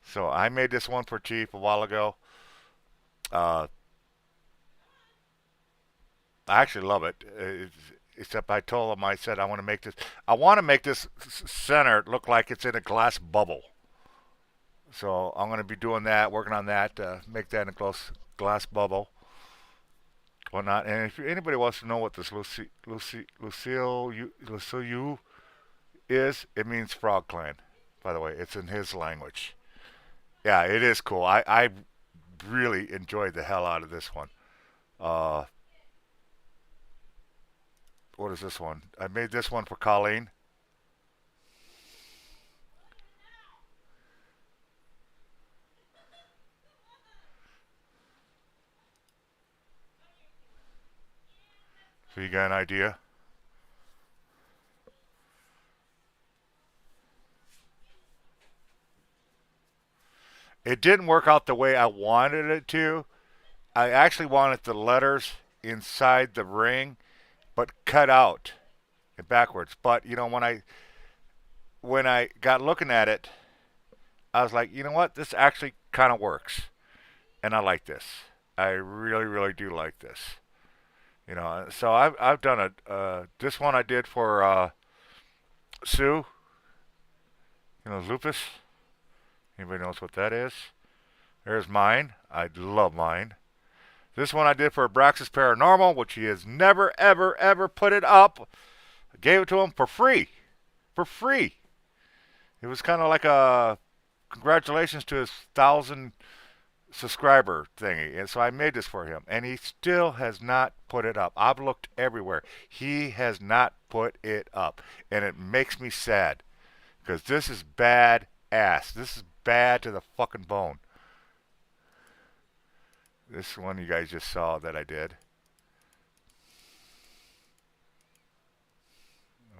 So I made this one for Chief a while ago. Uh, I actually love it. Except I told him, I said I want to make this. I want to make this center look like it's in a glass bubble. So I'm going to be doing that, working on that, make that in a glass bubble, whatnot. And if anybody wants to know what this Lucille is, it means Frog Clan. By the way, it's in his language. Yeah, it is cool. I really enjoyed the hell out of this one. Uh, what is this one? I made this one for Colleen. So you got an idea? It didn't work out the way I wanted it to. I actually wanted the letters inside the ring, but cut out and backwards. But you know, when I got looking at it, I was like, you know what? This actually kind of works, and I like this. I really, really do like this. You know, so I've done a this one I did for Sue. You know, lupus. Anybody knows what that is? There's mine. I love mine. This one I did for Abraxas Paranormal, which he has never, ever, ever put it up. I gave it to him for free. For free. It was kind of like a congratulations to his 1,000 subscriber thingy. And so I made this for him. And he still has not put it up. I've looked everywhere. He has not put it up. And it makes me sad. Because this is bad ass. This is bad to the fucking bone. This one you guys just saw that I did.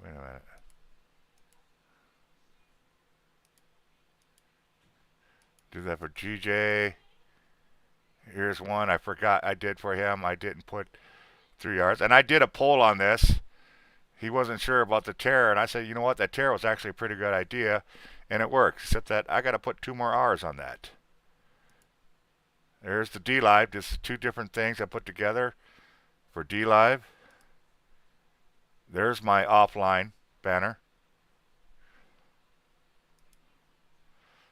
Wait a minute. Do that for GJ. Here's one I forgot I did for him. I didn't put 3 yards. And I did a poll on this. he wasn't sure about the tear, and I said, you know what, that tear was actually a pretty good idea, and it worked. Except that I got to put 2 more R's on that. There's the D Live. This is 2 different things I put together for D Live. There's my offline banner.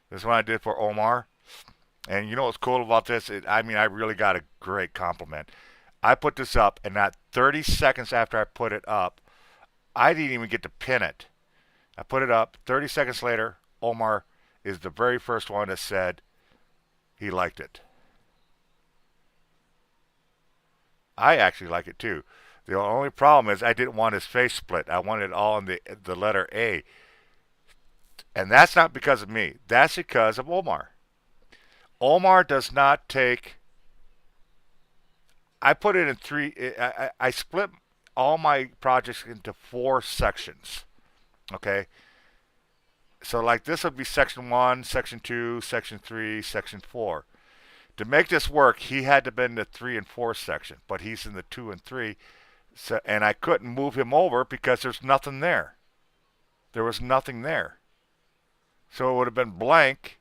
This one I did for Omar. And you know what's cool about this? I really got a great compliment. I put this up, and not 30 seconds after I put it up, I didn't even get to pin it. I put it up. 30 seconds later, Omar is the very first one that said he liked it. I actually like it too. The only problem is I didn't want his face split. I wanted it all in the letter A. And that's not because of me. That's because of Omar. Omar does not take... I put it in 3... I split all my projects into 4 sections. Okay? So like this would be section 1, section 2, section 3, section 4. To make this work, he had to be in the 3 and 4 section, but he's in the 2 and 3, so, and I couldn't move him over because there's nothing there. There was nothing there. So it would have been blank,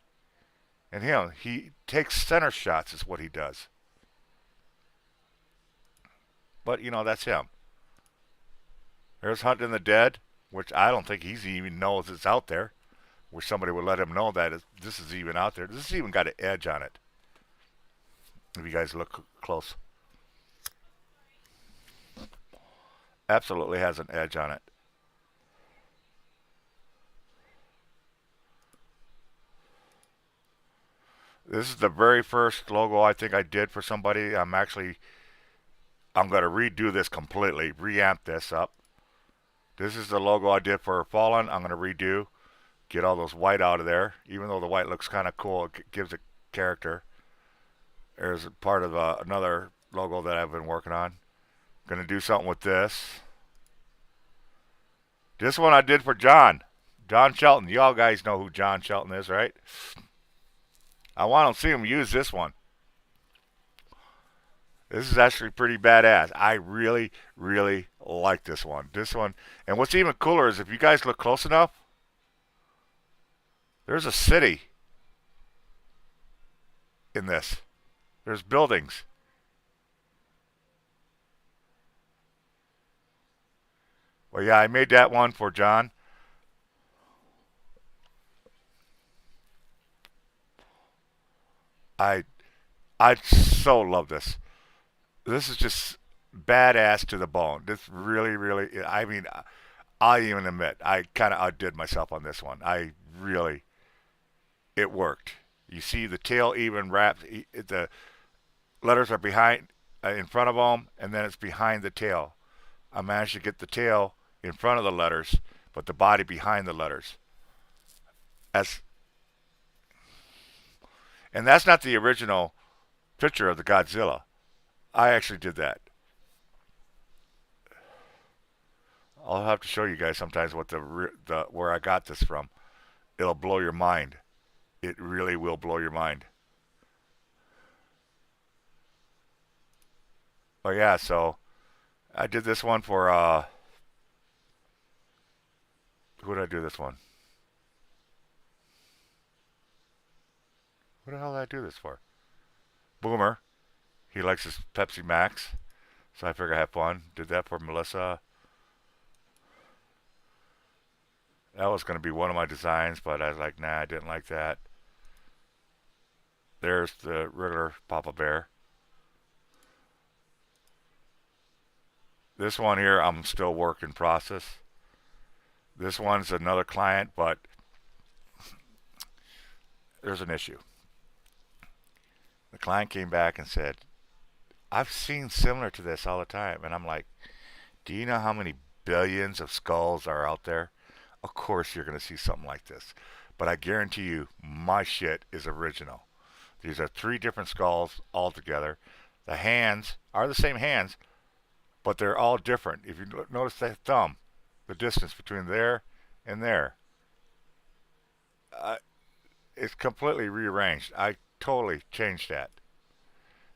and he takes center shots is what he does. But, that's him. There's Hunting the Dead, which I don't think he even knows it's out there. Wish somebody would let him know that this is even out there. This has even got an edge on it. If you guys look close. Absolutely has an edge on it. This is the very first logo I think I did for somebody. I'm going to redo this completely, reamp this up. This is the logo I did for Fallen. I'm going to redo, get all those white out of there. Even though the white looks kind of cool, it gives it character. There's a part of another logo that I've been working on. Going to do something with this. This one I did for John Shelton. Y'all guys know who John Shelton is, right? I want to see him use this one. This is actually pretty badass. I really, really like this one. And what's even cooler is if you guys look close enough, there's a city in this. There's buildings. Well, yeah, I made that one for John. I so love this. This is just badass to the bone. This really, really, I even admit, I kind of outdid myself on this one. It worked. You see the tail even wrapped, the letters are behind, in front of them, and then it's behind the tail. I managed to get the tail in front of the letters, but the body behind the letters. And that's not the original picture of the Godzilla. I actually did that. I'll have to show you guys sometimes what where I got this from. It'll blow your mind. It really will blow your mind. Oh yeah, so I did this one for who did I do this one? What the hell did I do this for? Boomer. He likes his Pepsi Max. So I figured I'd have fun. Did that for Melissa. That was going to be one of my designs, but I was like, nah, I didn't like that. There's the regular Papa Bear. This one here, I'm still work in process. This one's another client, but there's an issue. The client came back and said, I've seen similar to this all the time. And I'm like, do you know how many billions of skulls are out there? Of course you're going to see something like this. But I guarantee you, my shit is original. These are 3 different skulls all together. The hands are the same hands, but they're all different. If you notice that thumb, the distance between there and there, it's completely rearranged. I totally changed that.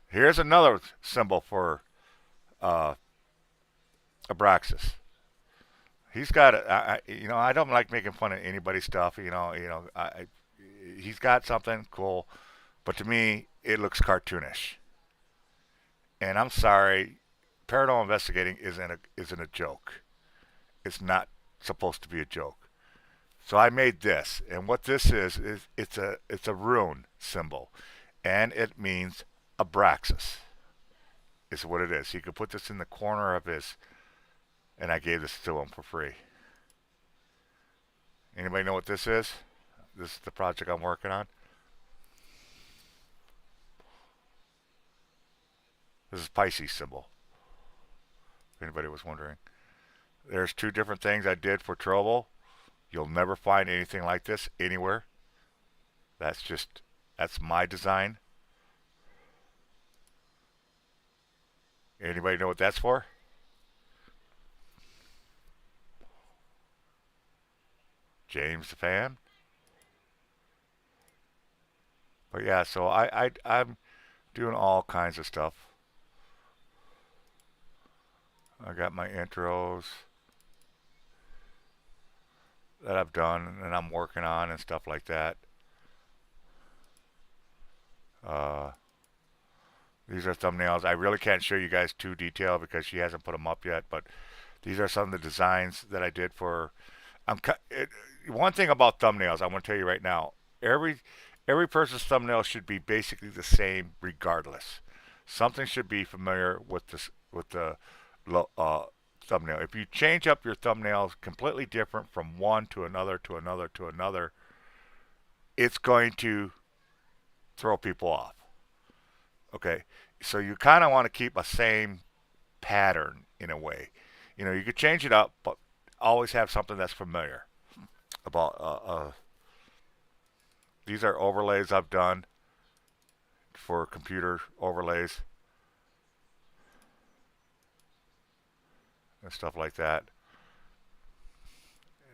Here's another symbol for Abraxas. He's got I don't like making fun of anybody's stuff. He's got something cool, but to me, it looks cartoonish. And I'm sorry, paranormal investigating isn't a joke. It's not supposed to be a joke. So I made this, and what this is it's a rune symbol, and it means Abraxas. Is what it is. He could put this in the corner of his, and I gave this to him for free. Anybody know what this is? This is the project I'm working on. This is Pisces symbol. If anybody was wondering. There's two different things I did for Trovo. You'll never find anything like this anywhere. That's my design. Anybody know what that's for? James the fan. But yeah, so I'm doing all kinds of stuff. I got my intros that I've done and I'm working on and stuff like that. These are thumbnails. I really can't show you guys too detailed because she hasn't put them up yet, but these are some of the designs that I did for. One thing about thumbnails, I want to tell you right now. Every person's thumbnail should be basically the same, regardless. Something should be familiar with the thumbnail. If you change up your thumbnails completely different from one to another to another to another, it's going to throw people off. Okay, so you kind of want to keep a same pattern in a way. You could change it up, but always have something that's familiar. These are overlays I've done for computer overlays and stuff like that.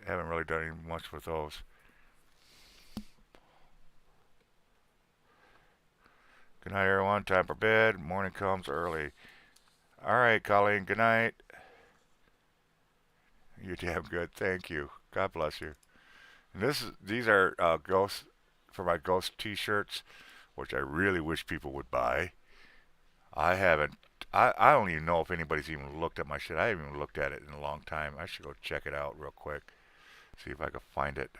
Haven't really done any much with those. Good night, everyone. Time for bed. Morning comes early. All right, Colleen. Good night. You're damn good. Thank you. God bless you. And these are ghosts for my ghost T-shirts, which I really wish people would buy. I haven't. I don't even know if anybody's even looked at my shit. I haven't even looked at it in a long time. I should go check it out real quick. See if I can find it.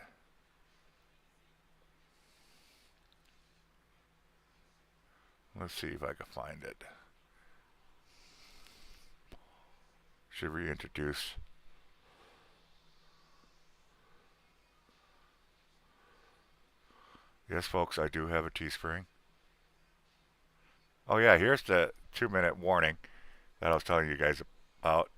Let's see if I can find it. Should reintroduce. Yes, folks, I do have a Teespring. Oh yeah, here's the 2-minute warning that I was telling you guys about.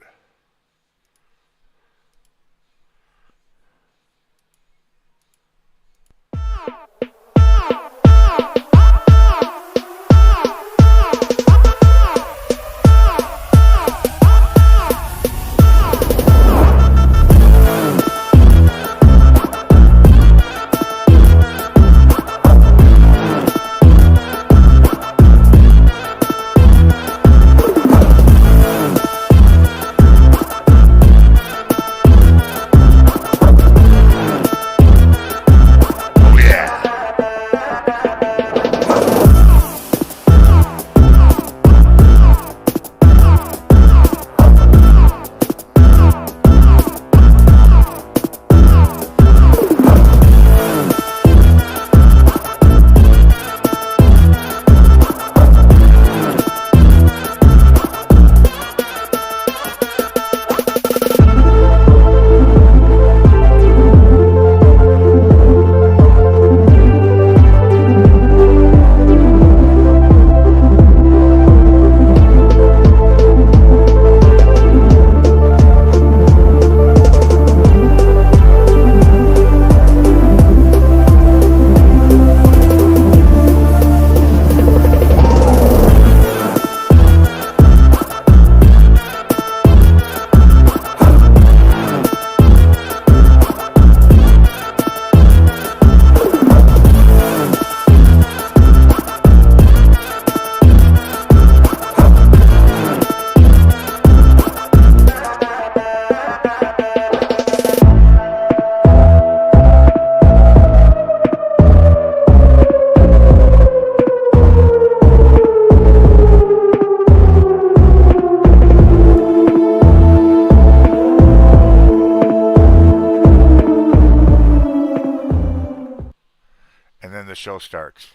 the show starts.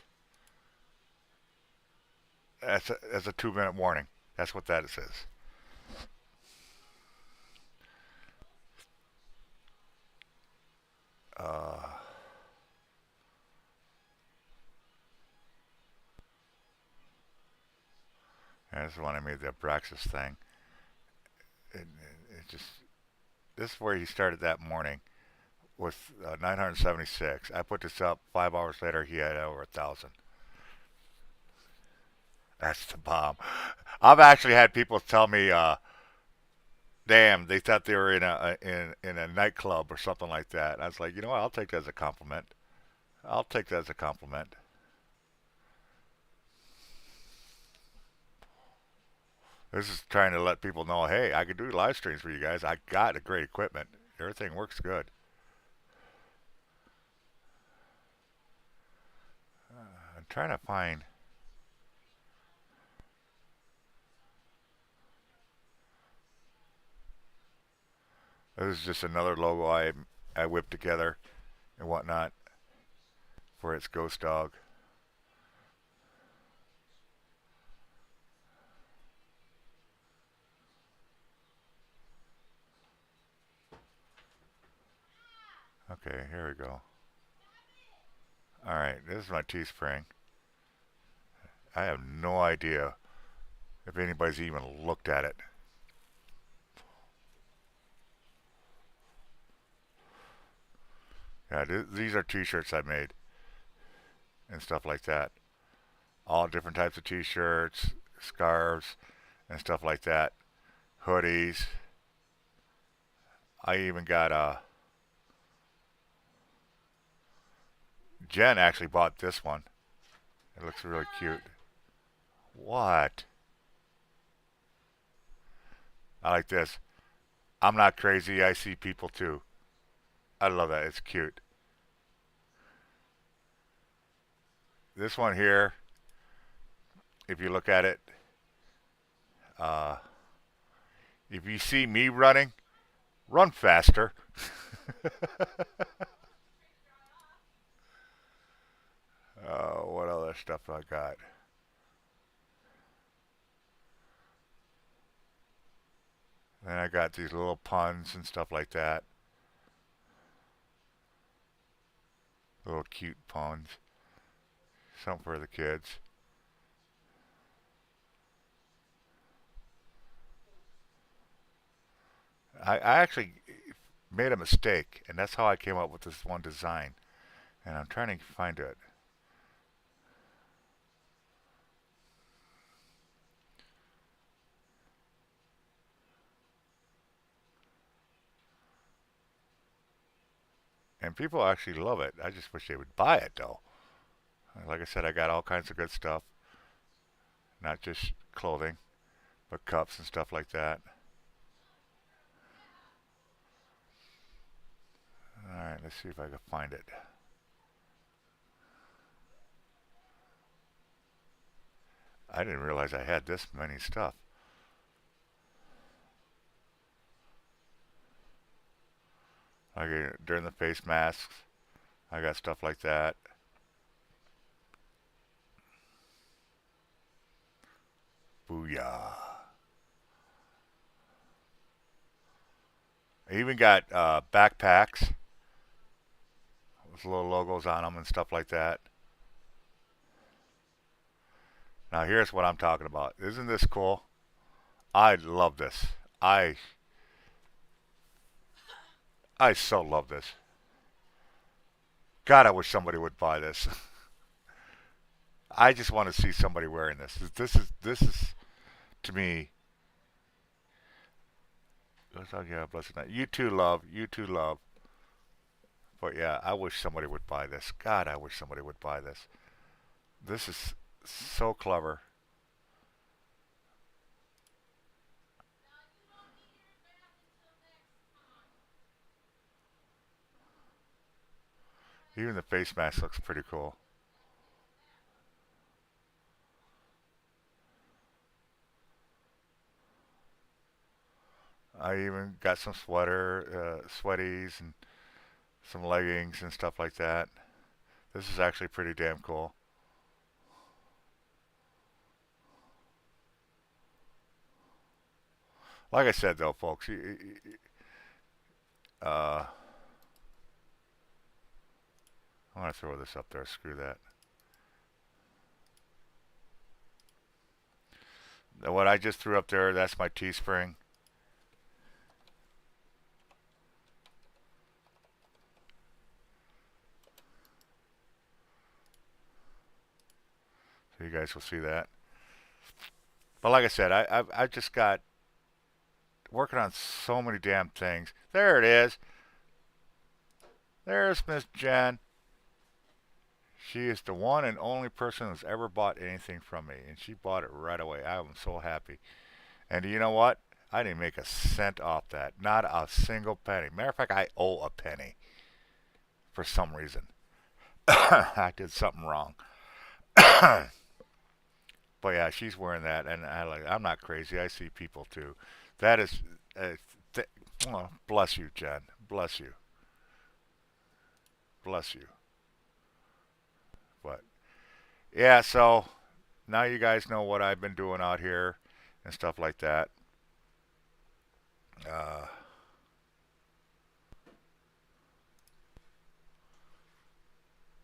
That's a 2 minute warning. That's what that says. Uh, this is when I made the Abraxas thing. It just this is where he started that morning with 976. I put this up 5 hours later. He had over 1,000. That's the bomb. I've actually had people tell me, "Damn, they thought they were in a nightclub or something like that." And I was like, you know what? I'll take that as a compliment. I'll take that as a compliment. This is trying to let people know, hey, I can do live streams for you guys. I got a great equipment. Everything works good. I'm trying to find. This is just another logo I whipped together and whatnot for its ghost dog. Okay, here we go. Alright, this is my Teespring. I have no idea if anybody's even looked at it. Yeah, these are t-shirts I made and stuff like that. All different types of t-shirts, scarves, and stuff like that. Hoodies. I even got Jen actually bought this one. It looks really cute. What? I like this. I'm not crazy. I see people too. I love that. It's cute. This one here, if you look at it, uh, if you see me running, run faster. What other stuff I got? Then I got these little puns and stuff like that. Little cute puns. Something for the kids. I actually made a mistake, and that's how I came up with this one design. And I'm trying to find it. And people actually love it. I just wish they would buy it, though. Like I said, I got all kinds of good stuff. Not just clothing, but cups and stuff like that. Alright, let's see if I can find it. I didn't realize I had this many stuff. Like during the face masks, I got stuff like that. Booyah. I even got backpacks with little logos on them and stuff like that. Now here's what I'm talking about. Isn't this cool? I love this. I I so love this. God, I wish somebody would buy this. I just want to see somebody wearing this. This is to me. Yeah, blessed night. You too, love. You too, love. But yeah, I wish somebody would buy this. God, I wish somebody would buy this. This is so clever. Even the face mask looks pretty cool. I even got some sweaties and some leggings and stuff like that. This is actually pretty damn cool. Like I said, though, folks, uh, I'm gonna throw this up there. Screw that. What I just threw up there, that's my Teespring. So you guys will see that. But like I said, I just got working on so many damn things. There it is. There's Miss Jen. She is the one and only person who's ever bought anything from me, and she bought it right away. I am so happy. And you know what? I didn't make a cent off that. Not a single penny. Matter of fact, I owe a penny for some reason. I did something wrong. But yeah, she's wearing that, and I'm not crazy. I see people too. That is, th- oh, bless you, Jen. Bless you. Bless you. But yeah, so now you guys know what I've been doing out here and stuff like that. Uh,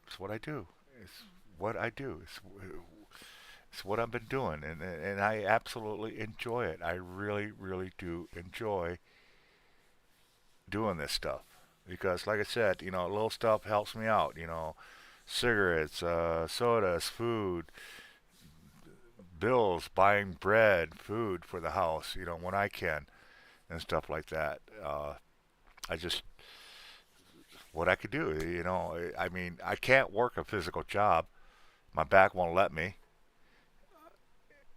it's what I do. It's what I do. It's what I've been doing, and I absolutely enjoy it. I really, really do enjoy doing this stuff because, like I said, little stuff helps me out. Cigarettes, sodas, food, bills, buying bread, food for the house. When I can and stuff like that. I just what I could do. I mean, I can't work a physical job. My back won't let me.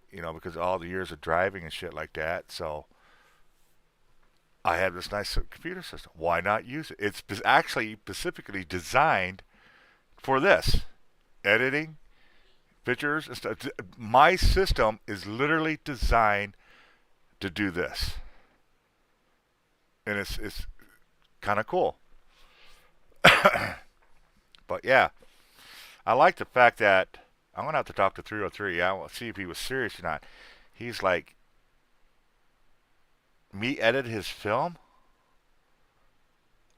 Because of all the years of driving and shit like that. So I have this nice computer system. Why not use it? It's actually specifically designed for this editing pictures and stuff. My system is literally designed to do this, and it's kind of cool. But yeah, I like the fact that I'm gonna have to talk to 303. I will see if he was serious or not. He's like, me edit his film?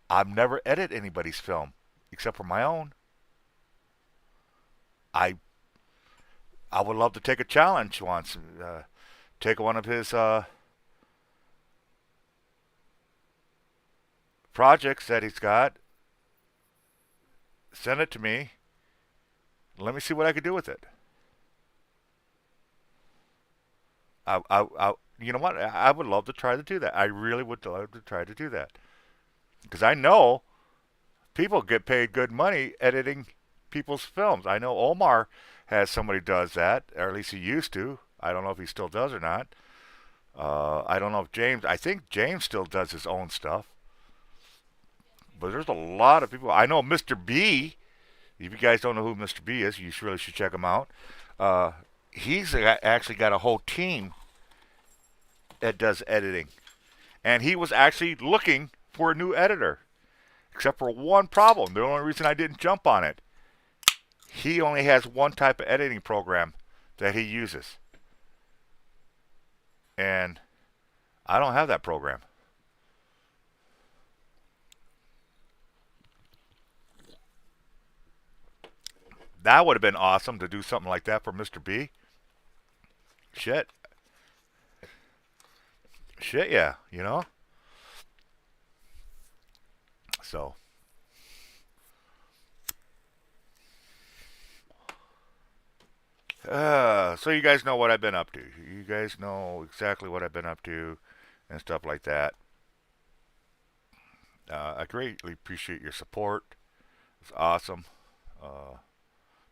I've never edited anybody's film except for my own. I I would love to take a challenge once. Take one of his projects that he's got, send it to me. Let me see what I could do with it. You know what? I would love to try to do that. I really would love to try to do that because I know people get paid good money editing people's films. I know Omar has somebody does that, or at least he used to. I don't know if he still does or not. I don't know if James. I think James still does his own stuff. But there's a lot of people. I know Mr. B. If you guys don't know who Mr. B is, you really should check him out. Uh, he's actually got a whole team that does editing. And he was actually looking for a new editor. Except for one problem. The only reason I didn't jump on it. He only has one type of editing program that he uses. And I don't have that program. That would have been awesome to do something like that for Mr. B. Shit. Shit, yeah, So, so you guys know what I've been up to. You guys know exactly what I've been up to and stuff like that. I greatly appreciate your support. It's awesome.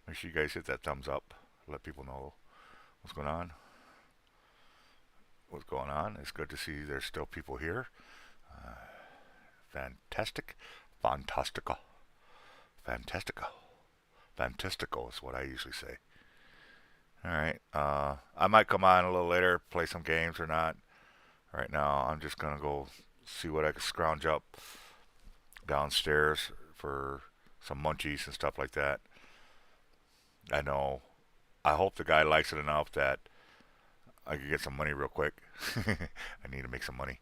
Make sure you guys hit that thumbs up. Let people know what's going on. What's going on? It's good to see there's still people here. Fantastic. Fantastical. Fantastical. Fantastical is what I usually say. Alright. I might come on a little later, play some games or not. Right now, I'm just going to go see what I can scrounge up downstairs for some munchies and stuff like that. I know. I hope the guy likes it enough that I could get some money real quick. I need to make some money.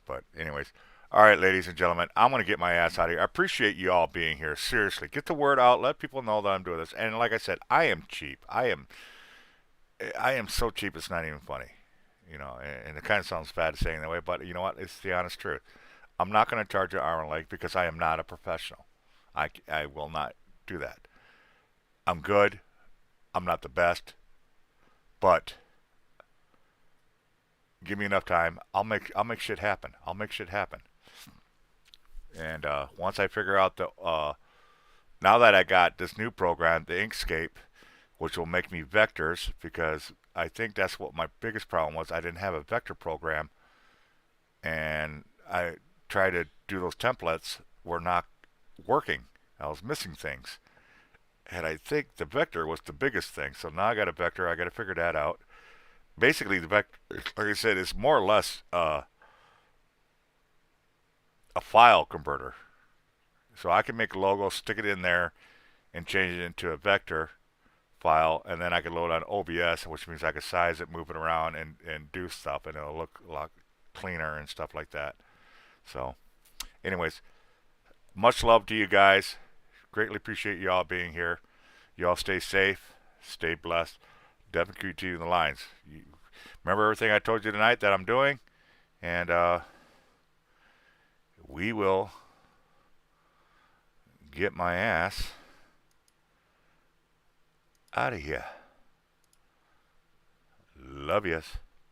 But anyways, all right, ladies and gentlemen, I'm gonna get my ass out of here. I appreciate you all being here. Seriously, get the word out. Let people know that I'm doing this. And like I said, I am cheap. I am so cheap. It's not even funny. You know, and it kind of sounds bad saying that way, but you know what? It's the honest truth. I'm not going to charge an arm and leg because I am not a professional. I will not do that. I'm good. I'm not the best, but give me enough time. I'll make shit happen. I'll make shit happen. And once I figure out the now that I got this new program, the Inkscape, which will make me vectors because I think that's what my biggest problem was. I didn't have a vector program, and I tried to do those templates were not working. I was missing things, and I think the vector was the biggest thing. So now I got a vector. I got to figure that out. Basically, the vector, like I said, is more or less a file converter. So I can make logos, stick it in there, and change it into a vector file, and then I can load on OBS, which means I can size it, move it around, and do stuff, and it'll look a lot cleaner and stuff like that. So, anyways, much love to you guys. Greatly appreciate you all being here. You all stay safe, stay blessed. Devin QT in the lines. Remember everything I told you tonight that I'm doing, and we will get my ass out of here. Love yous.